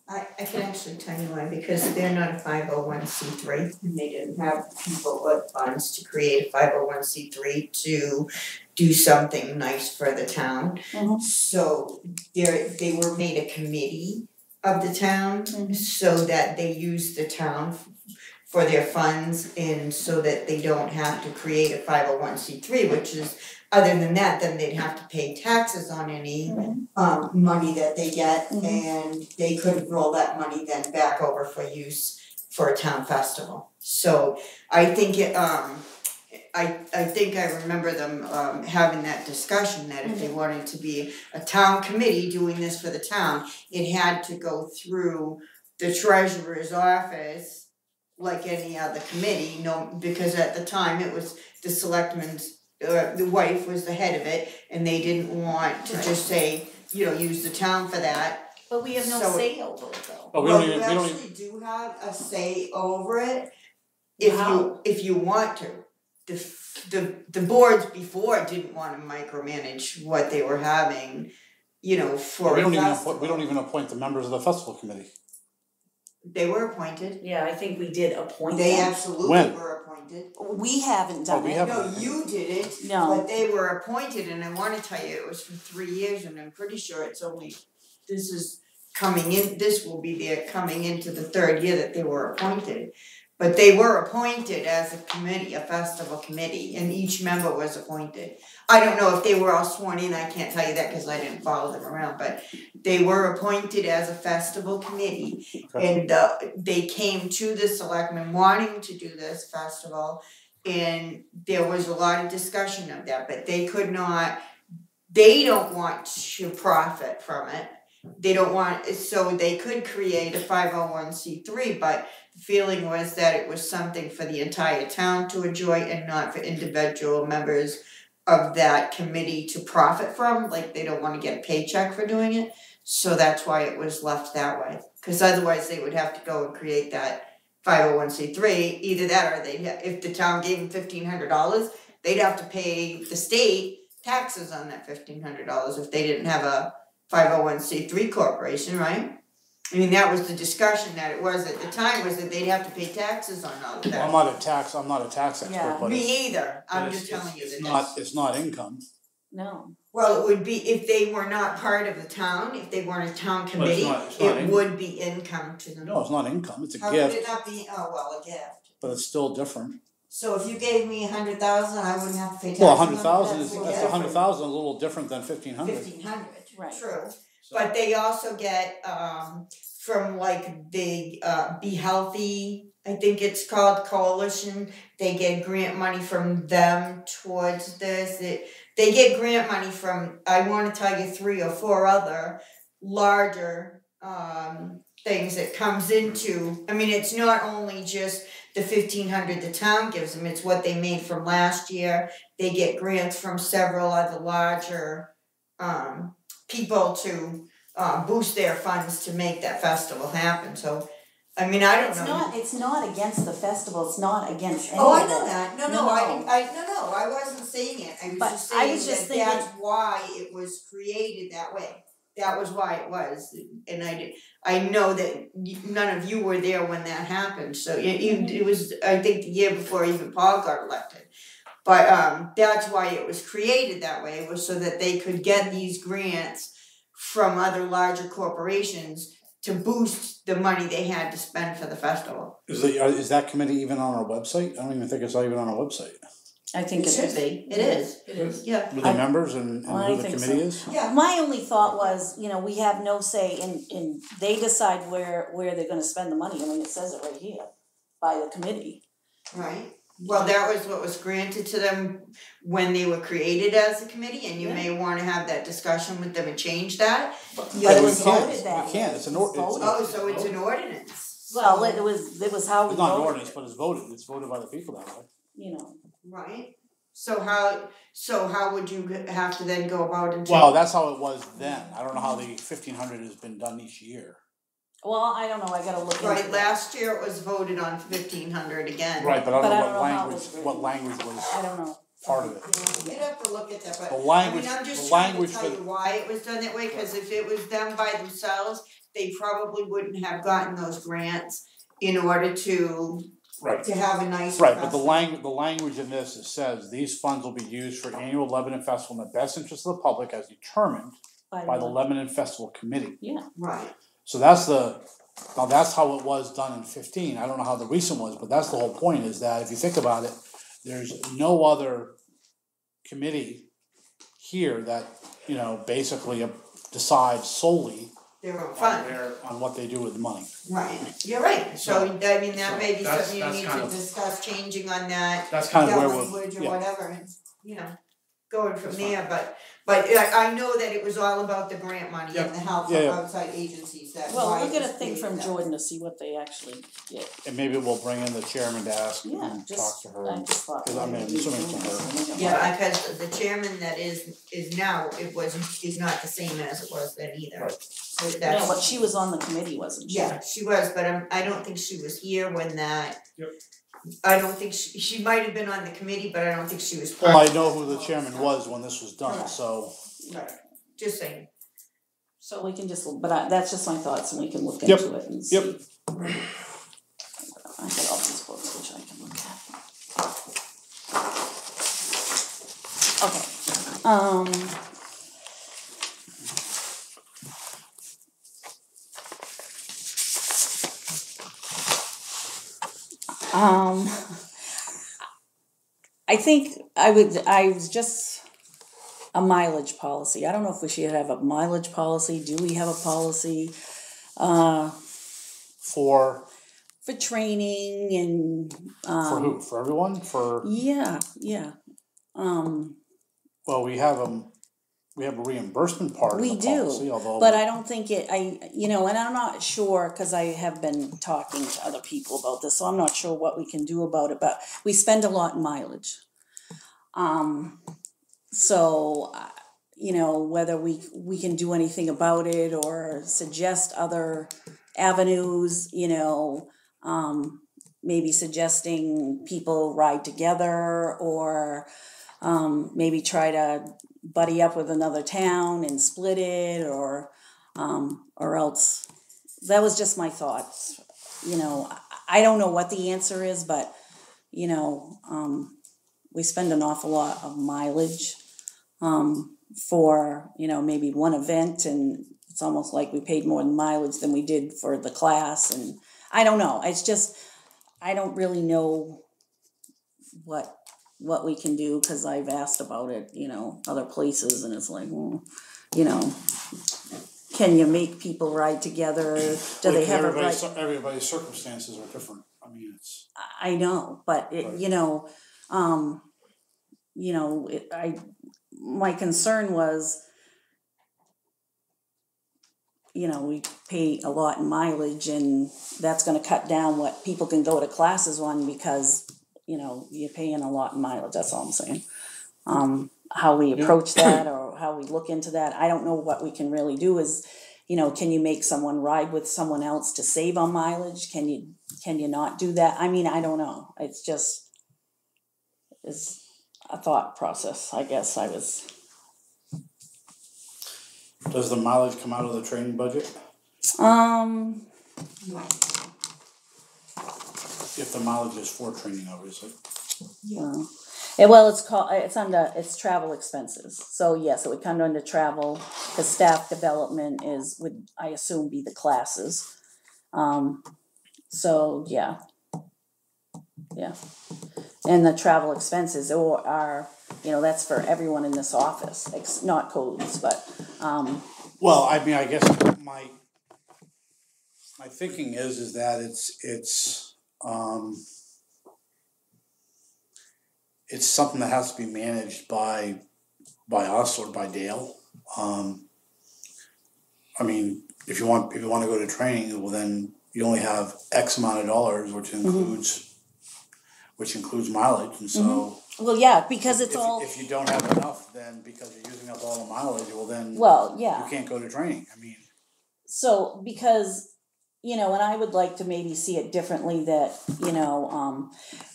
I can actually tell you why, because they're not a 501c3 and they didn't have people with funds to create a 501c3 to do something nice for the town. Mm-hmm. So they were made a committee of the town so that they use the town for their funds and so that they don't have to create a 501c3, which is, other than that, then they'd have to pay taxes on any money that they get, and they could roll that money then back over for use for a town festival. So I think I think I remember them having that discussion that if they wanted to be a town committee doing this for the town, it had to go through the treasurer's office like any other committee. Because at the time it was the selectmen's. The wife was the head of it, and they didn't want to just say, use the town for that. But we have no say over it, though. Oh, We actually do have a say over it if you want to. The boards before didn't want to micromanage what they were having, for we don't even appoint the members of the festival committee. They were appointed. Yeah, I think we did appoint They them. absolutely were appointed. We haven't done it. No, you didn't. No. But they were appointed, and I want to tell you, it was for 3 years, and I'm pretty sure this will be their coming into the third year that they were appointed. But they were appointed as a committee, a festival committee, and each member was appointed. I don't know if they were all sworn in, I can't tell you that because I didn't follow them around, but they were appointed as a festival committee. And they came to the selectmen wanting to do this festival, And there was a lot of discussion of that, but they don't want to profit from it. They don't want, so they could create a 501c3, but the feeling was that it was something for the entire town to enjoy and not for individual members of that committee to profit from, like they don't want to get a paycheck for doing it. So that's why it was left that way, because otherwise they would have to go and create that 501c3, either that or if the town gave them $1,500, they'd have to pay the state taxes on that $1,500 if they didn't have a 501c3 corporation, right? I mean, that was the discussion that it was at the time, was that they'd have to pay taxes on all of that. I'm not a tax expert, Yeah. but Me either, I'm just telling you that it's not income. No. well, it would be, if they were not part of the town, if they weren't a town committee, it's not it would be income to them. No, it's not income, it's a How could gift, it not be, oh, well, a gift. but it's still different. So if you gave me 100,000, I wouldn't have to pay taxes Well, on it? 100,000 That's is, a that's little 100,000 a little different than 1,500. 1,500, Right. true. But they also get, from like the, Be Healthy, I think it's called, coalition, they get grant money from them towards this. They get grant money from, I wanna tell you 3 or 4 other larger, things that comes into, I mean, it's not only just the 1,500 the town gives them, it's what they made from last year. They get grants from several other larger, people to, boost their funds to make that festival happen, so, I mean, I don't know. It's not against the festival, it's not against any Oh, I of know it. that, no, No. I wasn't saying it, I was But just I saying was just that that's thinking- why it was created that way. That was why it was, and I know that none of you were there when that happened, so it was, I think, the year before even Paul got elected. But that's why it was created that way, was so that they could get these grants from other larger corporations to boost the money they had to spend for the festival. Is that committee even on our website? I don't even think it's even on our website. I think it should is. be, it is, yeah. With the members and I who the think committee so. is? Yeah. My only thought was, we have no say in they decide where they're gonna spend the money. I mean, it says it right here, by the committee. Right, well, that was what was granted to them when they were created as a committee, and you may wanna have that discussion with them and change that. But Yeah, it we was can't. voted that We can't. way. It's an It was it's- voted. Oh, so it's an ordinance. Well, it was how we It's not an voted, ordinance, but it's voted. It's voted by the people that way. Right, so how would you have to then go about it? Well, that's how it was then. I don't know how the 1,500 has been done each year. Well, I don't know, I gotta look into Right, that. last year it was voted on 1,500 again. Right, but I don't know how it was what written. language was I don't know. part of it. You'd have to look at that, but The language, I'm just the trying to language tell for you why it was done that way, cause if it was done by themselves, they probably wouldn't have gotten those grants in order to right. have a nice Right, but festival. the language in this, it says, these funds will be used for annual Lebanon Festival in the best interest of the public as determined by the Lebanon Festival Committee. Right, So that's how it was done in 15. I don't know how the recent was, but that's the whole point, is that if you think about it, there's no other committee here that, basically decides solely their own fund, on what they do with the money. right, you're right, so I mean, that may be that's- something you that's need kind to of- discuss changing on that. That's kind of that where language or yeah. whatever, and, going from That's there, but I know that it was all about the grant money and the help from Yeah, yeah. outside agencies, that's Well, why we'll it get a was thing from created that Jordan to see what they actually get. And maybe we'll bring in the chairman to ask Yeah, and just, talk to her. I just thought. Because I mean, I'm assuming it's her. Yeah, because the chairman that is now, is not the same as it was then either. Right. So Yeah, that's, but she was on the committee, wasn't she? yeah, she was, but I don't think she was here when that. Yep. I don't think she might have been on the committee, but I don't think she was part Well, of I know who the chairman was when this was done, Correct. so. Right, just saying. So we can just, that's just my thoughts and we can look Yep. into it and see. Yep. I got all these books which I can look at. Okay, I think I was just a mileage policy. I don't know if we should have a mileage policy. Do we have a policy? For for training and, For who, for everyone, yeah, well, we have a reimbursement part of we the do, policy, although. but I don't think and I'm not sure, cause I have been talking to other people about this, so I'm not sure what we can do about it, but we spend a lot in mileage. So, whether we can do anything about it or suggest other avenues, maybe suggesting people ride together, or maybe try to buddy up with another town and split it, or else. That was just my thoughts. I don't know what the answer is, but we spend an awful lot of mileage for maybe one event, and it's almost like we paid more mileage than we did for the class. And I don't know, it's just I don't really know what we can do, because I've asked about it other places, and it's like, can you make people ride together? Do they have a right? Everybody's circumstances are different. I mean, it's. I know, but my concern was, we pay a lot in mileage, and that's going to cut down what people can go to classes on, because you're paying a lot in mileage. That's all I'm saying. How we approach that, or how we look into that, I don't know what we can really do. Is can you make someone ride with someone else to save on mileage? Can you not do that? I mean, I don't know. It's a thought process, I guess. Does the mileage come out of the training budget? If the mileage is for training, obviously. Yeah. Well, it's travel expenses. So yes, it would come under travel, because staff development would I assume be the classes. So yeah. And the travel expenses are that's for everyone in this office. It's not codes, but. Well, I mean, I guess my thinking is that it's something that has to be managed by us or by Dale. I mean, if you want to go to training, well, then you only have X amount of dollars, which includes mileage, and so. Well, yeah, because if you don't have enough, then because you're using up all the mileage, then. Well, yeah. You can't go to training. I mean. So because. And I would like to maybe see it differently, that,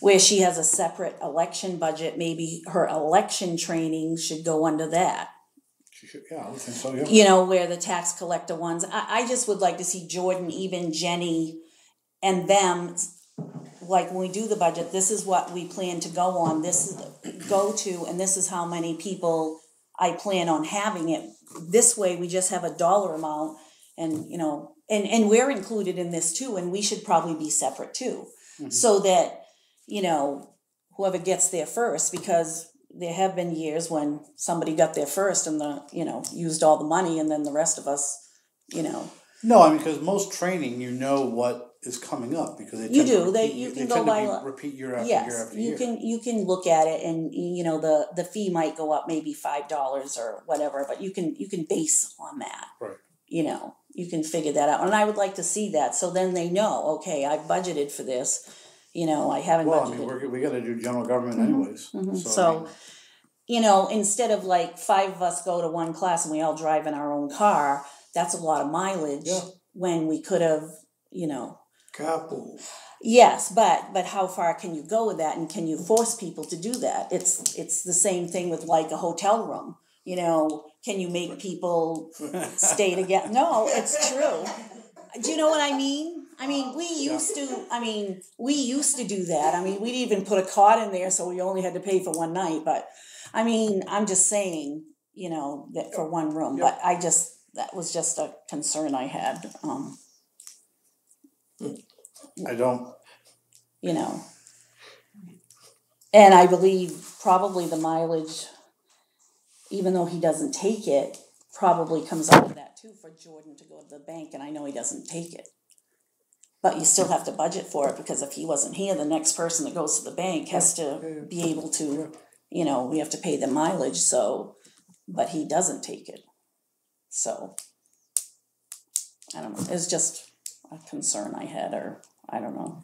where she has a separate election budget, maybe her election training should go under that. Yeah, I would think so, yeah. Where the tax collector ones, I just would like to see Jordan, even Jenny, and them, like when we do the budget, this is what we plan to go on, and this is how many people I plan on having it. This way we just have a dollar amount, and, and we're included in this too, and we should probably be separate too. Mm-hmm. So that, whoever gets there first, because there have been years when somebody got there first and used all the money, and then the rest of us, No, I mean, because most training, what is coming up, because they repeat year after year after year. You can look at it, and the fee might go up maybe $5 or whatever, but you can base on that. Right. You can figure that out, and I would like to see that, so then they know, okay, I've budgeted for this. I haven't budgeted. Well, I mean, we got to do general government anyways. Mm-hmm. So instead of like 5 of us go to one class and we all drive in our own car, that's a lot of mileage. Yeah. When we could have, Carpool. Yes, but how far can you go with that, and can you force people to do that? It's the same thing with like a hotel room. Can you make people stay together? No, it's true. Do you know what I mean? I mean, we used to do that. I mean, we'd even put a cot in there, so we only had to pay for one night. But I mean, I'm just saying, that for one room. Yep. But that was just a concern I had. I don't. And I believe probably the mileage, even though he doesn't take it, probably comes out of that too, for Jordan to go to the bank, and I know he doesn't take it. But you still have to budget for it, because if he wasn't here, the next person that goes to the bank has to be able to, you know, we have to pay the mileage, so, but he doesn't take it. So, I don't know, it's just a concern I had, or I don't know.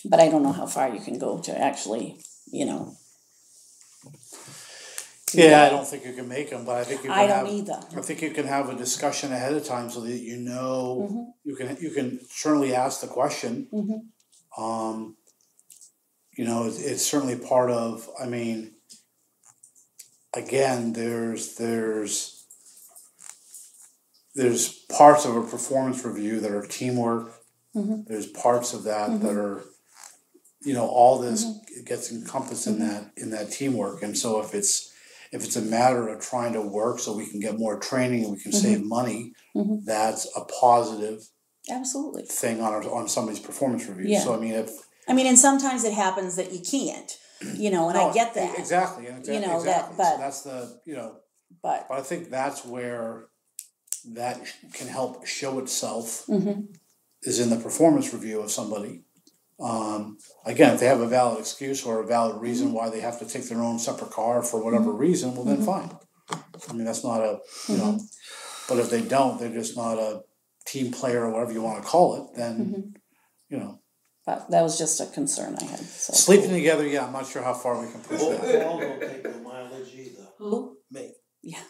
But I don't know how far you can go to actually, you know. Yeah, I don't think you can make them, but I think you can I have. don't either. I think you can have a discussion ahead of time so that you know, you can certainly ask the question. You know, it's certainly part of, I mean, again, there's parts of a performance review that are teamwork. There's parts of that that are, you know, all this gets encompassed in that teamwork. And so if it's a matter of trying to work so we can get more training and we can save money, that's a positive Absolutely. thing on somebody's performance review. Yeah. So I mean, and sometimes it happens that you can't, you know, and I get that. Exactly. You know, exactly. that, but, so that's the, you know, but I think that's where that can help show itself is in the performance review of somebody. Again, if they have a valid excuse or a valid reason why they have to take their own separate car for whatever reason, well then fine. I mean, that's not a, you know, but if they don't, they're just not a team player or whatever you want to call it, then, you know. But that was just a concern I had. So. Sleeping together, yeah, I'm not sure how far we can push that. Paul don't take the mileage either. Who? Me. Yeah.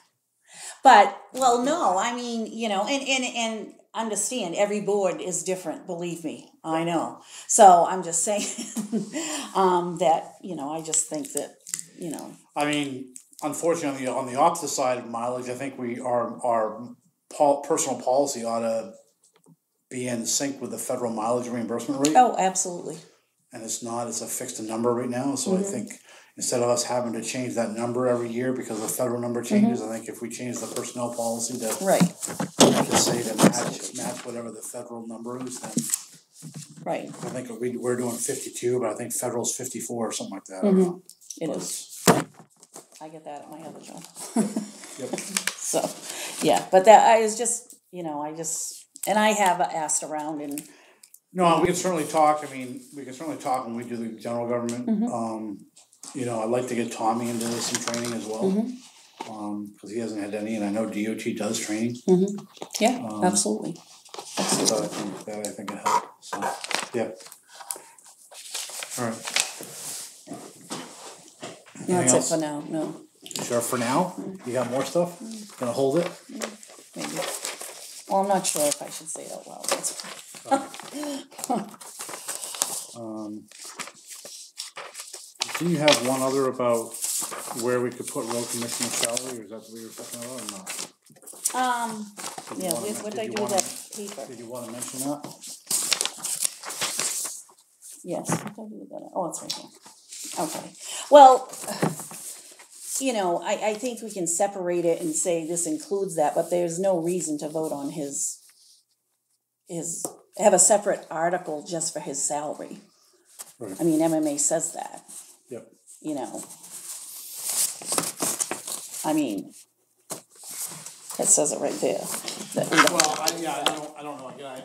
But, well, no, I mean, you know, and understand, every board is different, believe me, I know. So I'm just saying that, you know, I just think that, you know. I mean, unfortunately, on the opposite side of mileage, I think our personal policy ought to be in sync with the federal mileage reimbursement rate. Oh, absolutely. And it's not, it's a fixed number right now, so I think instead of us having to change that number every year because the federal number changes, I think if we change the personnel policy to say to match whatever the federal number is, then right. I think we're doing 52, but I think federal's 54 or something like that. I don't know. It is. I get that at my other job. Yep. So, yeah, but that I was just, you know, and I have asked around and. No, we can certainly talk. I mean, we can certainly talk when we do the general government. You know, I'd like to get Tommy into some training as well, because he hasn't had any, and I know DOT does training. Yeah, absolutely. So I think it helps. So, yeah. All right. That's it for now. No. You sure for now? You got more stuff? Gonna hold it? Maybe. Well, I'm not sure if I should say it out loud. That's do you have one other about where we could put road commissioner salary, or is that what you were talking about, or not? Yeah, what did I do with that paper? Did you want to mention that? Yes, what did I do with that? Oh, it's right here. Okay. Well, you know, I think we can separate it and say this includes that, but there's no reason to vote on his have a separate article just for his salary. Right. I mean, MMA says that. Yep. You know. I mean, it says it right there. That we don't. Well, I don't know. Again,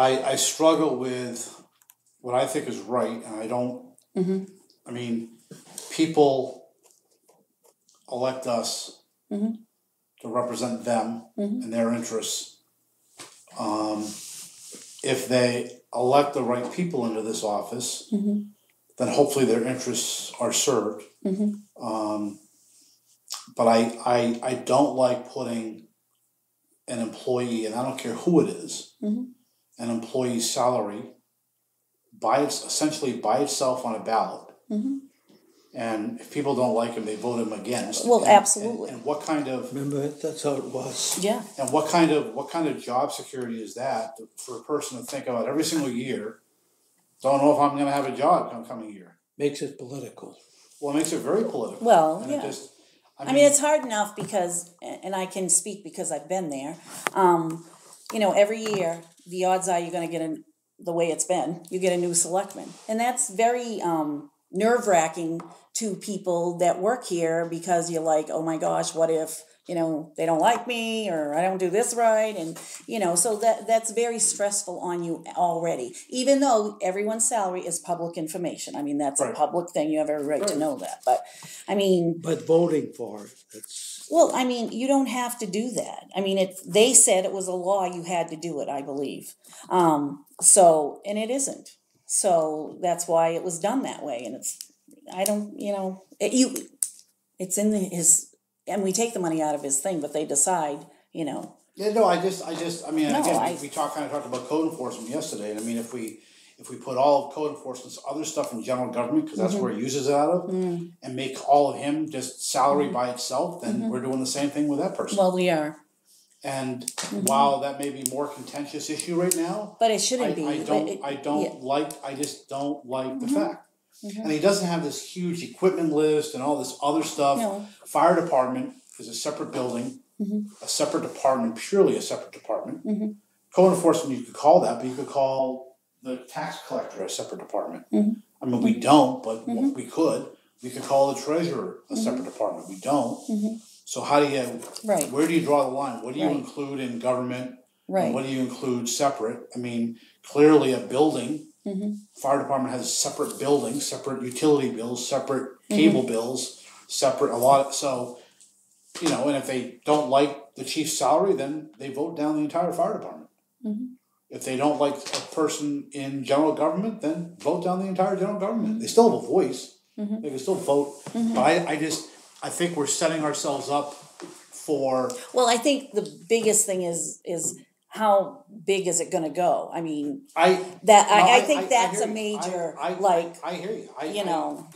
I struggle with what I think is right, and I don't. I mean, people elect us to represent them and their interests. If they elect the right people into this office, then hopefully their interests are served. But I don't like putting an employee, and I don't care who it is, an employee's salary essentially by itself on a ballot. And if people don't like him, they vote him against. Well, absolutely. And what kind of Remember, that's how it was. Yeah. and what kind of job security is that for a person to think about every single year? Don't know if I'm going to have a job coming year. Makes it political. Well, it makes it very political. Well, and yeah. I mean, it's hard enough because, and I can speak because I've been there. You know, every year the odds are you're going to get the way it's been. You get a new selectman, and that's very nerve-wracking to people that work here, because you're like, oh my gosh, what if, you know, they don't like me, or I don't do this right, and, you know, so that's very stressful on you already, even though everyone's salary is public information. I mean, that's a Right. public thing, you have every right to know that, but, I mean. But voting for it, it's. Well, I mean, you don't have to do that. I mean, they said it was a law, you had to do it, I believe. So, and it isn't. So that's why it was done that way, and I don't, you know, it's in his, and we take the money out of his thing, but they decide, you know. Yeah, no, I mean, No, again, we talked about code enforcement yesterday, and I mean, if we put all of code enforcement's other stuff in general government, because that's where he uses it out of, and make all of him just salary by itself, then we're doing the same thing with that person. Well, we are. And while that may be a more contentious issue right now, but it shouldn't be. I just don't like the fact. And he doesn't have this huge equipment list and all this other stuff. No. Fire department is a separate building, a separate department, purely a separate department. Code enforcement, you could call that, but you could call the tax collector a separate department. I mean, we don't, but we could. We could call the treasurer a separate department. We don't. So how do you, where do you draw the line? What do you include in government? And what do you include separate? I mean, clearly a building, fire department has a separate building, separate utility bills, separate cable bills, separate so, you know, and if they don't like the chief's salary, then they vote down the entire fire department. If they don't like a person in general government, then vote down the entire general government. They still have a voice. They can still vote. But I think we're setting ourselves up for. Well, I think the biggest thing is how big is it going to go? I mean, I think that's a major I hear you. You know.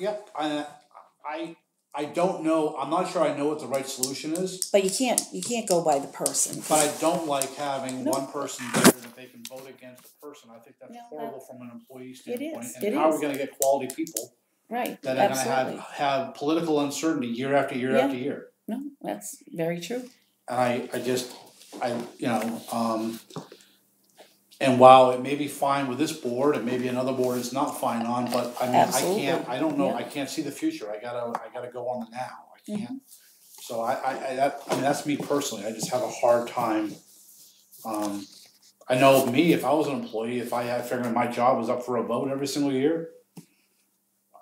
I don't know. I'm not sure I know what the right solution is. But you can't go by the person. But I don't like having one person there that they can vote against a person. I think that's horrible from an employee standpoint. It how is. are we going to get quality people? Right. That are going to have political uncertainty year after year after year. No, that's very true. And and while it may be fine with this board, and maybe another board is not fine on, but I mean, I don't know, I can't see the future. I gotta go on the now. I can't. So I mean, that's me personally. I just have a hard time. I know me, if I was an employee, if I had figured my job was up for a vote every single year,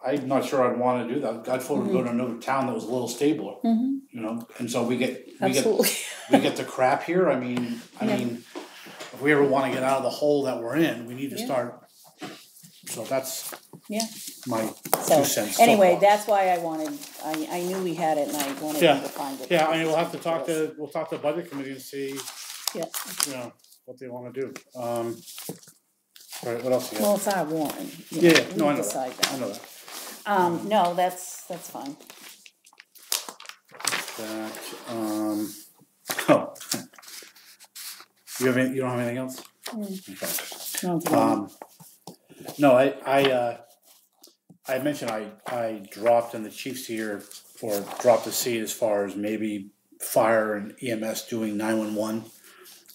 I'm not sure I'd want to do that. I'd vote to go to another town that was a little stabler, you know. And so we get the crap here. I mean, if we ever want to get out of the hole that we're in, we need to start. So that's my 2 cents. Anyway, that's why I knew we had it, and I wanted you to find it. Yeah, I mean, we'll talk to the budget committee and see, you know, what they want to do. All right, what else you got? Well, it's our warrant. No, I know that. I know that. No, that's fine. You don't have anything else? Okay. No, I mentioned I dropped in the chief's ear, or dropped the seat as far as maybe fire and EMS doing 911,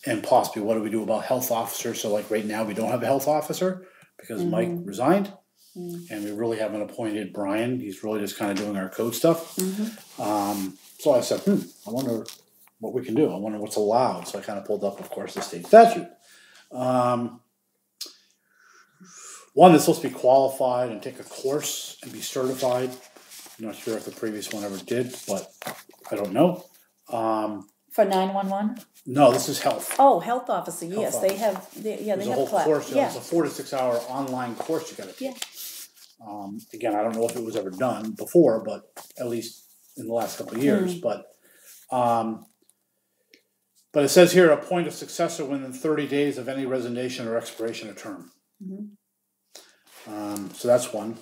and possibly what do we do about health officers? So like right now we don't have a health officer because Mike resigned. And we really haven't appointed Brian. He's really just kind of doing our code stuff. So I said, I wonder what we can do. I wonder what's allowed. So I kind of pulled up, of course, the state statute. One that's supposed to be qualified and take a course and be certified. I'm not sure if the previous one ever did, but I don't know. For 911? No, this is health. Oh, health officer, yes. They have, they have a whole class. course. It's a 4 to 6 hour online course you got to take. Again, I don't know if it was ever done before, but at least in the last couple of years. But it says here, appoint a successor within 30 days of any resignation or expiration of term. So that's one.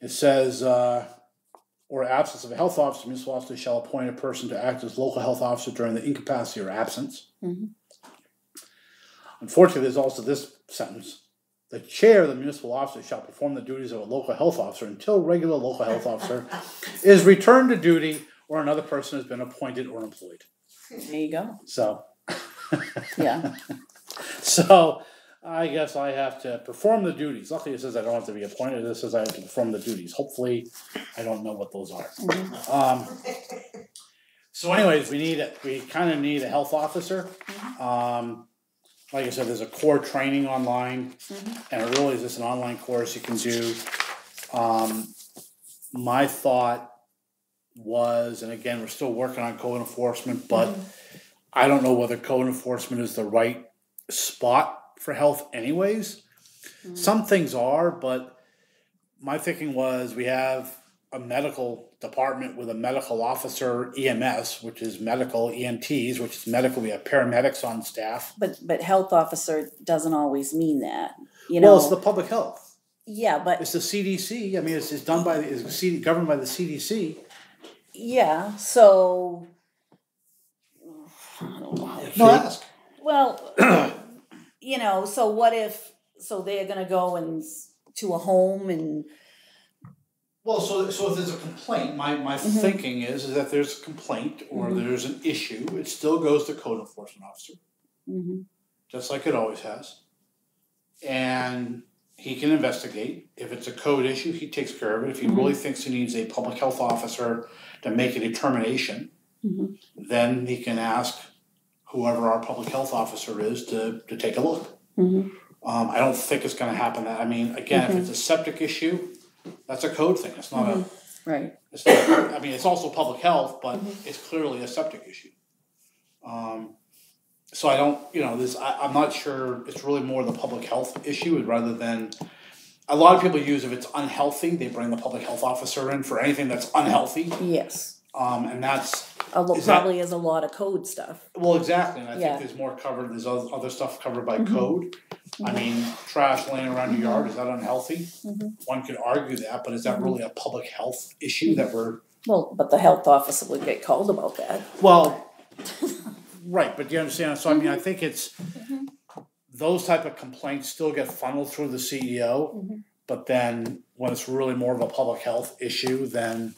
It says, or absence of a health officer, municipal officer shall appoint a person to act as local health officer during the incapacity or absence. Unfortunately, there's also this sentence. The chair of the municipal officer shall perform the duties of a local health officer until regular local health officer is returned to duty or another person has been appointed or employed. There you go. So. Yeah. So, I guess I have to perform the duties. Luckily, it says I don't have to be appointed. This says I have to perform the duties. Hopefully, I don't know what those are. So anyways, we kind of need a health officer. Like I said, there's a core training online, and it really is just an online course you can do. My thought was, and again, we're still working on code enforcement, but I don't know whether code enforcement is the right spot for health anyways. Some things are, but my thinking was we have a medical department with a medical officer, EMS, which is medical, EMTs, which is medical. We have paramedics on staff. But health officer doesn't always mean that, you know. Well, it's the public health. Yeah, but It's the CDC. I mean, it's done by governed by the CDC. yeah. So I don't know how. No, ask. Well, you know. So what if? So they're gonna go to a home and. Well, so if there's a complaint, my thinking is that there's a complaint or there's an issue, it still goes to code enforcement officer, just like it always has, and he can investigate. If it's a code issue, he takes care of it. If he really thinks he needs a public health officer to make a determination, then he can ask whoever our public health officer is to take a look. I don't think it's going to happen. I mean, again, if it's a septic issue, that's a code thing. It's not a right. It's not, I mean, it's also public health, but it's clearly a septic issue. So I don't, you know, I'm not sure. It's really more the public health issue rather than. A lot of people use if it's unhealthy, they bring the public health officer in for anything that's unhealthy. Yes. And that's probably is a lot of code stuff. Well, exactly, and I think there's more covered. There's other stuff covered by code. I mean, trash laying around your yard, is that unhealthy? One could argue that, but is that really a public health issue that we're? Well, but the health officer would get called about that. Well, right, but you understand. So I mean, I think it's those type of complaints still get funneled through the CEO, but then when it's really more of a public health issue, then.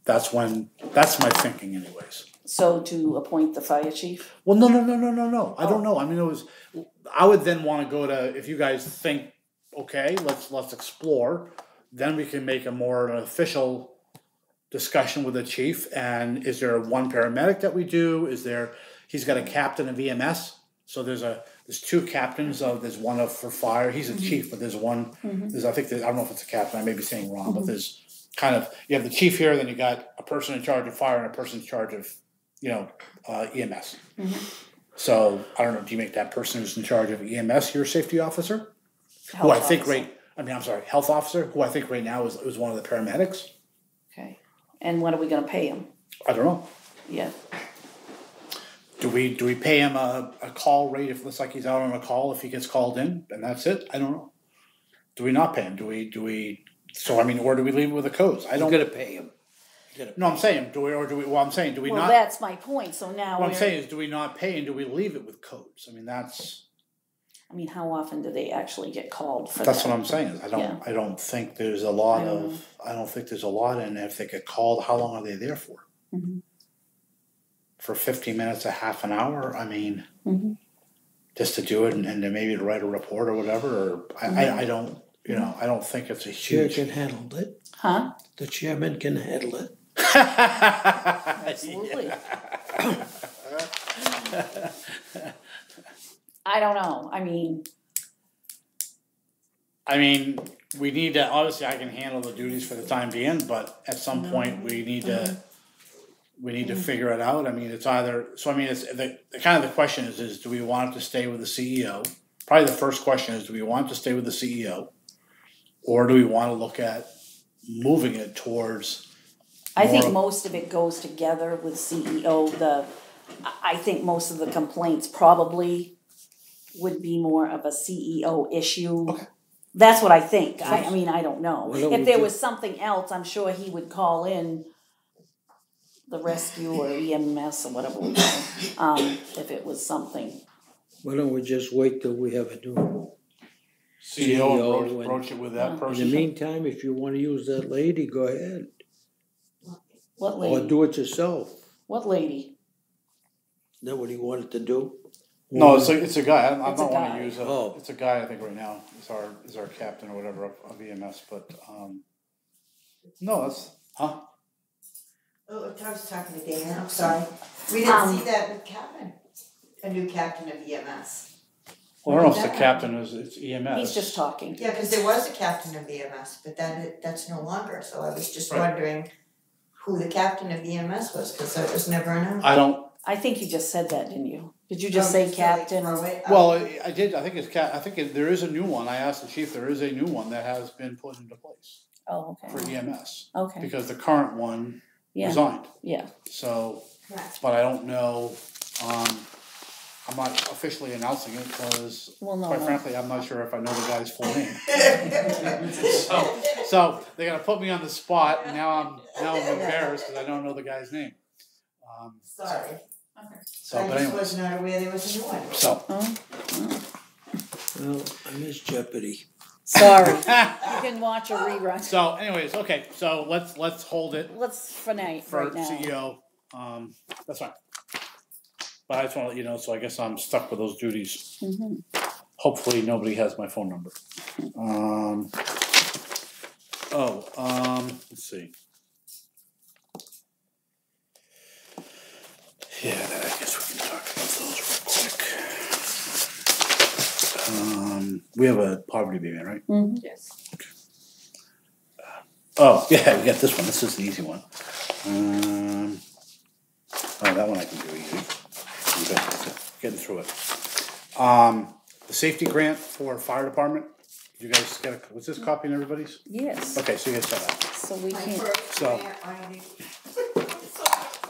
That's my thinking anyways. So to appoint the fire chief? Well, no. I don't know. I mean, I would then want to go to, if you guys think, okay, let's explore, then we can make a more official discussion with the chief. And is there one paramedic that we do? He's got a captain of EMS. So there's two captains there's one for fire. He's a chief, but there's one, I don't know if it's a captain, I may be saying wrong, but there's kind of, you have the chief here, then you got a person in charge of fire and a person in charge of, EMS. So, I don't know, do you make that person who's in charge of EMS your safety officer? Health officer, who I think right now is one of the paramedics. Okay. And what are we gonna pay him? I don't know. Yeah. Do we pay him a call rate if it looks like he's out on a call if he gets called in, and that's it? I don't know. Do we not pay him? Do we So I mean, or do we leave it with the codes? I don't. You're gonna pay him. No, I'm saying, do we Well, not? that's my point. So now. What I'm saying is, do we not pay and do we leave it with codes? I mean, how often do they actually get called for that? That's what I'm saying. I don't think there's a lot and if they get called, how long are they there for? For 15 minutes, a half an hour? I mean, just to do it and then maybe to write a report or whatever, or I don't. I don't think it's a huge. Chair can handle it. Huh? The chairman can handle it. Absolutely. I don't know. I mean, we need to. Obviously, I can handle the duties for the time being, but at some point, we need to. We need to figure it out. I mean, it's either. So I mean, it's the kind of the question is do we want it to stay with the CEO? Probably the first question is, do we want it to stay with the CEO? Or do we want to look at moving it towards? I think most of it goes together with CEO. I think most of the complaints probably would be more of a CEO issue. Okay. That's what I think. I mean, I don't know. Well, if there was something else, I'm sure he would call in the rescue or EMS or whatever we call if it was something. Why don't we just wait till we have a new CEO approach it with that person. In the meantime, if you want to use that lady, go ahead. What lady? Or do it yourself. What lady? Is that what he wanted to do? No, it's a guy, I'm It's a not wanna guy. use Oh. it's a guy, I think right now, is our captain or whatever of EMS, but, no, that's, huh? Oh, I was talking to Dana, I'm sorry. We didn't see that with Captain, a new captain of EMS. Well, I don't know if it's the captain, it's EMS. He's just talking. Yeah, cause there was a captain of EMS, but that's no longer, so I was just wondering who the captain of EMS was, cause that was never announced. I think you just said that, didn't you? Did you just say captain? Well, I did, I think there is a new one, I asked the chief, there is a new one that has been put into place Oh, for okay. EMS. Okay, Because the current one yeah, resigned, yeah. so, Correct. but I don't know, I'm not officially announcing it, cause Well, no, quite no. frankly, I'm not sure if I know the guy's full name. So they gotta put me on the spot, and now I'm embarrassed, cause I don't know the guy's name. Sorry. So, I but just anyways, was not aware there was a new one. so. Oh, Well, I miss Jeopardy. sorry. You can watch a rerun. So anyways, okay, so let's hold it Let's for night, for right now. CEO, that's fine. But I just wanna let you know, so I guess I'm stuck with those duties. Mhm. Hopefully nobody has my phone number. Let's see. Yeah, I guess we can talk about those real quick. We have a poverty abatement, right? Mhm. Yes. Oh, yeah, we got this one, this is the easy one. That one I can do easy. Okay, getting through it. The safety grant for fire department, you guys got was this copy in everybody's? Yes, Okay, so you guys saw that. so we My can't, first So- grant, I think.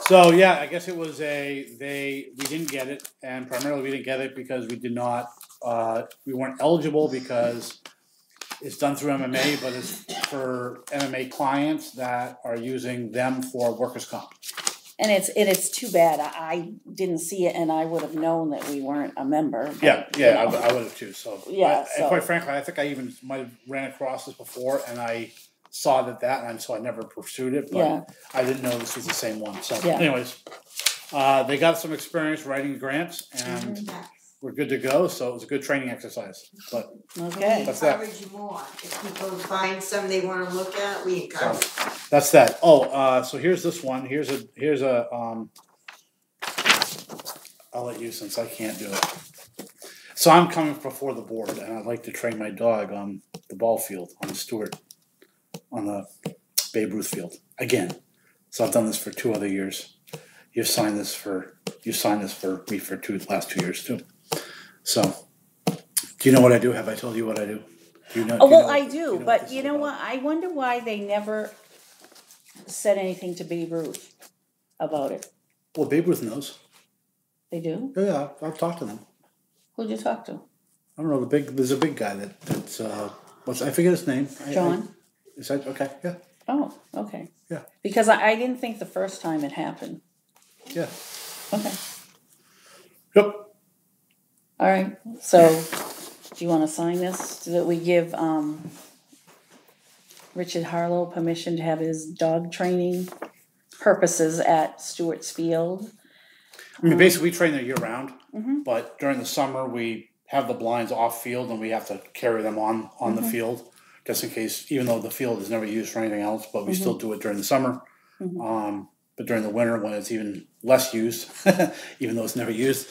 So, yeah, I guess it was we didn't get it, and primarily we didn't get it because we did not, we weren't eligible because it's done through MMA, but it's for MMA clients that are using them for workers' comp. and it's too bad, I didn't see it and I would have known that we weren't a member. But, Yeah, you I know. would have too, so. Yeah, And so- quite frankly, I think I even might have ran across this before and I saw so I never pursued it, Yeah. but I didn't know this was the same one, so Yeah. anyways. They got some experience writing grants and Mm-hmm. we're good to go, so it was a good training exercise, but Okay, That's that. Encourage you more, if people find some they wanna look at, we encourage. that's that. Oh, so here's this one, here's a I'll let you since I can't do it. So I'm coming before the board and I'd like to train my dog on the ball field, on the Stewart, on the Babe Ruth field, again. So I've done this for 2 other years. You've signed this for me for last 2 years too. So, do you know what I do? Have I told you what I do? Do you know? oh, well, know I what- do, know but this you is know about? what, I wonder why they never said anything to Babe Ruth about it. Well, Babe Ruth knows. They do? Yeah, I've talked to them. Who'd you talk to? I don't know, there's a big guy that's, I forget his name. John? Is that, okay, yeah, Oh, okay. Yeah. Because I didn't think the first time it happened. yeah. Okay, Yep. all right, so, do you wanna sign this, so that we give, Richard Harlow permission to have his dog training purposes at Stewart's Field? I mean, basically, we train there year round, Mhm. but during the summer, we have the blinds off field and we have to carry them on the field, just in case, even though the field is never used for anything else, but we still do it during the summer. But during the winter, when it's even less used, even though it's never used,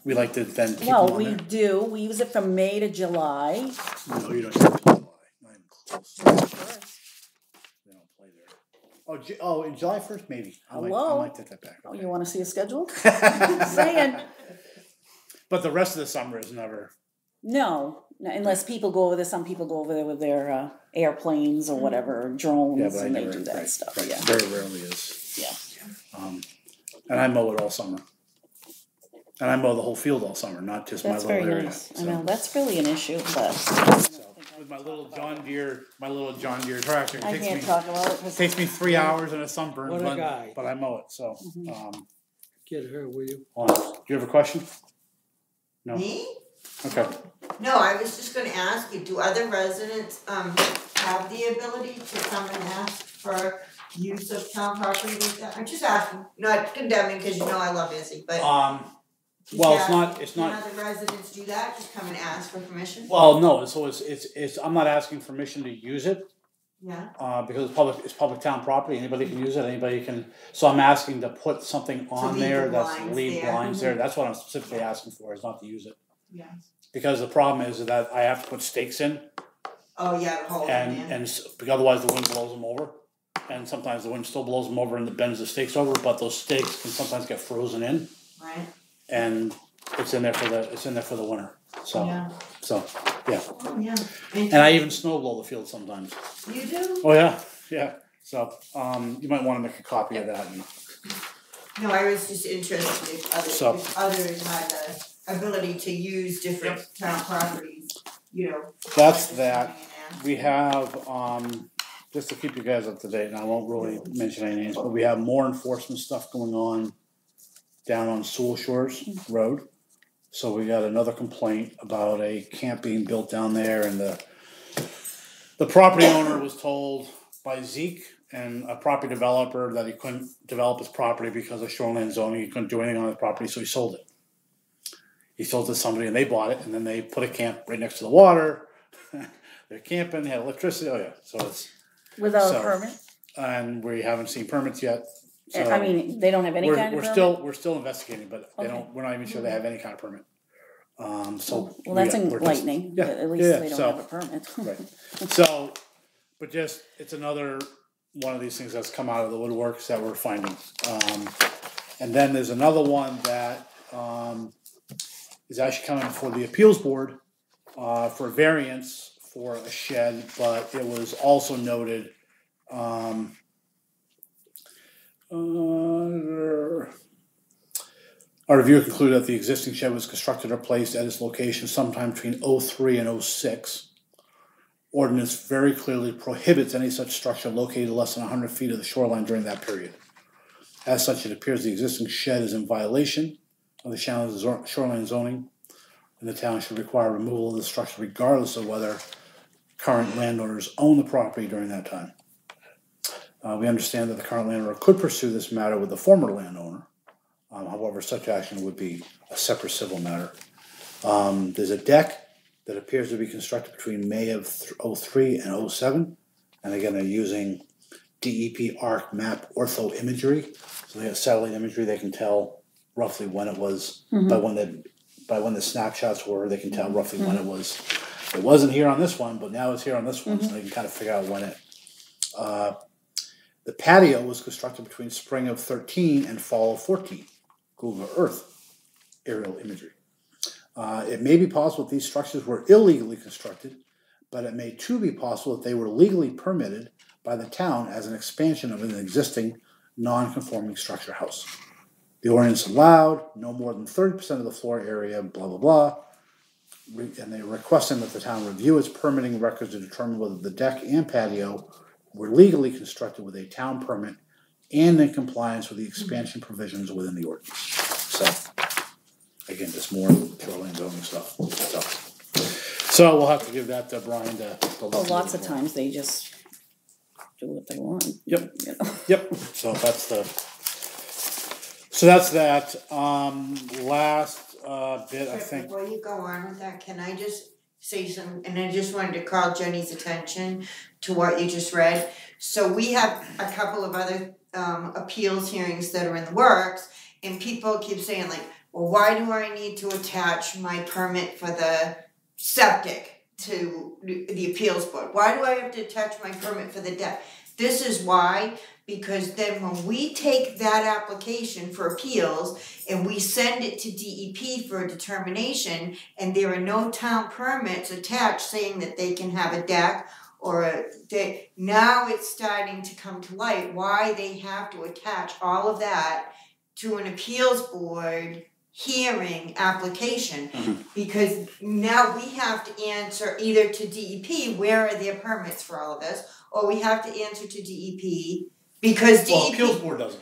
we like to then keep Well, them on we there. do, we use it from May to July. No, you don't use it till July, not even close. They don't play there. In July 1st, maybe. I Hello? might take that back. Oh, Okay. you wanna see a schedule? Saying. But the rest of the summer is never. No, unless people go over there, some people go over there with their airplanes or whatever, drones, Yeah, but I and they never. do that right, stuff, right, yeah. Very rarely is. Yeah. And I mow it all summer. And I mow the whole field all summer, not just That's my little very area. nice, I so- know, that's really an issue, but so, with my little John Deere tractor, I can't talk about it, 'cause takes me 3 hours and a sunburn, What a guy. but I mow it, so, Get her, will you? do you have a question? No? Me? Okay. No, I was just gonna ask you, do other residents, have the ability to come and ask for use of town property like that? I'm just asking, not condemning, cause you know I love Izzy, but Well, it's not. Can other residents do that, just come and ask for permission? Well, no, so it's, I'm not asking permission to use it, Yeah, because it's public town property, anybody can use it, anybody can, so I'm asking to put something on leave there the that's blinds leave there. blinds there, that's what I'm specifically asking for, is not to use it. yeah. Because the problem is that I have to put stakes in, Oh, yeah, to hold them in. because otherwise the wind blows them over. And sometimes the wind still blows them over and it bends the stakes over, but those stakes can sometimes get frozen in. Right, And it's in there for the winter, so, yeah, yeah. oh, yeah. And I even snow blow the field sometimes. You do? Oh, yeah, so, you might wanna make a copy of that, and, No, I was just interested if others had the ability to use different town properties, you know. that's by just that. coming and asking. We have, just to keep you guys up to date, and I won't really mention any names, but we have more enforcement stuff going on down on Sewell Shores Road. So we got another complaint about a camp being built down there, and the property owner was told by Zeke and a property developer that he couldn't develop his property because of shoreline zoning, he couldn't do anything on his property, so he sold it. He sold it to somebody and they bought it, and then they put a camp right next to the water. They're camping, had electricity, oh yeah, so it's. Without a permit? And we haven't seen permits yet. So I mean, they don't have any kind of permit? we're still investigating, but we're not even sure they have any kind of permit. So. Well, that's we're just- enlightening, yeah, at least yeah, they don't so- have a permit. Right. So, but just, it's another one of these things that's come out of the woodworks that we're finding. And then there's another one that, is actually coming before the appeals board, for variance for a shed, but it was also noted, our review concluded that the existing shed was constructed or placed at its location sometime between 03 and 06. Ordinance very clearly prohibits any such structure located less than 100 feet of the shoreline during that period. As such, it appears the existing shed is in violation of the shoreline zoning, and the town should require removal of the structure regardless of whether current landowners own the property during that time. We understand that the current landowner could pursue this matter with the former landowner. However, such action would be a separate civil matter. There's a deck that appears to be constructed between May of 03 and 07. And again, they're using DEP ARC map ortho imagery. So they have satellite imagery, they can tell roughly when it was, by when the snapshots were, they can tell roughly when it was. It wasn't here on this one, but now it's here on this one, so they can kind of figure out when it. The patio was constructed between spring of 13 and fall of 14. Google Earth aerial imagery. It may be possible that these structures were illegally constructed, but it may too be possible that they were legally permitted by the town as an expansion of an existing non-conforming structure house. The ordinance allowed no more than 30% of the floor area, blah, blah, blah. And they're requesting that the town review its permitting records to determine whether the deck and patio were legally constructed with a town permit and in compliance with the expansion provisions within the ordinance. So, again, just more shoreline zoning stuff. So we'll have to give that to Brian to Well, lots of times they just do what they want. Yep. You know? Yep. So that's that. Last bit, I think. Before you go on with that, can I just say some, and I just wanted to call Jenny's attention to what you just read. So we have a couple of other appeals hearings that are in the works, and people keep saying like, well, why do I need to attach my permit for the septic to the appeals board? Why do I have to attach my permit for the deck? This is why, because then when we take that application for appeals and we send it to DEP for a determination and there are no town permits attached saying that they can have a deck or a deck, now it's starting to come to light why they have to attach all of that to an appeals board hearing application, because now we have to answer either to DEP, where are their permits for all of this, or we have to answer to DEP because DEP. Well, appeals board doesn't.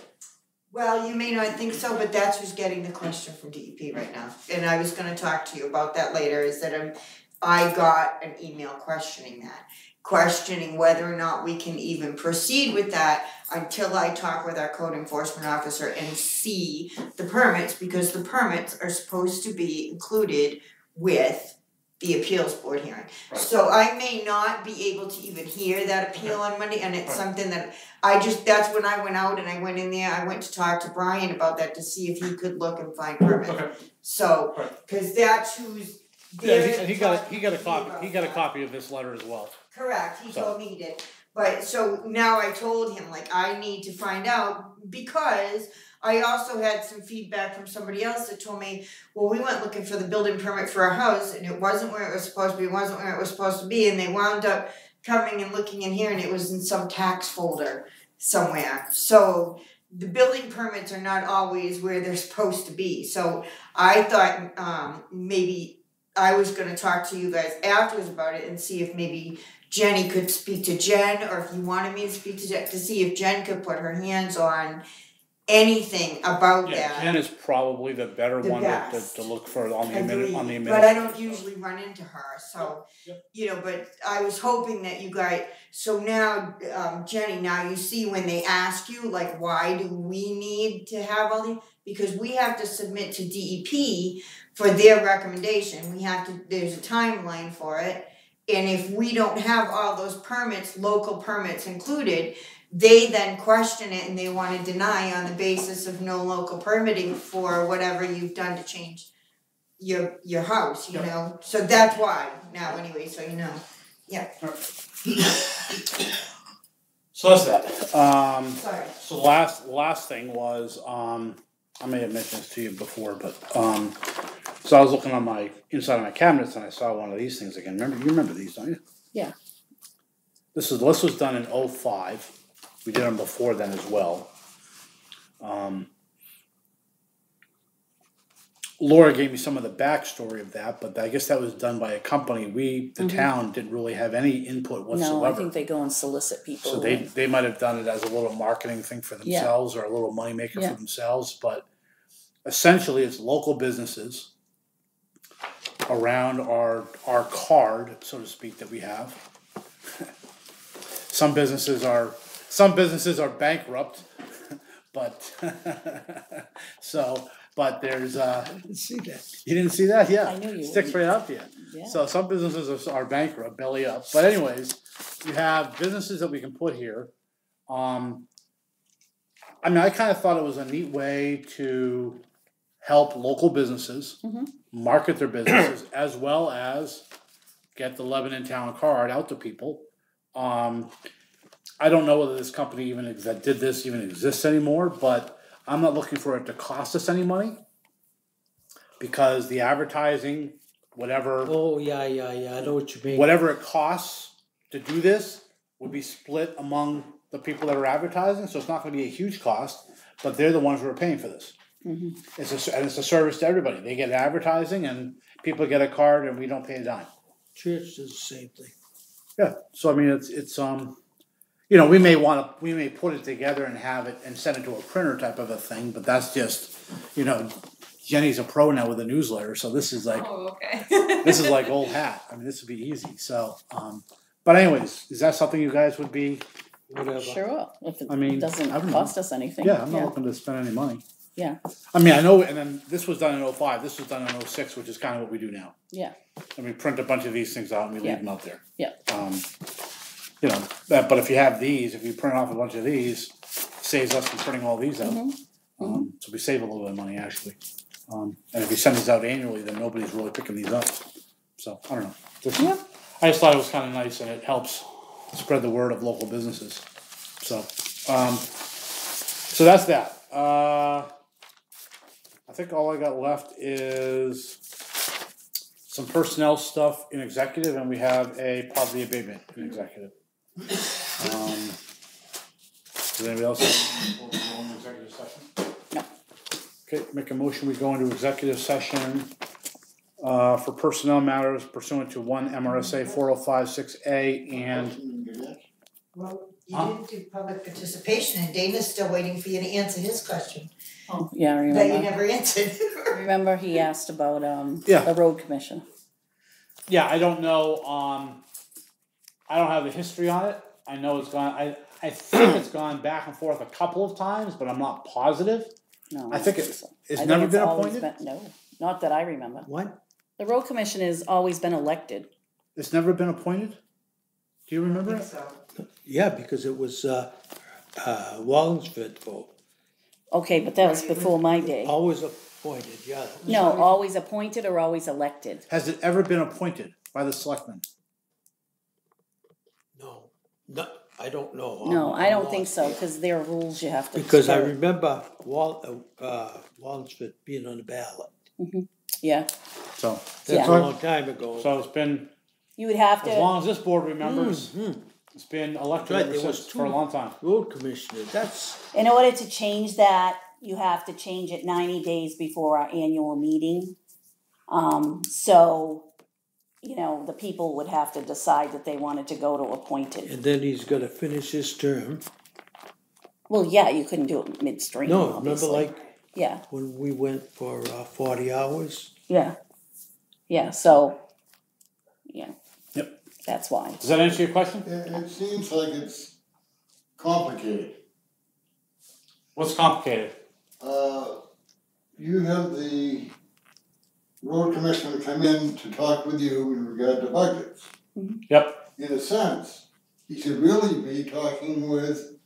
Well, you may not think so, but that's who's getting the question from DEP right now, and I was going to talk to you about that later. Is that I got an email questioning that, questioning whether or not we can even proceed with that until I talk with our code enforcement officer and see the permits, because the permits are supposed to be included with the appeals board hearing. Right. So I may not be able to even hear that appeal on Monday, and it's something that that's when I went out and I went in there, I went to talk to Brian about that to see if he could look and find permits. Okay. So, cause that's who's. Yeah, and he got a copy of this letter as well. Correct, he told me he did. But so now I told him, like, I need to find out, because I also had some feedback from somebody else that told me, well, we went looking for the building permit for our house and it wasn't where it was supposed to be, it wasn't where it was supposed to be, and they wound up coming and looking in here and it was in some tax folder somewhere. So the building permits are not always where they're supposed to be. So I thought maybe I was gonna talk to you guys afterwards about it and see if maybe Jenny could speak to Jen, or if you wanted me to speak to Jen, to see if Jen could put her hands on anything about that. Jen is probably the better one to look for on the administration. But I don't usually run into her, so, you know, but I was hoping that you guys, so now, Jenny, now you see when they ask you, like, why do we need to have all these? Because we have to submit to DEP for their recommendation, there's a timeline for it. And if we don't have all those permits, local permits included, they then question it and they want to deny on the basis of no local permitting for whatever you've done to change your house, you know? So that's why, now anyway, so you know. Yeah. So that's that. Sorry. So last thing was, I may have mentioned this to you before, but so I was looking on my inside of my cabinets and I saw one of these things again. You remember these, don't you? Yeah. This was done in 2005. We did them before then as well. Laura gave me some of the backstory of that, but I guess that was done by a company. The town, didn't really have any input whatsoever. No, I think they go and solicit people. So they might have done it as a little marketing thing for themselves or a little moneymaker for themselves, but essentially it's local businesses around our card, so to speak, that we have. Some businesses are bankrupt, but but there's I didn't see that. You didn't see that? Yeah. I knew you Sticks right up to you. Yeah. So some businesses are bankrupt, belly up. But anyways, you have businesses that we can put here. I mean, I kind of thought it was a neat way to help local businesses market their businesses as well as get the Lebanon Town card out to people. I don't know whether this company that did this even exists anymore, but I'm not looking for it to cost us any money because the advertising, whatever. Oh, yeah, I know what you mean. Whatever it costs to do this would be split among the people that are advertising, so it's not going to be a huge cost, but they're the ones who are paying for this. It's a service to everybody. They get advertising and people get a card and we don't pay a dime. Church does the same thing. Yeah, so I mean it's you know, we may put it together and have it and send it to a printer type of a thing, but that's just, you know, Jenny's a pro now with a newsletter, so this is like this is like old hat. I mean, this would be easy. So, but anyways, is that something you guys would be? Whatever. Sure will. If it I doesn't cost us anything. Yeah, I'm not looking to spend any money. Yeah. I mean, I know, and then this was done in 2005. This was done in 2006, which is kind of what we do now. Yeah. And we print a bunch of these things out and we leave them out there. Yeah. You know, but if you have these, if you print off a bunch of these, saves us from printing all these out. So we save a little bit of money actually. And if we send these out annually, then nobody's really picking these up. So I don't know. I just thought it was kind of nice and it helps spread the word of local businesses. So, so that's that. I think all I got left is some personnel stuff in executive, and we have a property abatement in executive. Does anybody else have before we go into executive session? No. Okay, make a motion, we go into executive session for personnel matters pursuant to 1 MRSA 4056A and Well, you didn't do public participation and Dana's still waiting for you to answer his question. Oh, yeah, I That you remember. never answered. Remember he asked about Yeah. the road commission. yeah, I don't know. I don't have the history on it. I know it's gone, I think it's gone back and forth a couple of times, but I'm not positive. No. I think so. it's I think never it's been always appointed? been- No, not that I remember. What? The road commission has always been elected. It's never been appointed? Do you remember I it? think so. Yeah, because it was, Wallingford vote, Okay, but that was before my day. always appointed, yeah. No, always appointed or always elected. Has it ever been appointed by the selectmen? No, I don't know. No, I'm I don't lost think so, here. because there are rules you have to. Because I follow. remember Wallingford being on the ballot. Yeah, So, That's Yeah. a long time ago. so it's been, you would have as to, long as this board remembers, it's been elected Right, ever there was since, for a long time. Road commissioner, that's, in order to change that, you have to change it 90 days before our annual meeting. So, you know, the people would have to decide that they wanted to go to appointed. and then he's gotta finish his term. Well, yeah, you couldn't do it midstream, No, remember obviously. like Yeah, when we went for 40 hours? yeah, so, yeah. Yep. That's why. Does that answer your question? It seems like it's complicated. What's complicated? You have the road commissioner come in to talk with you in regard to budgets. Yep. In a sense, he should really be talking with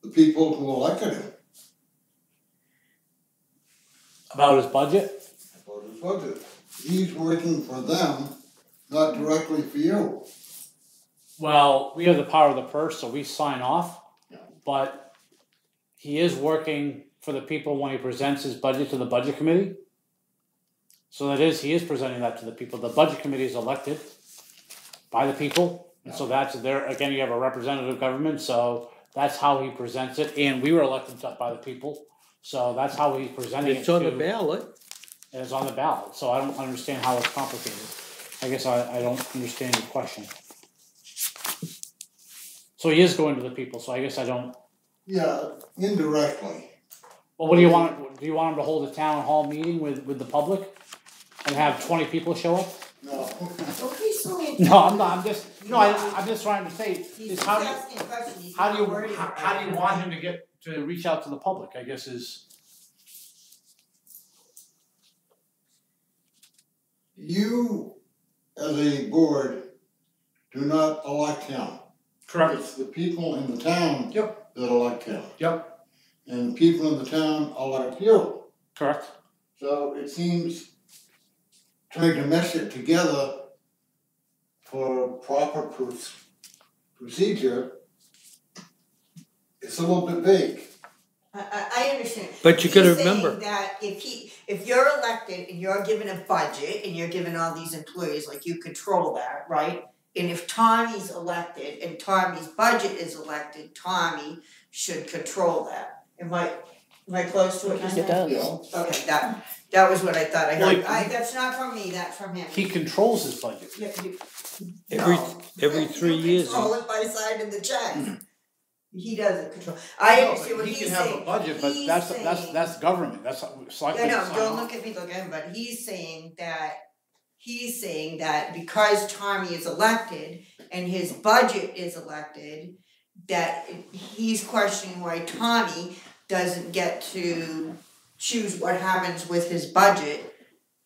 the people who elected him About his budget? about his budget. He's working for them, not directly for you. Well, we have the power of the purse, so we sign off. Yeah. But he is working for the people when he presents his budget to the budget committee. So that is, he is presenting that to the people. The budget committee is elected by the people. And so that's there, again, you have a representative government, so that's how he presents it. And we were elected by the people, so that's how he's presenting it It's on the to- ballot. And it's on the ballot, so I don't understand how it's complicated. I guess I don't understand your question. So he is going to the people, so I guess I don't, Yeah, indirectly. well, what do you want, do you want him to hold a town hall meeting with the public? And have 20 people show up? No. Okay, so No, I'm not, I'm just, I'm just trying to say, he's is just how do asking a question, he's how do not you, worried about how do you it. want him to reach out to the public, I guess is. You, as a board, do not elect him. It's the people in the town Yep. that elect him. Yep. And the people in the town elect you. Correct. So it seems trying to mesh it together for proper procedure, it's a little bit vague. I understand. But you gotta He's saying remember- that if you're elected and you're given a budget and you're given all these employees, like you control that, right? And if Tommy's elected and Tommy's budget is elected, Tommy should control that. Am I close to it? It does. Yeah. Okay, that was what I thought I heard. Like- That's not from me, that's from him. He controls his budget. Yeah, you- Every 3 years. You control it by signing the check. He doesn't control. I understand what he's saying. He can have a budget, but He's that's saying- government, that's selectmen I know, sign don't off. look at me, look at him, but he's saying that because Tommy is elected and his budget is elected, that he's questioning why Tommy doesn't get to choose what happens with his budget.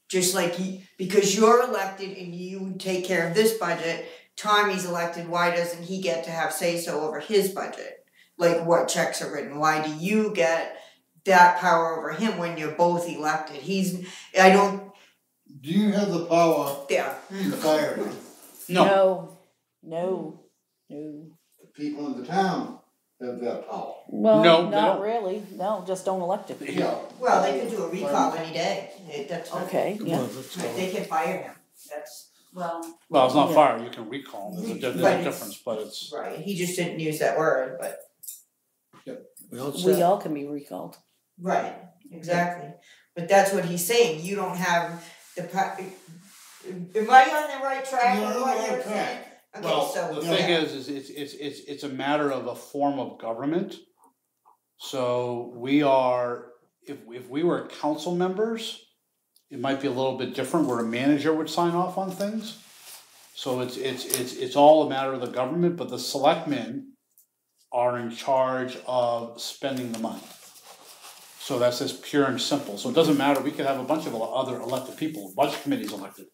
Just like because you're elected and you take care of this budget, Tommy's elected, why doesn't he get to have say-so over his budget? Like what checks are written, why do you get that power over him when you're both elected? Do you have the power Yeah. to fire him? No, No. The people in the town have that power. Well, No, they not don't. really. No, just don't elect him. Yeah. Well, they could do a recall any day, that's fine. Okay, Come yeah. on, let's Right, go. they can fire him, that's, well, it's not Yeah. fire, you can recall him, there's a But it's- difference, but it's. right, he just didn't use that word, but, We all We set? all can be recalled. right, exactly. But that's what he's saying, you don't have the am I on the right track You're with on what the right you're track. saying? Okay, Well, so, the yeah. thing is it's a matter of a form of government. So we are, if we were council members, it might be a little bit different, where a manager would sign off on things. So it's all a matter of the government, but the selectmen are in charge of spending the money. So that's just pure and simple. So it doesn't matter, we could have a bunch of other elected people, budget committee's elected.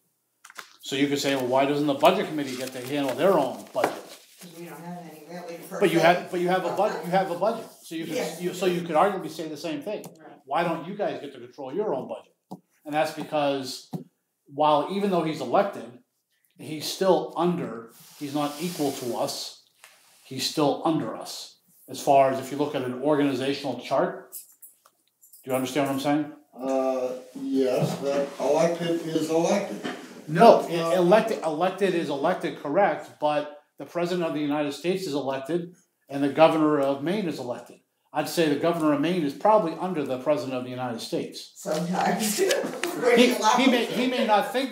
So you could say, well, why doesn't the budget committee get to handle their own budget? Because we don't have any really per But you se. have a budget, so you could, so you could arguably say the same thing. Right. Why don't you guys get to control your own budget? And that's because even though he's elected, he's not equal to us, he's still under us. As far as if you look at an organizational chart, do you understand what I'm saying? Yes, but elected is elected. No, elected is elected, correct, but the President of the United States is elected and the Governor of Maine is elected. I'd say the Governor of Maine is probably under the President of the United States. Sometimes. He may not think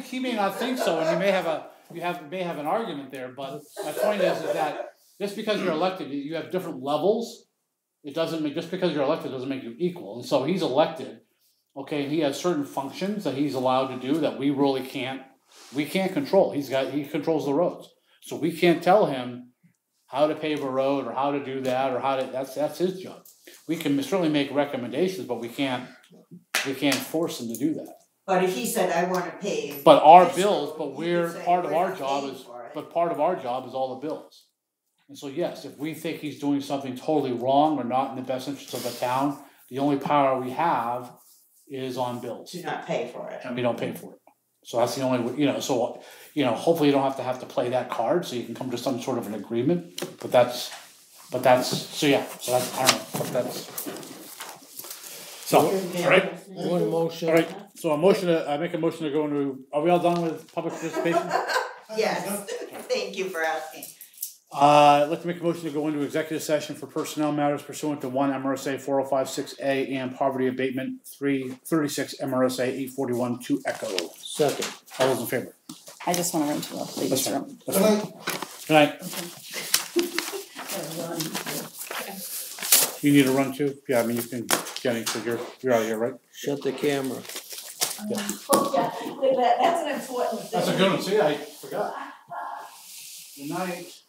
so, and you may have an argument there, but my point is that just because you're elected, you have different levels. Just because you're elected doesn't make you equal. And so he's elected, okay, and he has certain functions that he's allowed to do that we really can't control. He controls the roads. So we can't tell him how to pave a road or how to do that or that's his job. We can certainly make recommendations, but we can't force him to do that. But if he said, I want to pay. But our bills, part of our job is all the bills. And so yes, if we think he's doing something totally wrong or not in the best interest of the town, the only power we have is on bills. To not pay for it. And we don't pay for it. So that's the only way, hopefully you don't have to play that card, so you can come to some sort of an agreement, I don't know, alright? One motion. Alright, so I make a motion to go into, are we all done with public participation? Yes, thank you for asking. I'd like to make a motion to go into executive session for personnel matters pursuant to 1 MRSA 4056A and poverty abatement 336 MRSA 841 2 Echo. Second. All those in favor? I just wanna run to the ladies' room. That's fine. Good night. You need to run too? Yeah, I mean, you can get it, because you're out of here, right? Shut the camera. Yeah, that's an important thing. That's a good one, see, I forgot. Good night.